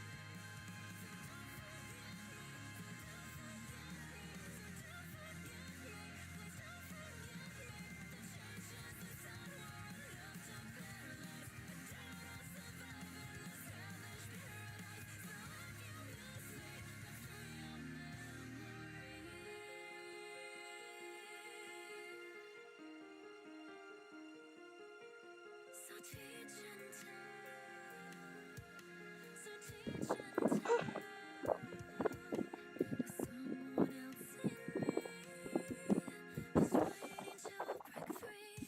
So don't forget me, so don't forget me, so don't forget me, please don't forget me. The changes inside were enough to paralyze. I doubt I'll survive in this hellish paradise. So if you miss me, look through your memory. So teach and tell, so teach and tell. There's someone else in me, just waiting to break free.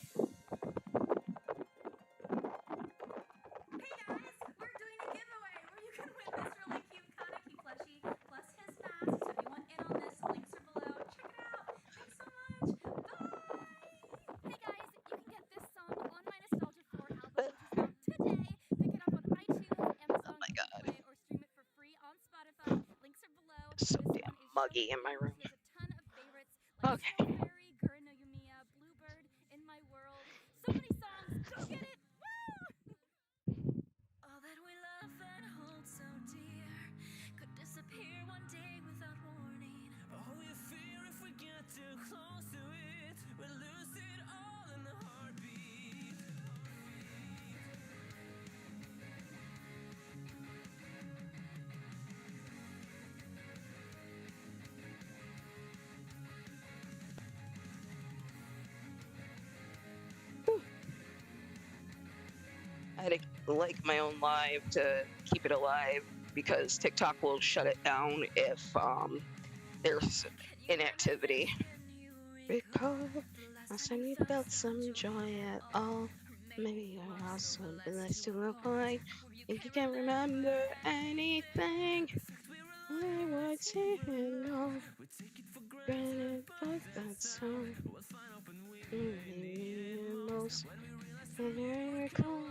Hey guys, we're doing a giveaway where you can win this really cute Kaneki plushie plus his mask. So if you want in on this, links are below. Check it out. Thanks so much. Bye.
Hey guys, you can get this song on my Nostalgia 4 album, which is out today. Pick it up on iTunes, Amazon,
my
Google
God.
Play, or stream it for free on Spotify. Links are below.
So
This
damn
one is
muggy in my
Showing
room.
She has a ton of favorites like
Okay.
Snow Fairy, Gurren no Yumiya, Bluebird, In My World. So many songs. Go get it. Woo!
All that we love and hold so dear could disappear one day without warning.
Oh, we fear if we get too close to it, we'll lose it all in the heartbeat.
I had to like my own live to keep it alive because TikTok will shut it down if there's inactivity.
Can you
Recall last time you felt some joy at all. Maybe you're also blessed to a point. Think you can't remember anything. I would say no. Granted, but that's so. Most recall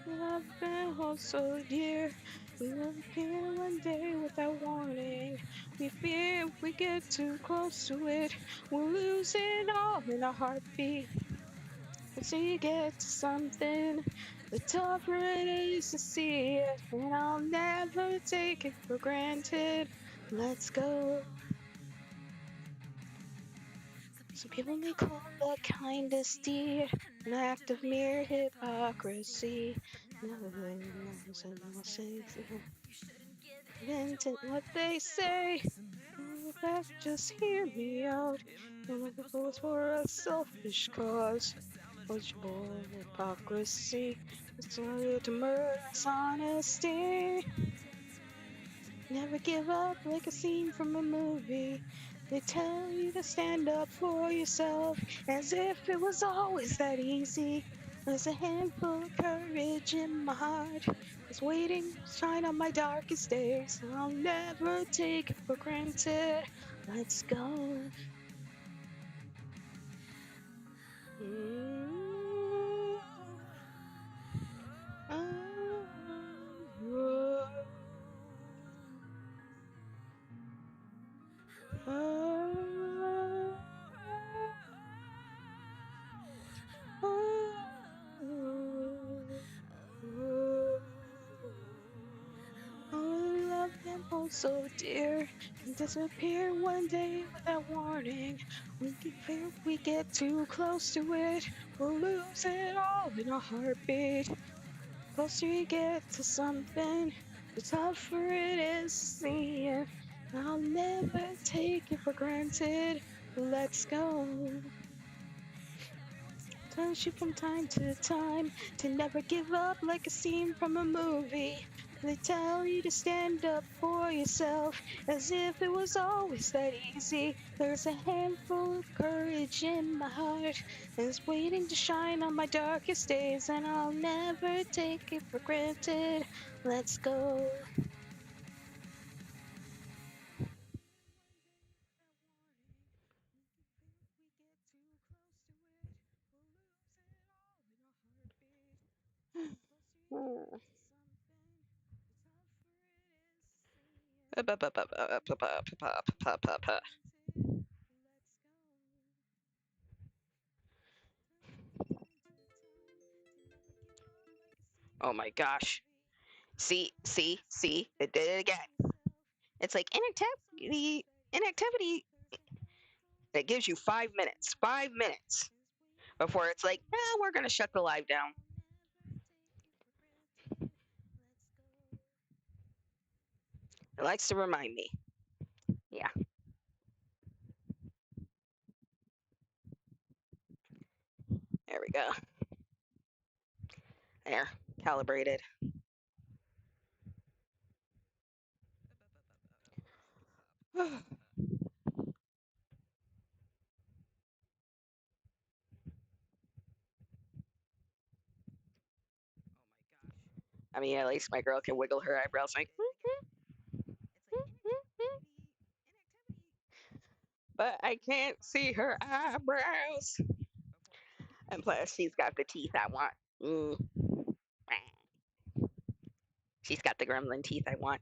love been hold so dear. We will appear one day without warning. We fear if we get too close to it, we'll lose it all in a heartbeat. Until you get to something, the tougher it is to see it, and I'll never take it for granted. Let's go. Some people may call that kindest deed an act of mere hypocrisy. Never meant what they say. Oh, that just hear me out. And if it was for a selfish cause, was born hypocrisy. It's started to murderous honesty. Never give up like a scene from a movie. They tell you to stand up for yourself as if it was always that easy. There's a handful of courage in my heart. It's waiting to shine on my darkest days. And I'll never take it for granted. Let's go. So dear, and disappear one day without warning. We get too close to it, we'll lose it all in a heartbeat. Closer you get to something, the tougher it is to see it. I'll never take it for granted. Let's go. Touch you from time to time to never give up like a scene from a movie. They tell you to stand up for yourself as if it was always that easy. There's a handful of courage in my heart and it's waiting to shine on my darkest days, and I'll never take it for granted. Let's go. Oh my gosh. See, it did it again. It's like inactivity that gives you 5 minutes. 5 minutes before it's like, we're gonna shut the live down. It likes to remind me. Yeah. There we go. There, calibrated. I mean, at least my girl can wiggle her eyebrows like. But I can't see her eyebrows. And plus, she's got the teeth I want. She's got the gremlin teeth I want.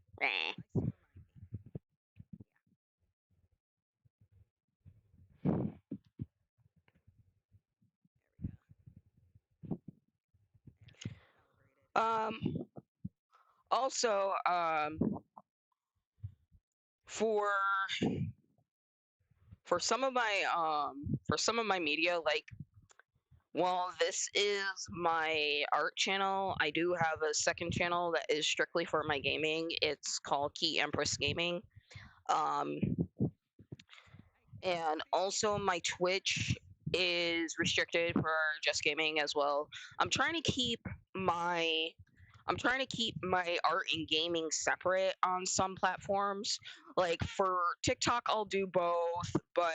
Also, for some of my media, like, well, this is my art channel. I do have a second channel that is strictly for my gaming. It's called Key Empress Gaming. And also my Twitch is restricted for just gaming as well. I'm trying to keep my art and gaming separate on some platforms. Like for TikTok, I'll do both, but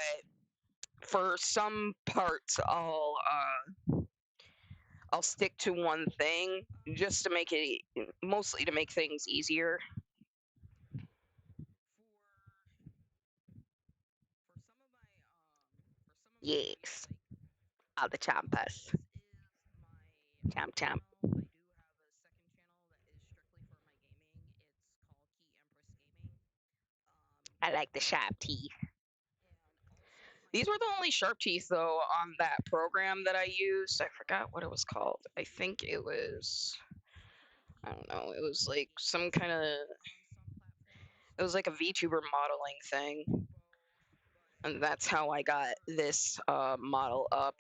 for some parts, I'll stick to one thing just to make it mostly to make things easier. Yes, all the champas. Champ champ. I like the sharp teeth. These were the only sharp teeth though on that program that I used. I forgot what it was called. I think it was, I don't know. It was like some kind of, it was like a VTuber modeling thing, and that's how I got this model up.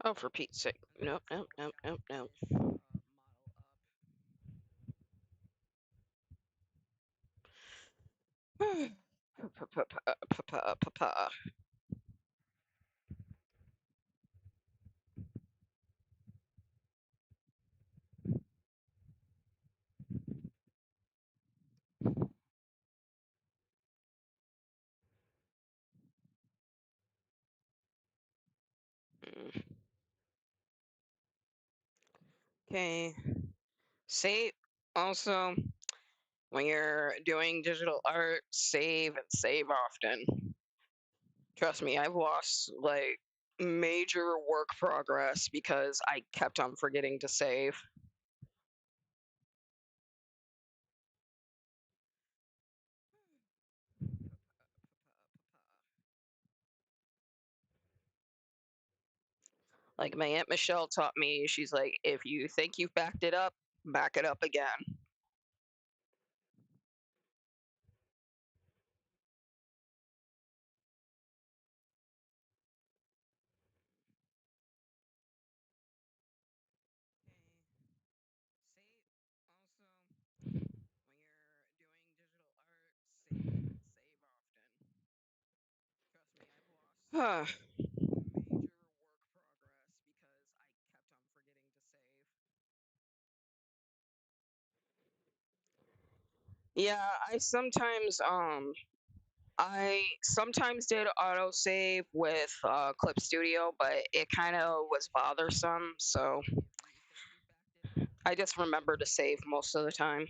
Oh, for Pete's sake. Nope, nope, nope, nope, nope. Okay. Save. Also, when you're doing digital art, save and save often. Trust me, I've lost like major work progress because I kept on forgetting to save. Like my Aunt Michelle taught me, she's like, if you think you've backed it up, back it up again. Huh. Yeah, I sometimes did autosave with Clip Studio, but it kind of was bothersome, so I just remember to save most of the time.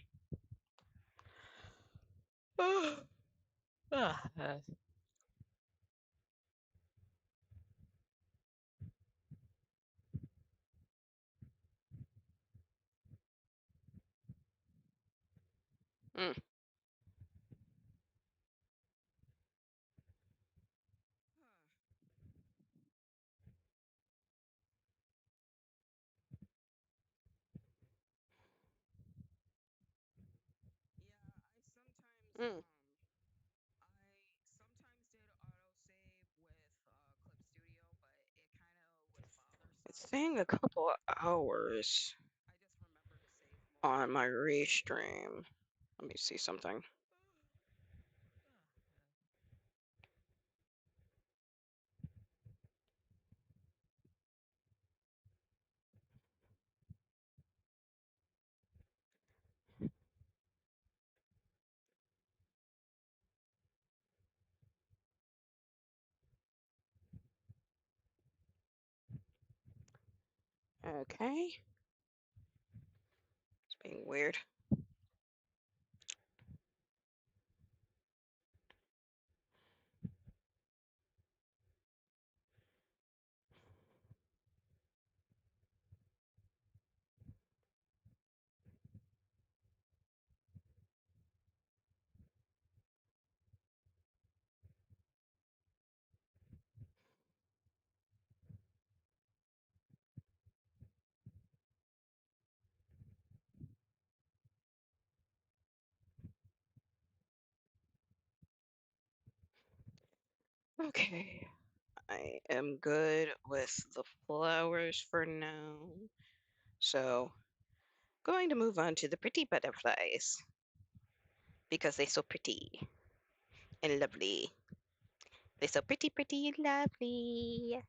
Mm. Mm. It's saying a couple of hours on my restream. Let me see something. Okay. It's being weird. Okay. I am good with the flowers for now. So, going to move on to the pretty butterflies because they're so pretty and lovely. They're so pretty, pretty, and lovely.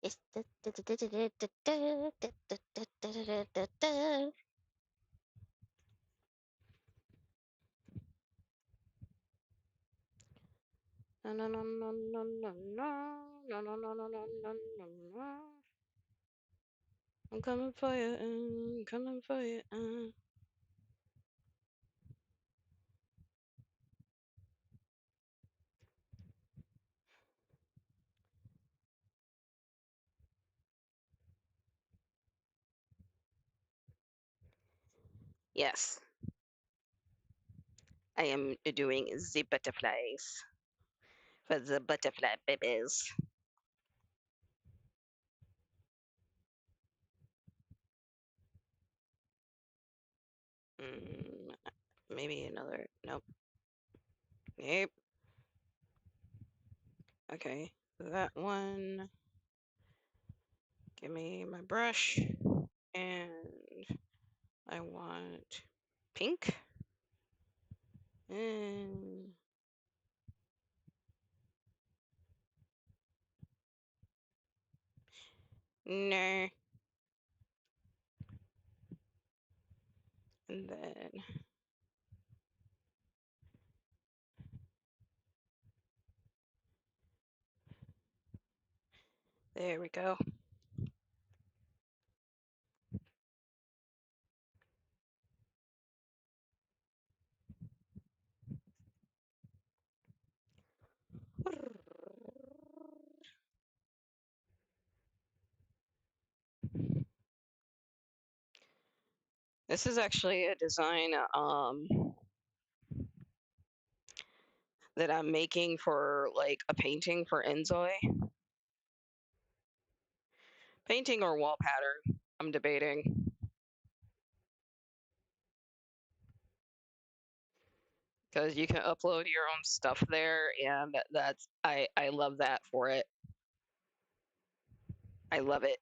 It's no no no no no no no no no no no no no no no. I'm coming for you, coming for you. Yes, I am doing the butterflies for the butterfly babies. Mm, maybe another. Nope. Nope. Okay, that one. Give me my brush, and I want pink. And no, and then there we go. This is actually a design that I'm making for like a painting for Enzoy. Painting or wall pattern. I'm debating. Because you can upload your own stuff there, and that's I love that for it. I love it.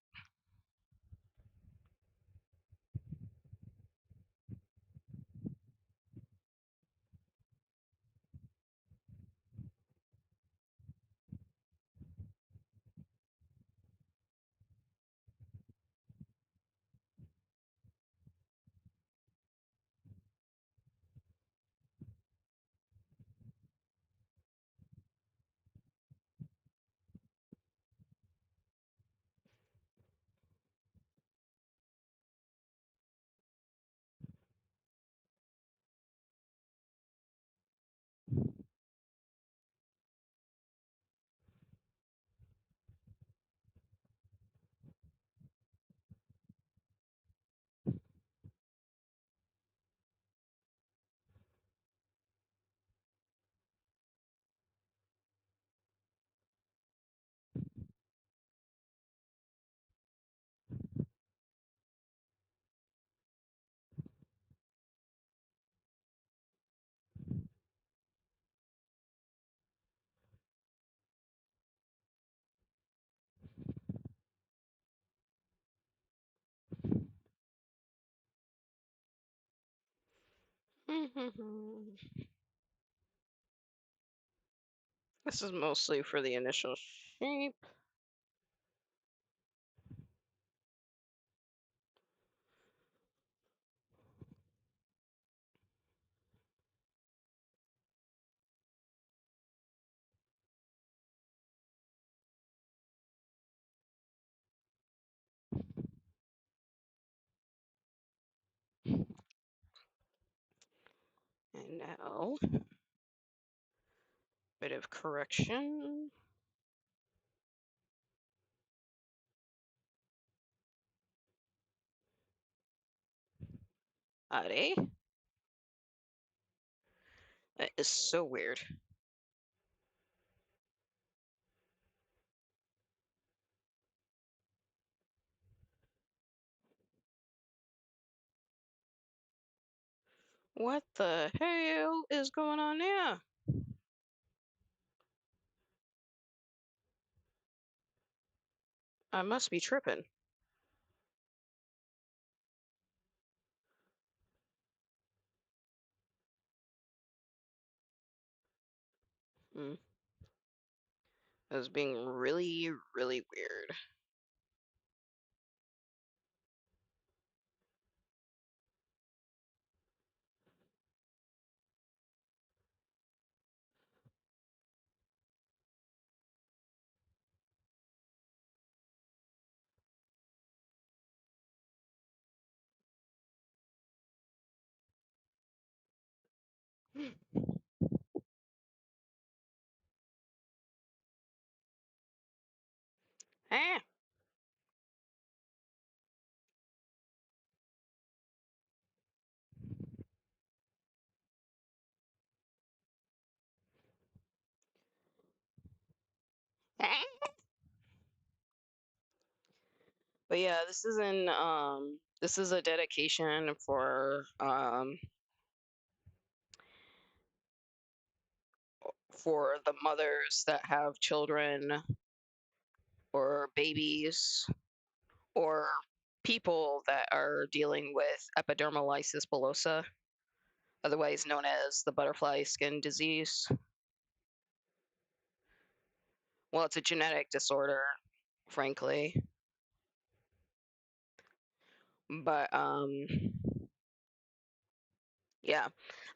This is mostly for the initial shape. And now, bit of correction. Are. That is so weird. What the hell is going on now? I must be tripping. Hmm. That was being really, really weird. Ah. Ah. But yeah, this is a dedication for the mothers that have children or babies or people that are dealing with epidermolysis bullosa, otherwise known as the butterfly skin disease. Well, it's a genetic disorder, frankly. But yeah,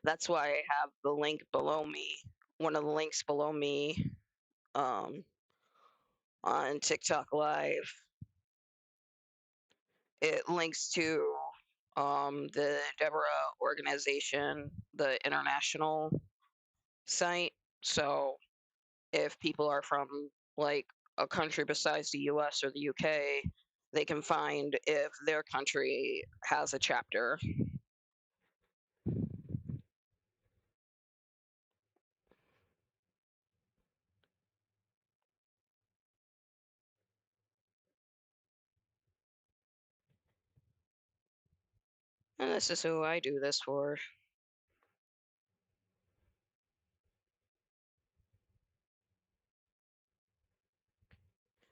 that's why I have the link below me. One of the links below me um, on TikTok Live. It links to the Deborah organization, the international site. So if people are from like a country besides the US or the UK, they can find if their country has a chapter. And this is who I do this for.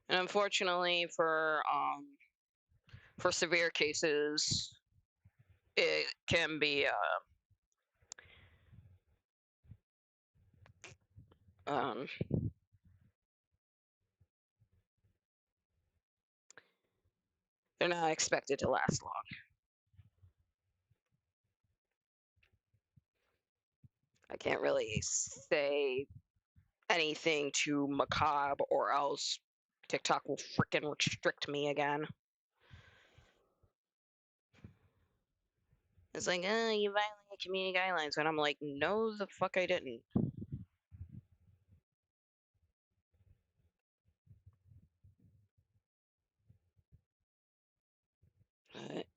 And unfortunately for severe cases, it can be um, they're not expected to last long. I can't really say anything too macabre or else TikTok will freaking restrict me again. It's like, you violated community guidelines. And I'm like, no, the fuck I didn't.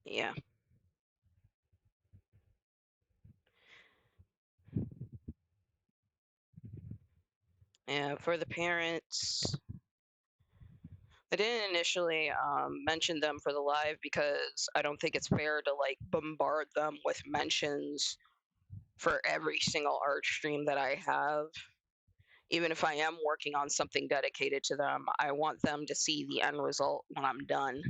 Yeah. Yeah, for the parents, I didn't initially mention them for the live because I don't think it's fair to like bombard them with mentions for every single art stream that I have. Even if I am working on something dedicated to them, I want them to see the end result when I'm done.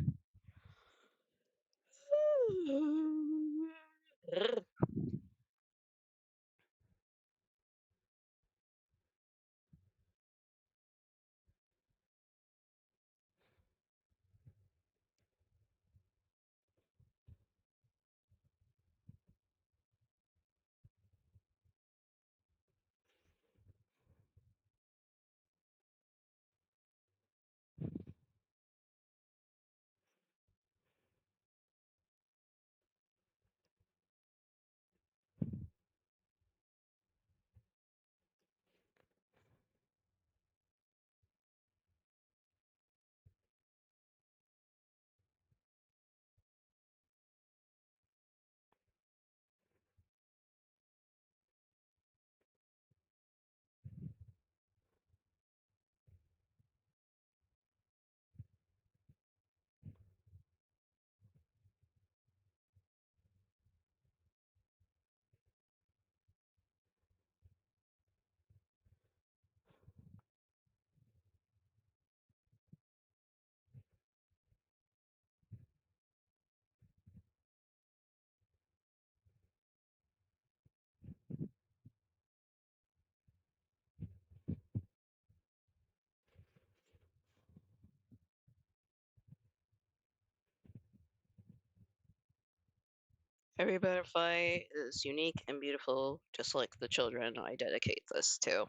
Every butterfly is unique and beautiful, just like the children I dedicate this to.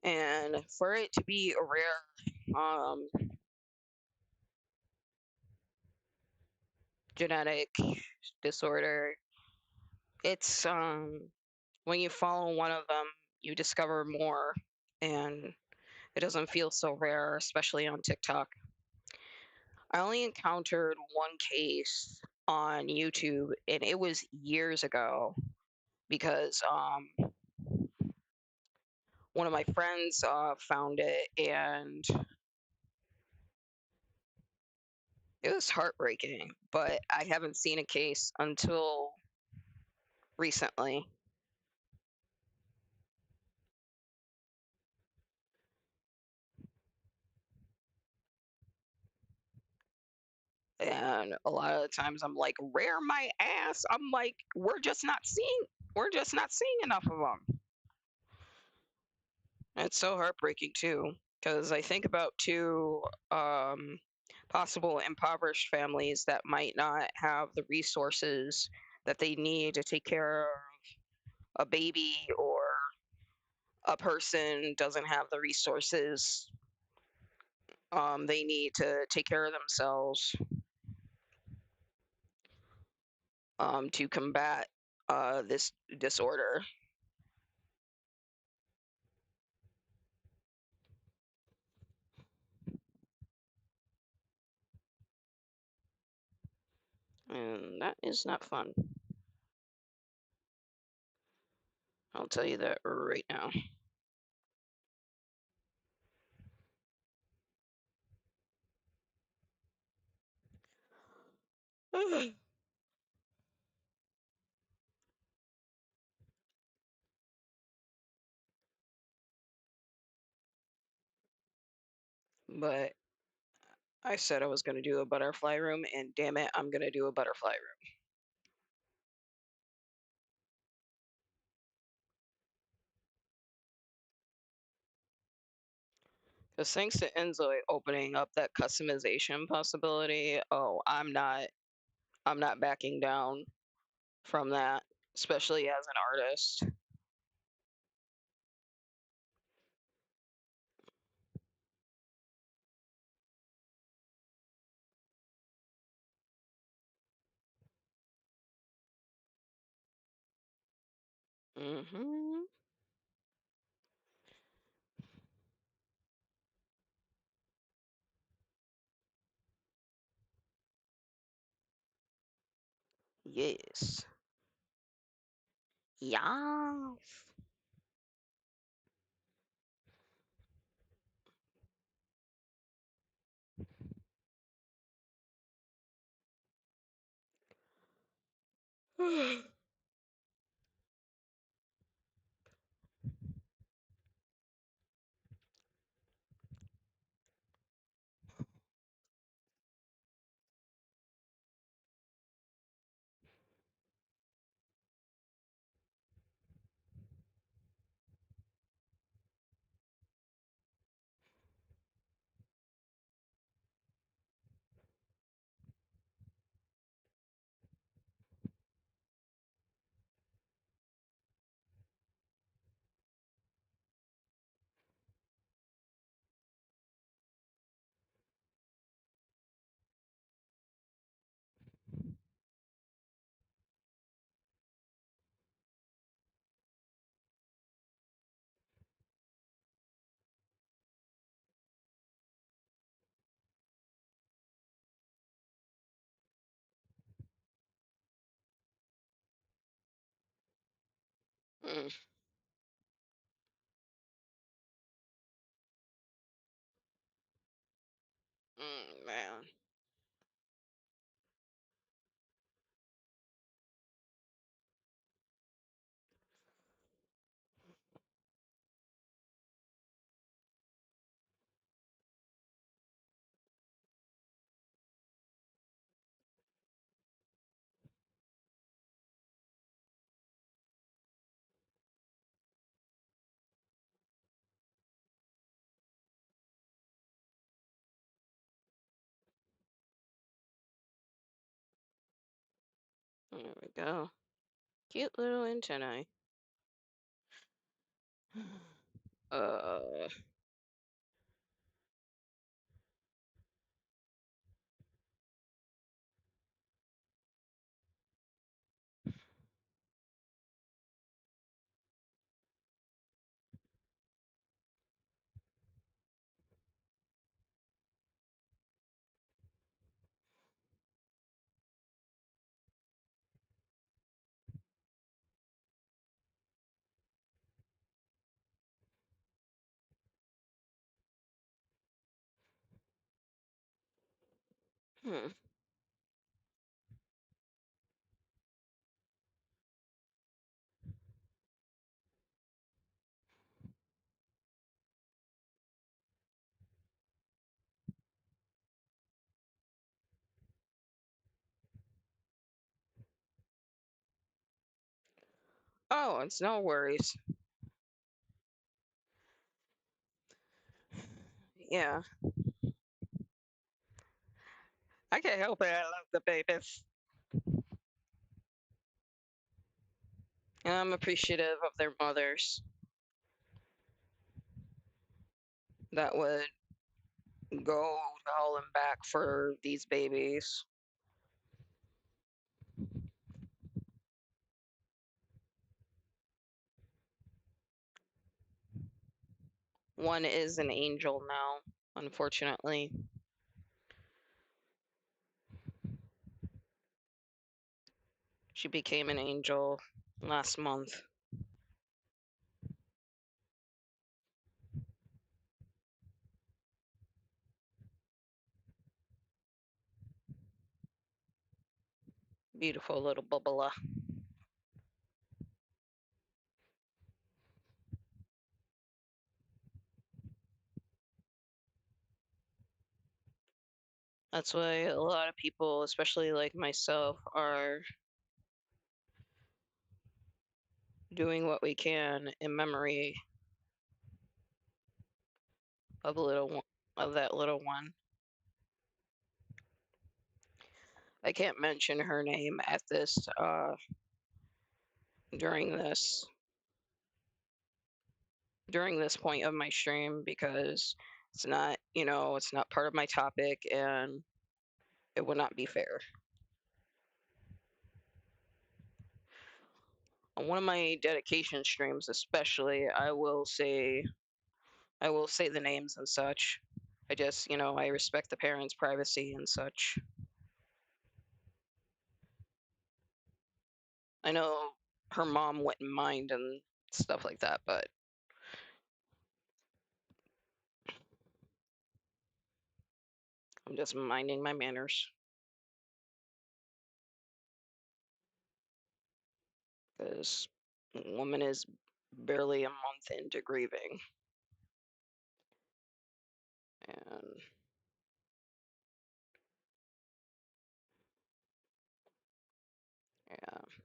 And for it to be a rare genetic disorder, it's when you follow one of them, you discover more, and it doesn't feel so rare, especially on TikTok. I only encountered one case on YouTube, and it was years ago because one of my friends found it, and it was heartbreaking. But I haven't seen a case until recently. And a lot of the times I'm like, rare my ass. I'm like, we're just not seeing enough of them. It's so heartbreaking too, because I think about two possible impoverished families that might not have the resources that they need to take care of a baby, or a person doesn't have the resources they need to take care of themselves to combat this disorder. And that is not fun. I'll tell you that right now. But I said I was going to do a butterfly room, and damn it, I'm going to do a butterfly room. Because thanks to Enzoy opening up that customization possibility, oh, I'm not backing down from that, especially as an artist. Hmm. Yes. Yes. Mm, man. There we go. Cute little antennae. Uh, hmm. Oh, it's no worries. Yeah, I can't help it. I love the babies. And I'm appreciative of their mothers that would go to hell and back for these babies. One is an angel now, unfortunately. She became an angel last month. Beautiful little bubbler. That's why a lot of people, especially like myself, are doing what we can in memory of that little one. I can't mention her name at this during this during this point of my stream because it's not, it's not part of my topic and it would not be fair. On one of my dedication streams especially, I will say the names and such. I just, I respect the parents' privacy and such. I know her mom wouldn't mind and stuff like that, but I'm just minding my manners because woman is barely a month into grieving. And yeah.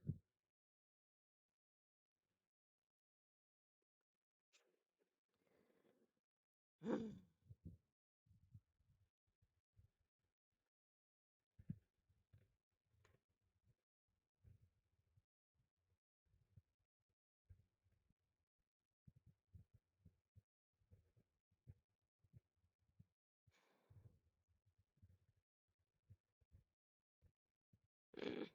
Mm.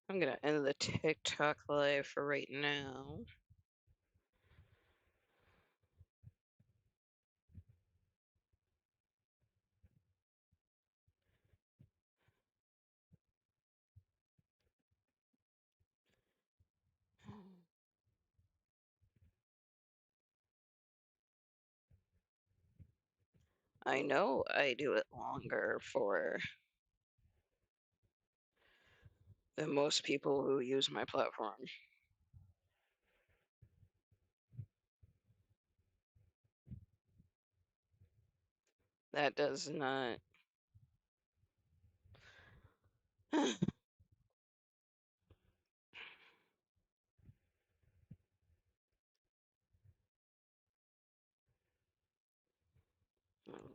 I'm gonna end the TikTok live for right now. I know I do it longer for than most people who use my platform. That does not. I'll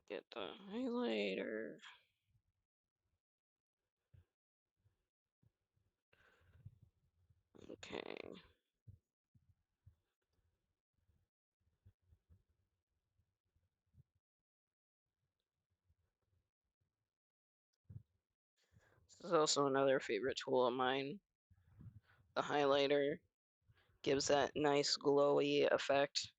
get the highlighter. Okay. This is also another favorite tool of mine. The highlighter gives that nice glowy effect.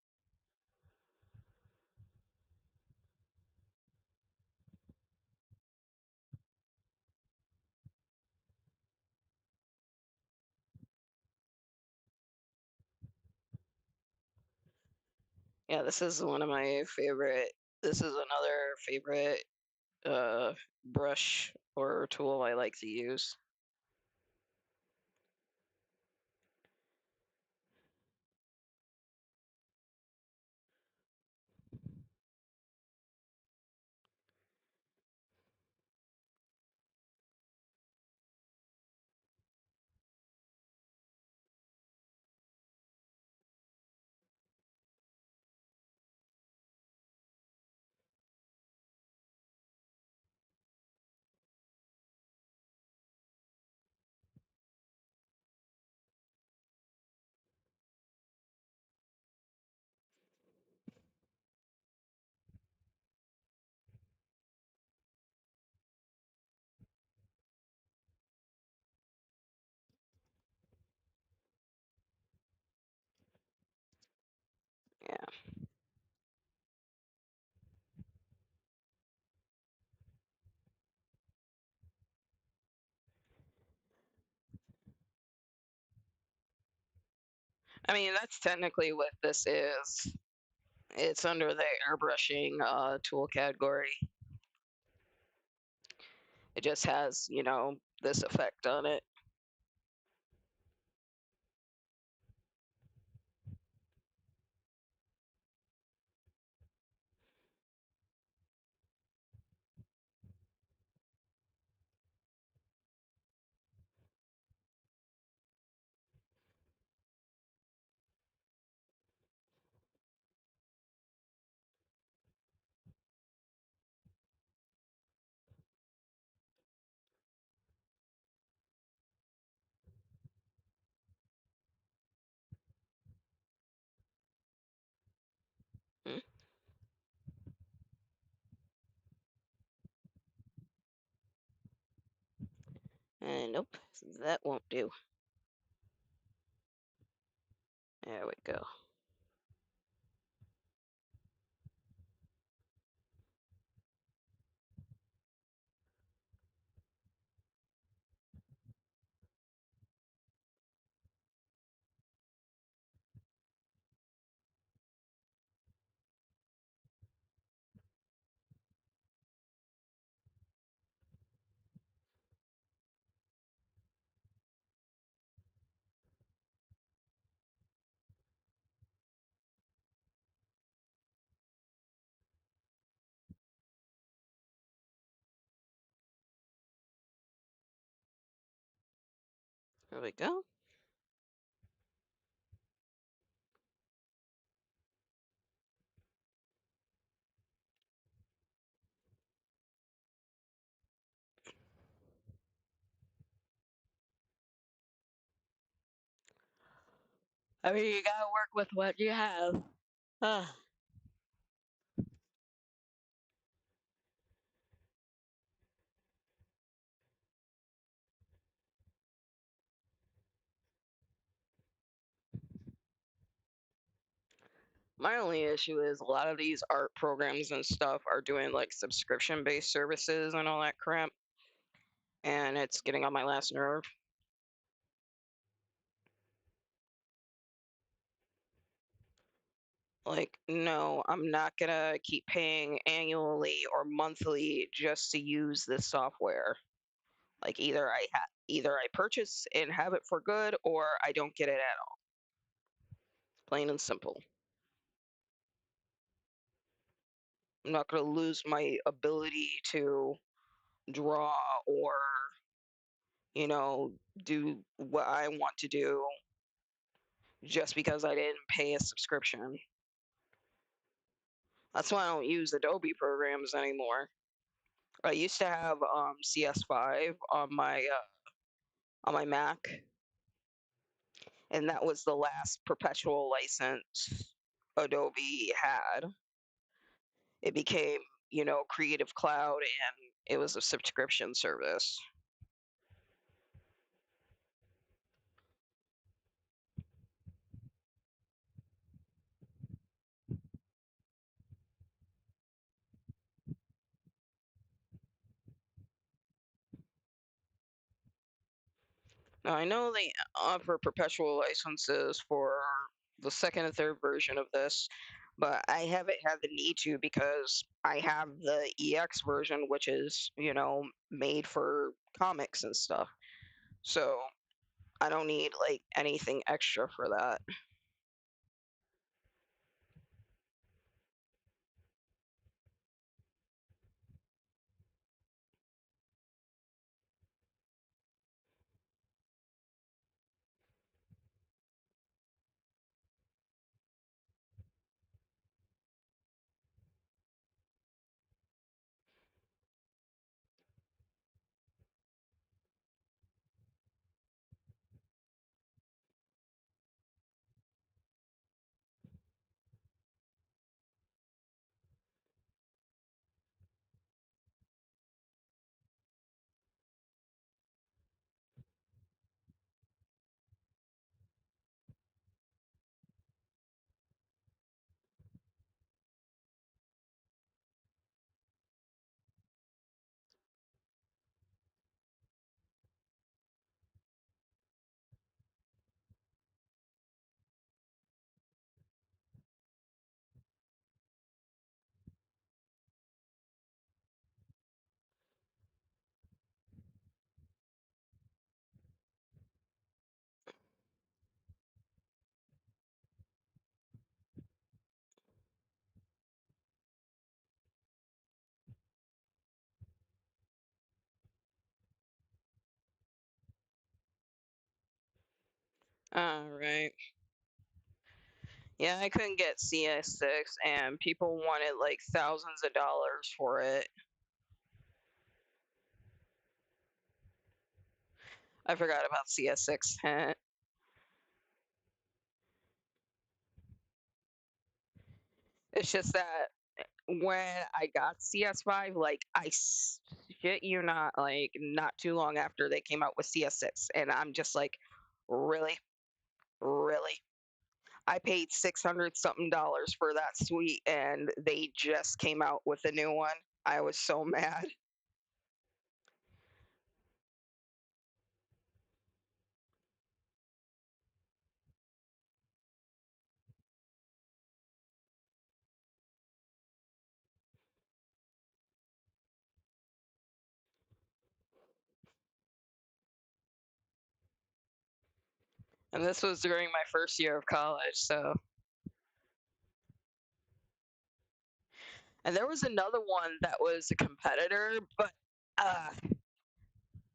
Yeah, this is one of my favorite. This is another favorite uh, brush or tool I like to use. Yeah. I mean, that's technically what this is. It's under the airbrushing tool category. It just has, this effect on it. Hmm. And nope, that won't do. There we go. There we go. I mean, you gotta work with what you have. Ah. My only issue is a lot of these art programs and stuff are doing like subscription based services and all that crap, and it's getting on my last nerve. Like, no, I'm not gonna keep paying annually or monthly just to use this software. Like either I purchase and have it for good or I don't get it at all. Plain and simple. I'm not gonna lose my ability to draw or, you know, do what I want to do just because I didn't pay a subscription. That's why I don't use Adobe programs anymore. I used to have CS5 on my Mac, and that was the last perpetual license Adobe had. It became, Creative Cloud, and it was a subscription service. Now, I know they offer perpetual licenses for the second and third version of this, but I haven't had the need to because I have the EX version, which is, made for comics and stuff. So I don't need like anything extra for that. All right. Yeah, I couldn't get CS6, and people wanted like thousands of dollars for it. I forgot about CS6. It's just that when I got CS5, like shit you not, like not too long after they came out with CS6, and I'm just like, really, really. I paid 600 something dollars for that suite, and they just came out with a new one. I was so mad. And this was during my first year of college, so. And there was another one that was a competitor, but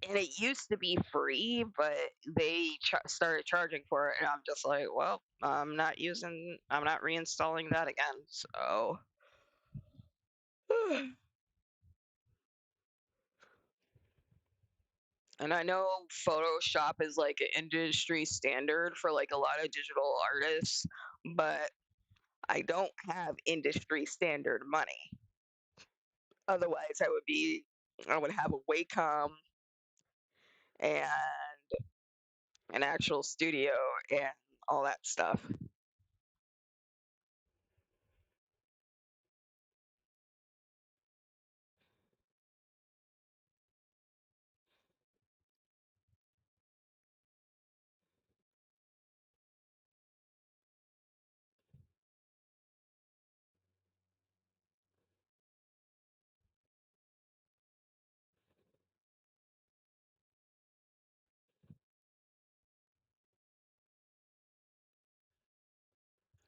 and it used to be free, but they started charging for it, and I'm just like, well, I'm not reinstalling that again. So, and I know Photoshop is like an industry standard for like a lot of digital artists, but I don't have industry standard money. Otherwise, I would have a Wacom and an actual studio and all that stuff.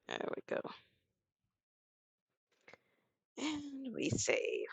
There we go. And we save.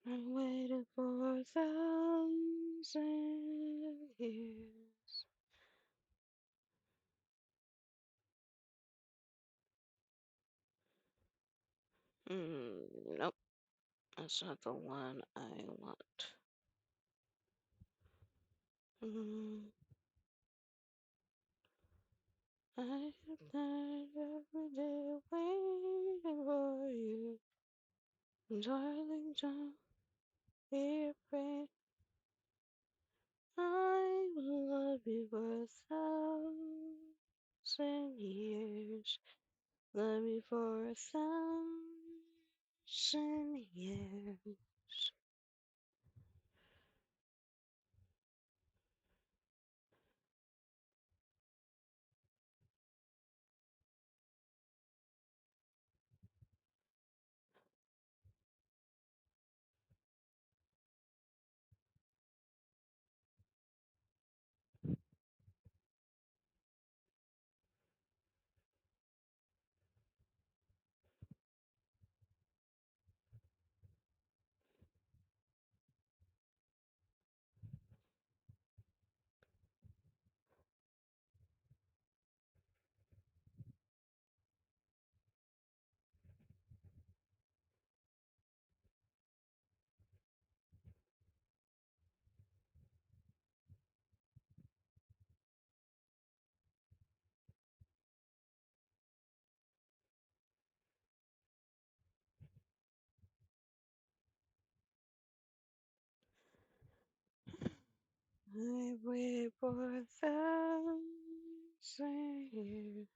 I waited for 1,000 years. Nope, that's not the one I want. Mm, I have died every day waiting for you, darling. Don't be afraid. I will love you for 1,000 years. Love me for 1,000 years. I wait for 1,000 years.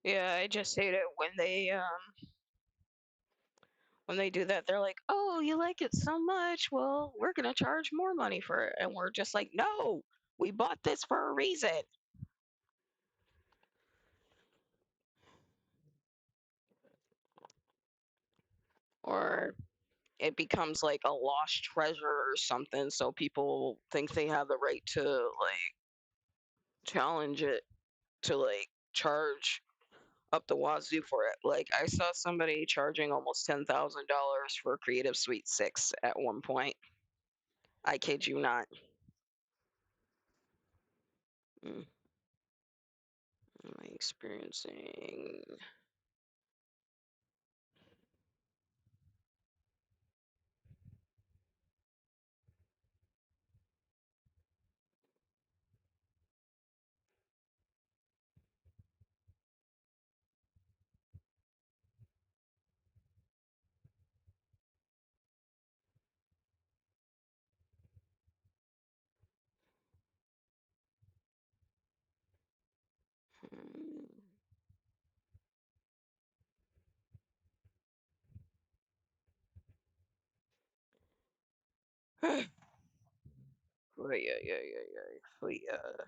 Yeah, I just hate it when they do that. They're like, "Oh, you like it so much? Well, we're gonna charge more money for it." And we're just like, "No, we bought this for a reason." Or it becomes like a lost treasure or something, so people think they have the right to like challenge it, to like charge up the wazoo for it. Like I saw somebody charging almost $10,000 for Creative Suite 6 at one point. I kid you not. Mm, am I experiencing? Oh, yeah, yeah, yeah, yeah. Oh, yeah.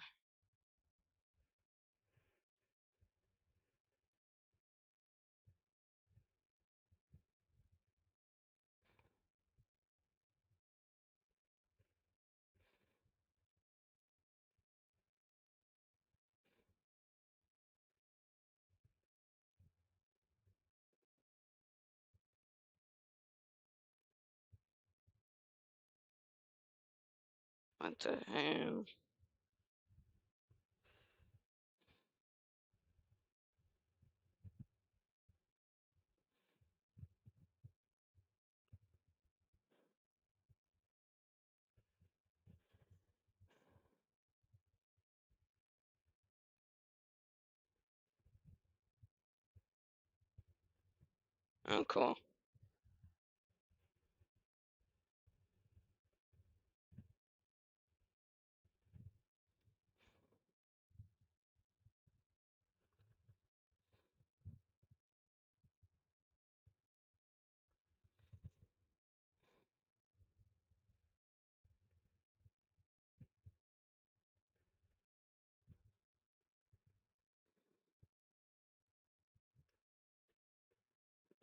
What the hell? Oh, cool.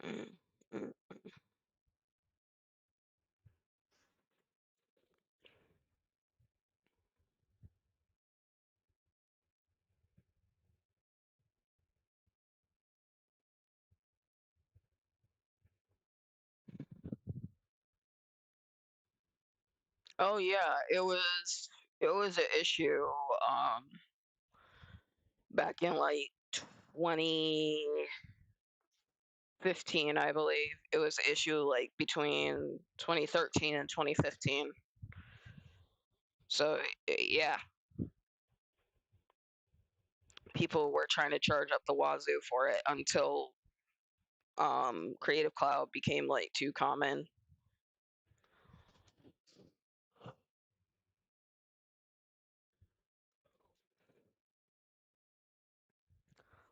Mm, mm. Oh yeah, it was an issue um back in like 2015, I believe. It was an issue like between 2013 and 2015. So yeah, people were trying to charge up the wazoo for it until Creative Cloud became like too common.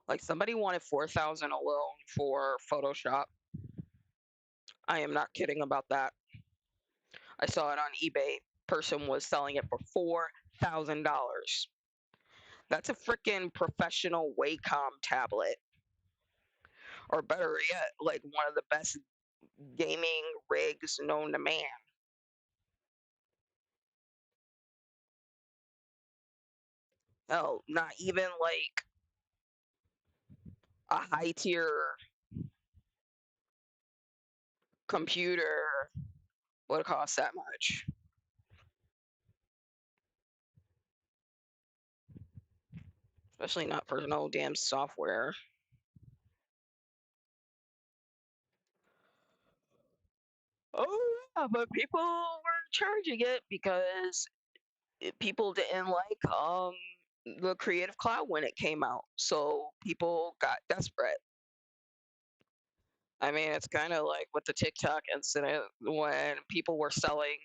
Like somebody wanted 4,000 alone for Photoshop. I am not kidding about that. I saw it on eBay. Person was selling it for $4,000. That's a freaking professional Wacom tablet, or better yet, like one of the best gaming rigs known to man. Hell, not even like a high tier computer would cost that much. Especially not for no damn software. Oh yeah, but people were charging it because people didn't like the Creative Cloud when it came out, so people got desperate. I mean, it's kind of like with the TikTok incident when people were selling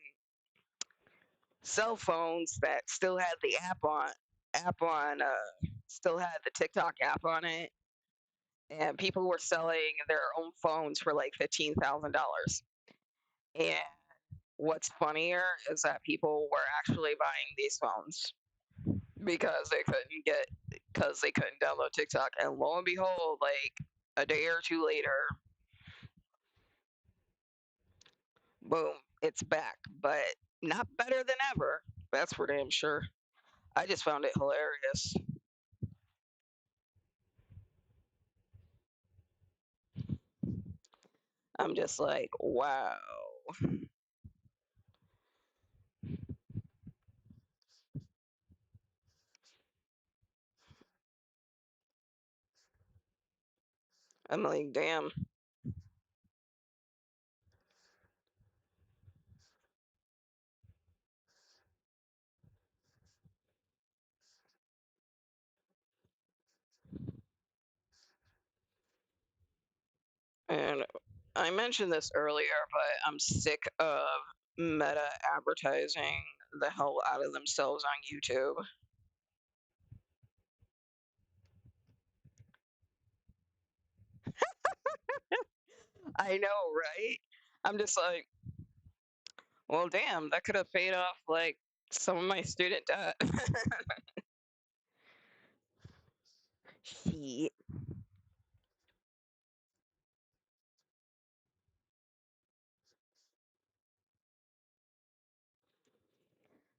cell phones that still had the still had the TikTok app on it, and people were selling their own phones for like $15,000. And what's funnier is that people were actually buying these phones because they couldn't download TikTok, and lo and behold, like a day or two later, boom, it's back, but not better than ever. That's for damn sure. I just found it hilarious. I'm just like, wow. I'm like, damn. And I mentioned this earlier, but I'm sick of Meta advertising the hell out of themselves on YouTube. I know, right? I'm just like, well, damn, that could have paid off like some of my student debt. Shit.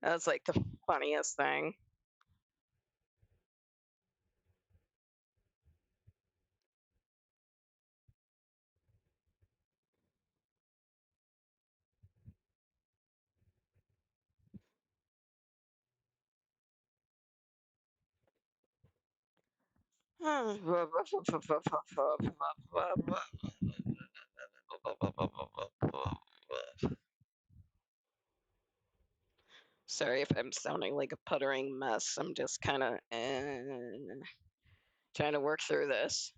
That's like the funniest thing. Sorry if I'm sounding like a puttering mess. I'm just kind of trying to work through this.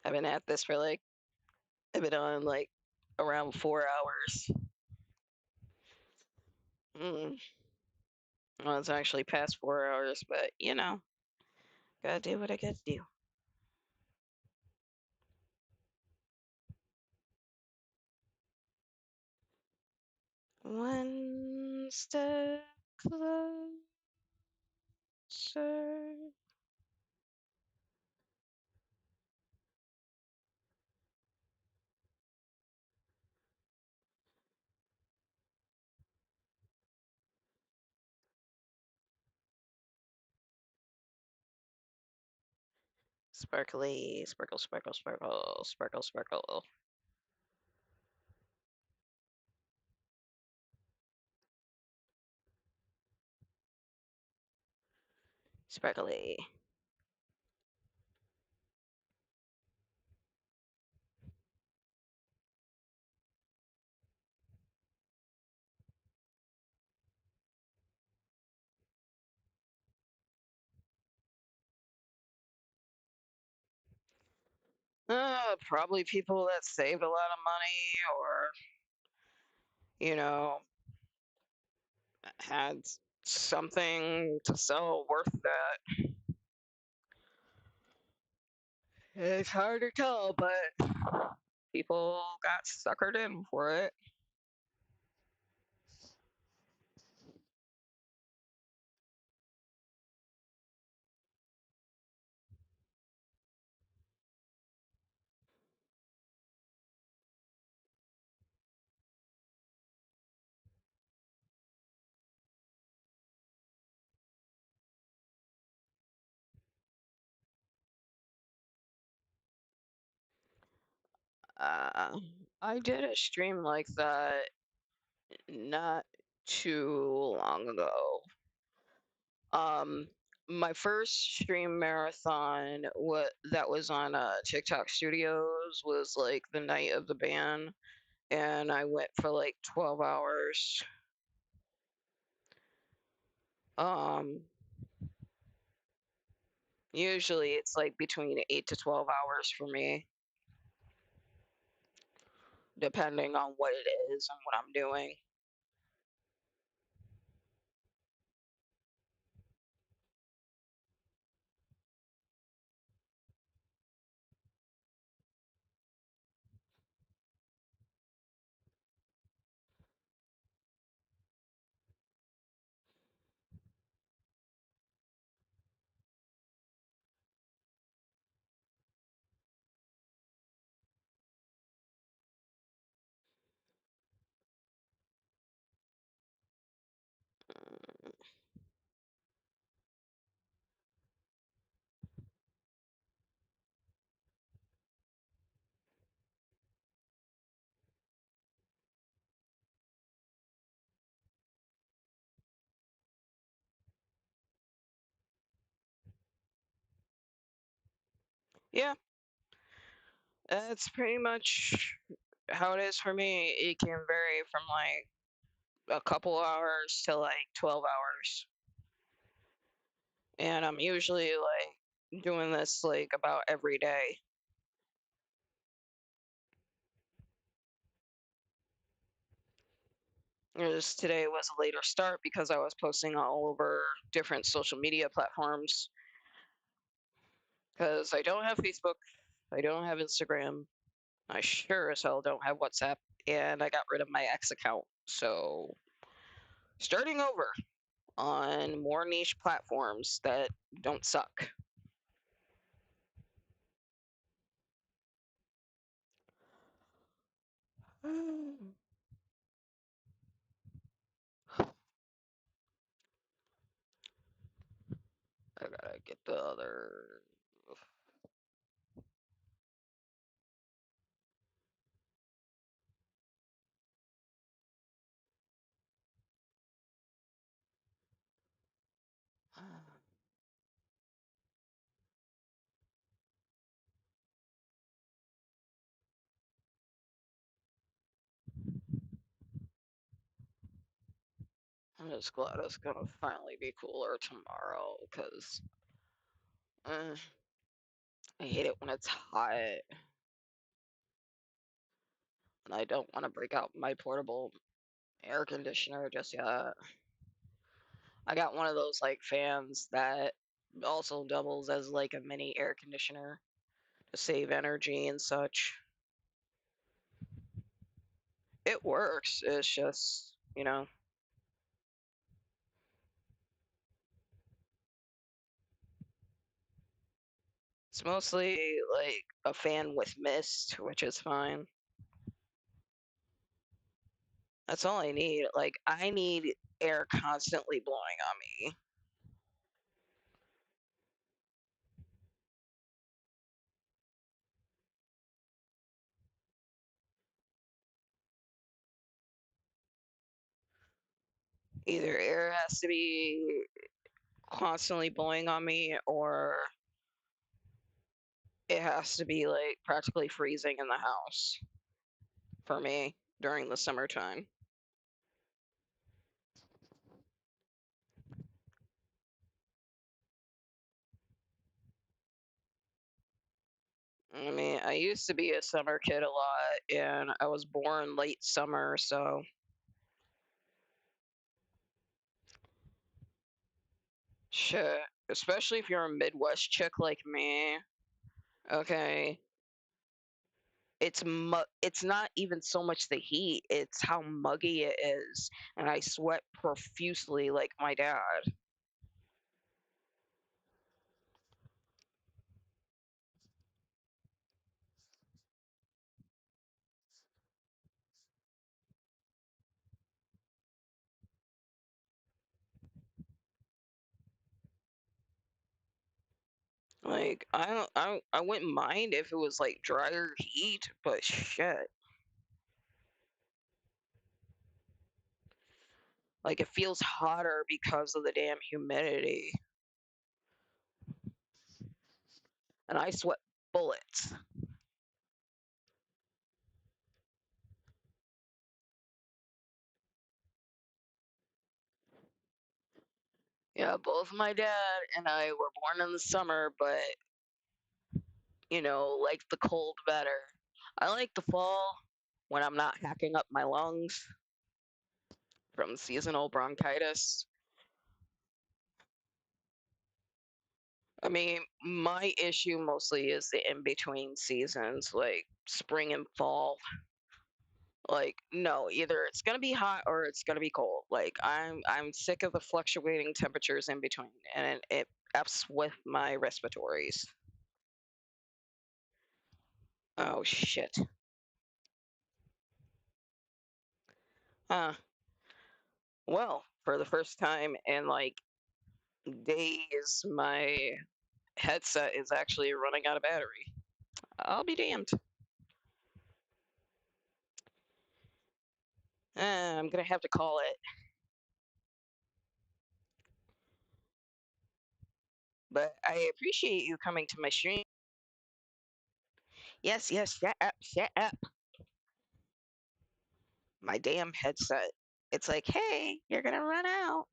I've been at this for like I've been on like around 4 hours. Mm. Well, it's actually past 4 hours, but gotta do what I gotta do. One step closer. Sparkly, sparkle, sparkle, sparkle, sparkle, sparkle. Sparkly. Probably people that saved a lot of money or, you know, had something to sell worth that. It's hard to tell, but people got suckered in for it. Uh, I did a stream like that not too long ago. Um, my first stream marathon that was on TikTok Studios was like the night of the ban, and I went for like 12 hours. Um, Usually it's like between 8 to 12 hours for me, depending on what it is and what I'm doing. Yeah, that's pretty much how it is for me. It can vary from like a couple hours to like 12 hours. And I'm usually like doing this like about every day. Just today was a later start because I was posting all over different social media platforms. Because I don't have Facebook, I don't have Instagram, I sure as hell don't have WhatsApp, and I got rid of my X account. So starting over on more niche platforms that don't suck. I gotta get the other. I'm just glad it's gonna finally be cooler tomorrow, because I hate it when it's hot, and I don't want to break out my portable air conditioner just yet. I got one of those like fans that also doubles as like a mini air conditioner to save energy and such. It works. It's just, it's mostly like a fan with mist, which is fine. That's all I need. Like, I need air constantly blowing on me. Either air has to be constantly blowing on me, or it has to be like practically freezing in the house for me during the summertime. I mean, I used to be a summer kid a lot, and I was born late summer, so shit. Especially if you're a Midwest chick like me, okay? It's not even so much the heat, it's how muggy it is, and I sweat profusely like my dad. Like I wouldn't mind if it was like drier heat, but shit. Like it feels hotter because of the damn humidity, and I sweat bullets. Yeah, both my dad and I were born in the summer, but like the cold better. I like the fall when I'm not hacking up my lungs from seasonal bronchitis. I mean, my issue mostly is the in between seasons, like spring and fall. Like, no, either it's gonna be hot or it's gonna be cold. Like, I'm sick of the fluctuating temperatures in between, and it f's with my respiratories. Oh shit. Well, for the first time in like days, my headset is actually running out of battery. I'll be damned. I'm gonna have to call it. But I appreciate you coming to my stream. Yes, yes, shut up, shut up. My damn headset. It's like, hey, you're gonna run out.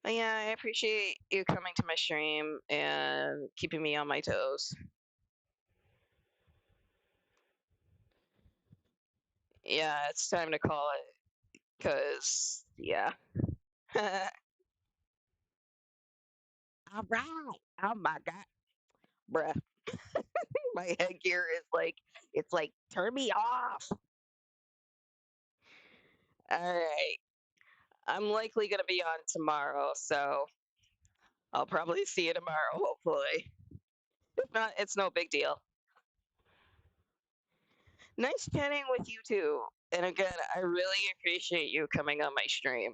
But yeah, I appreciate you coming to my stream and keeping me on my toes. Yeah, it's time to call it. Cause yeah. All right. Oh my god, bruh. My headgear is like, it's like, turn me off. All right. I'm likely gonna be on tomorrow, so I'll probably see you tomorrow, hopefully. If not, it's no big deal. Nice chatting with you too. And again, I really appreciate you coming on my stream.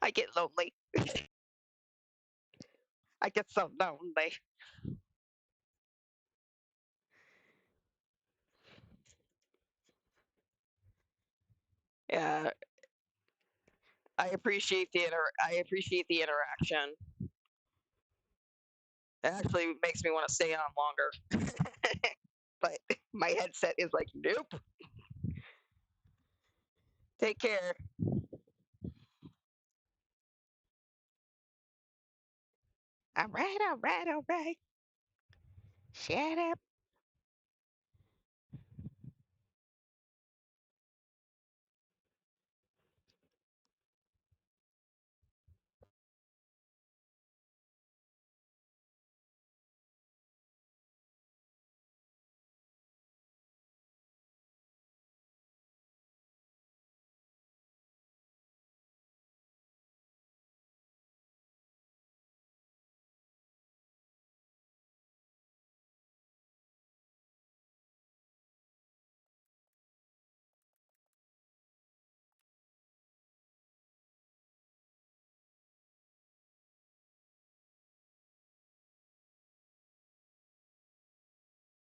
I get lonely. I get so lonely. Yeah, I appreciate the interaction. It actually makes me want to stay on longer. But my headset is like, nope. Take care. All right, all right, all right. Shut up.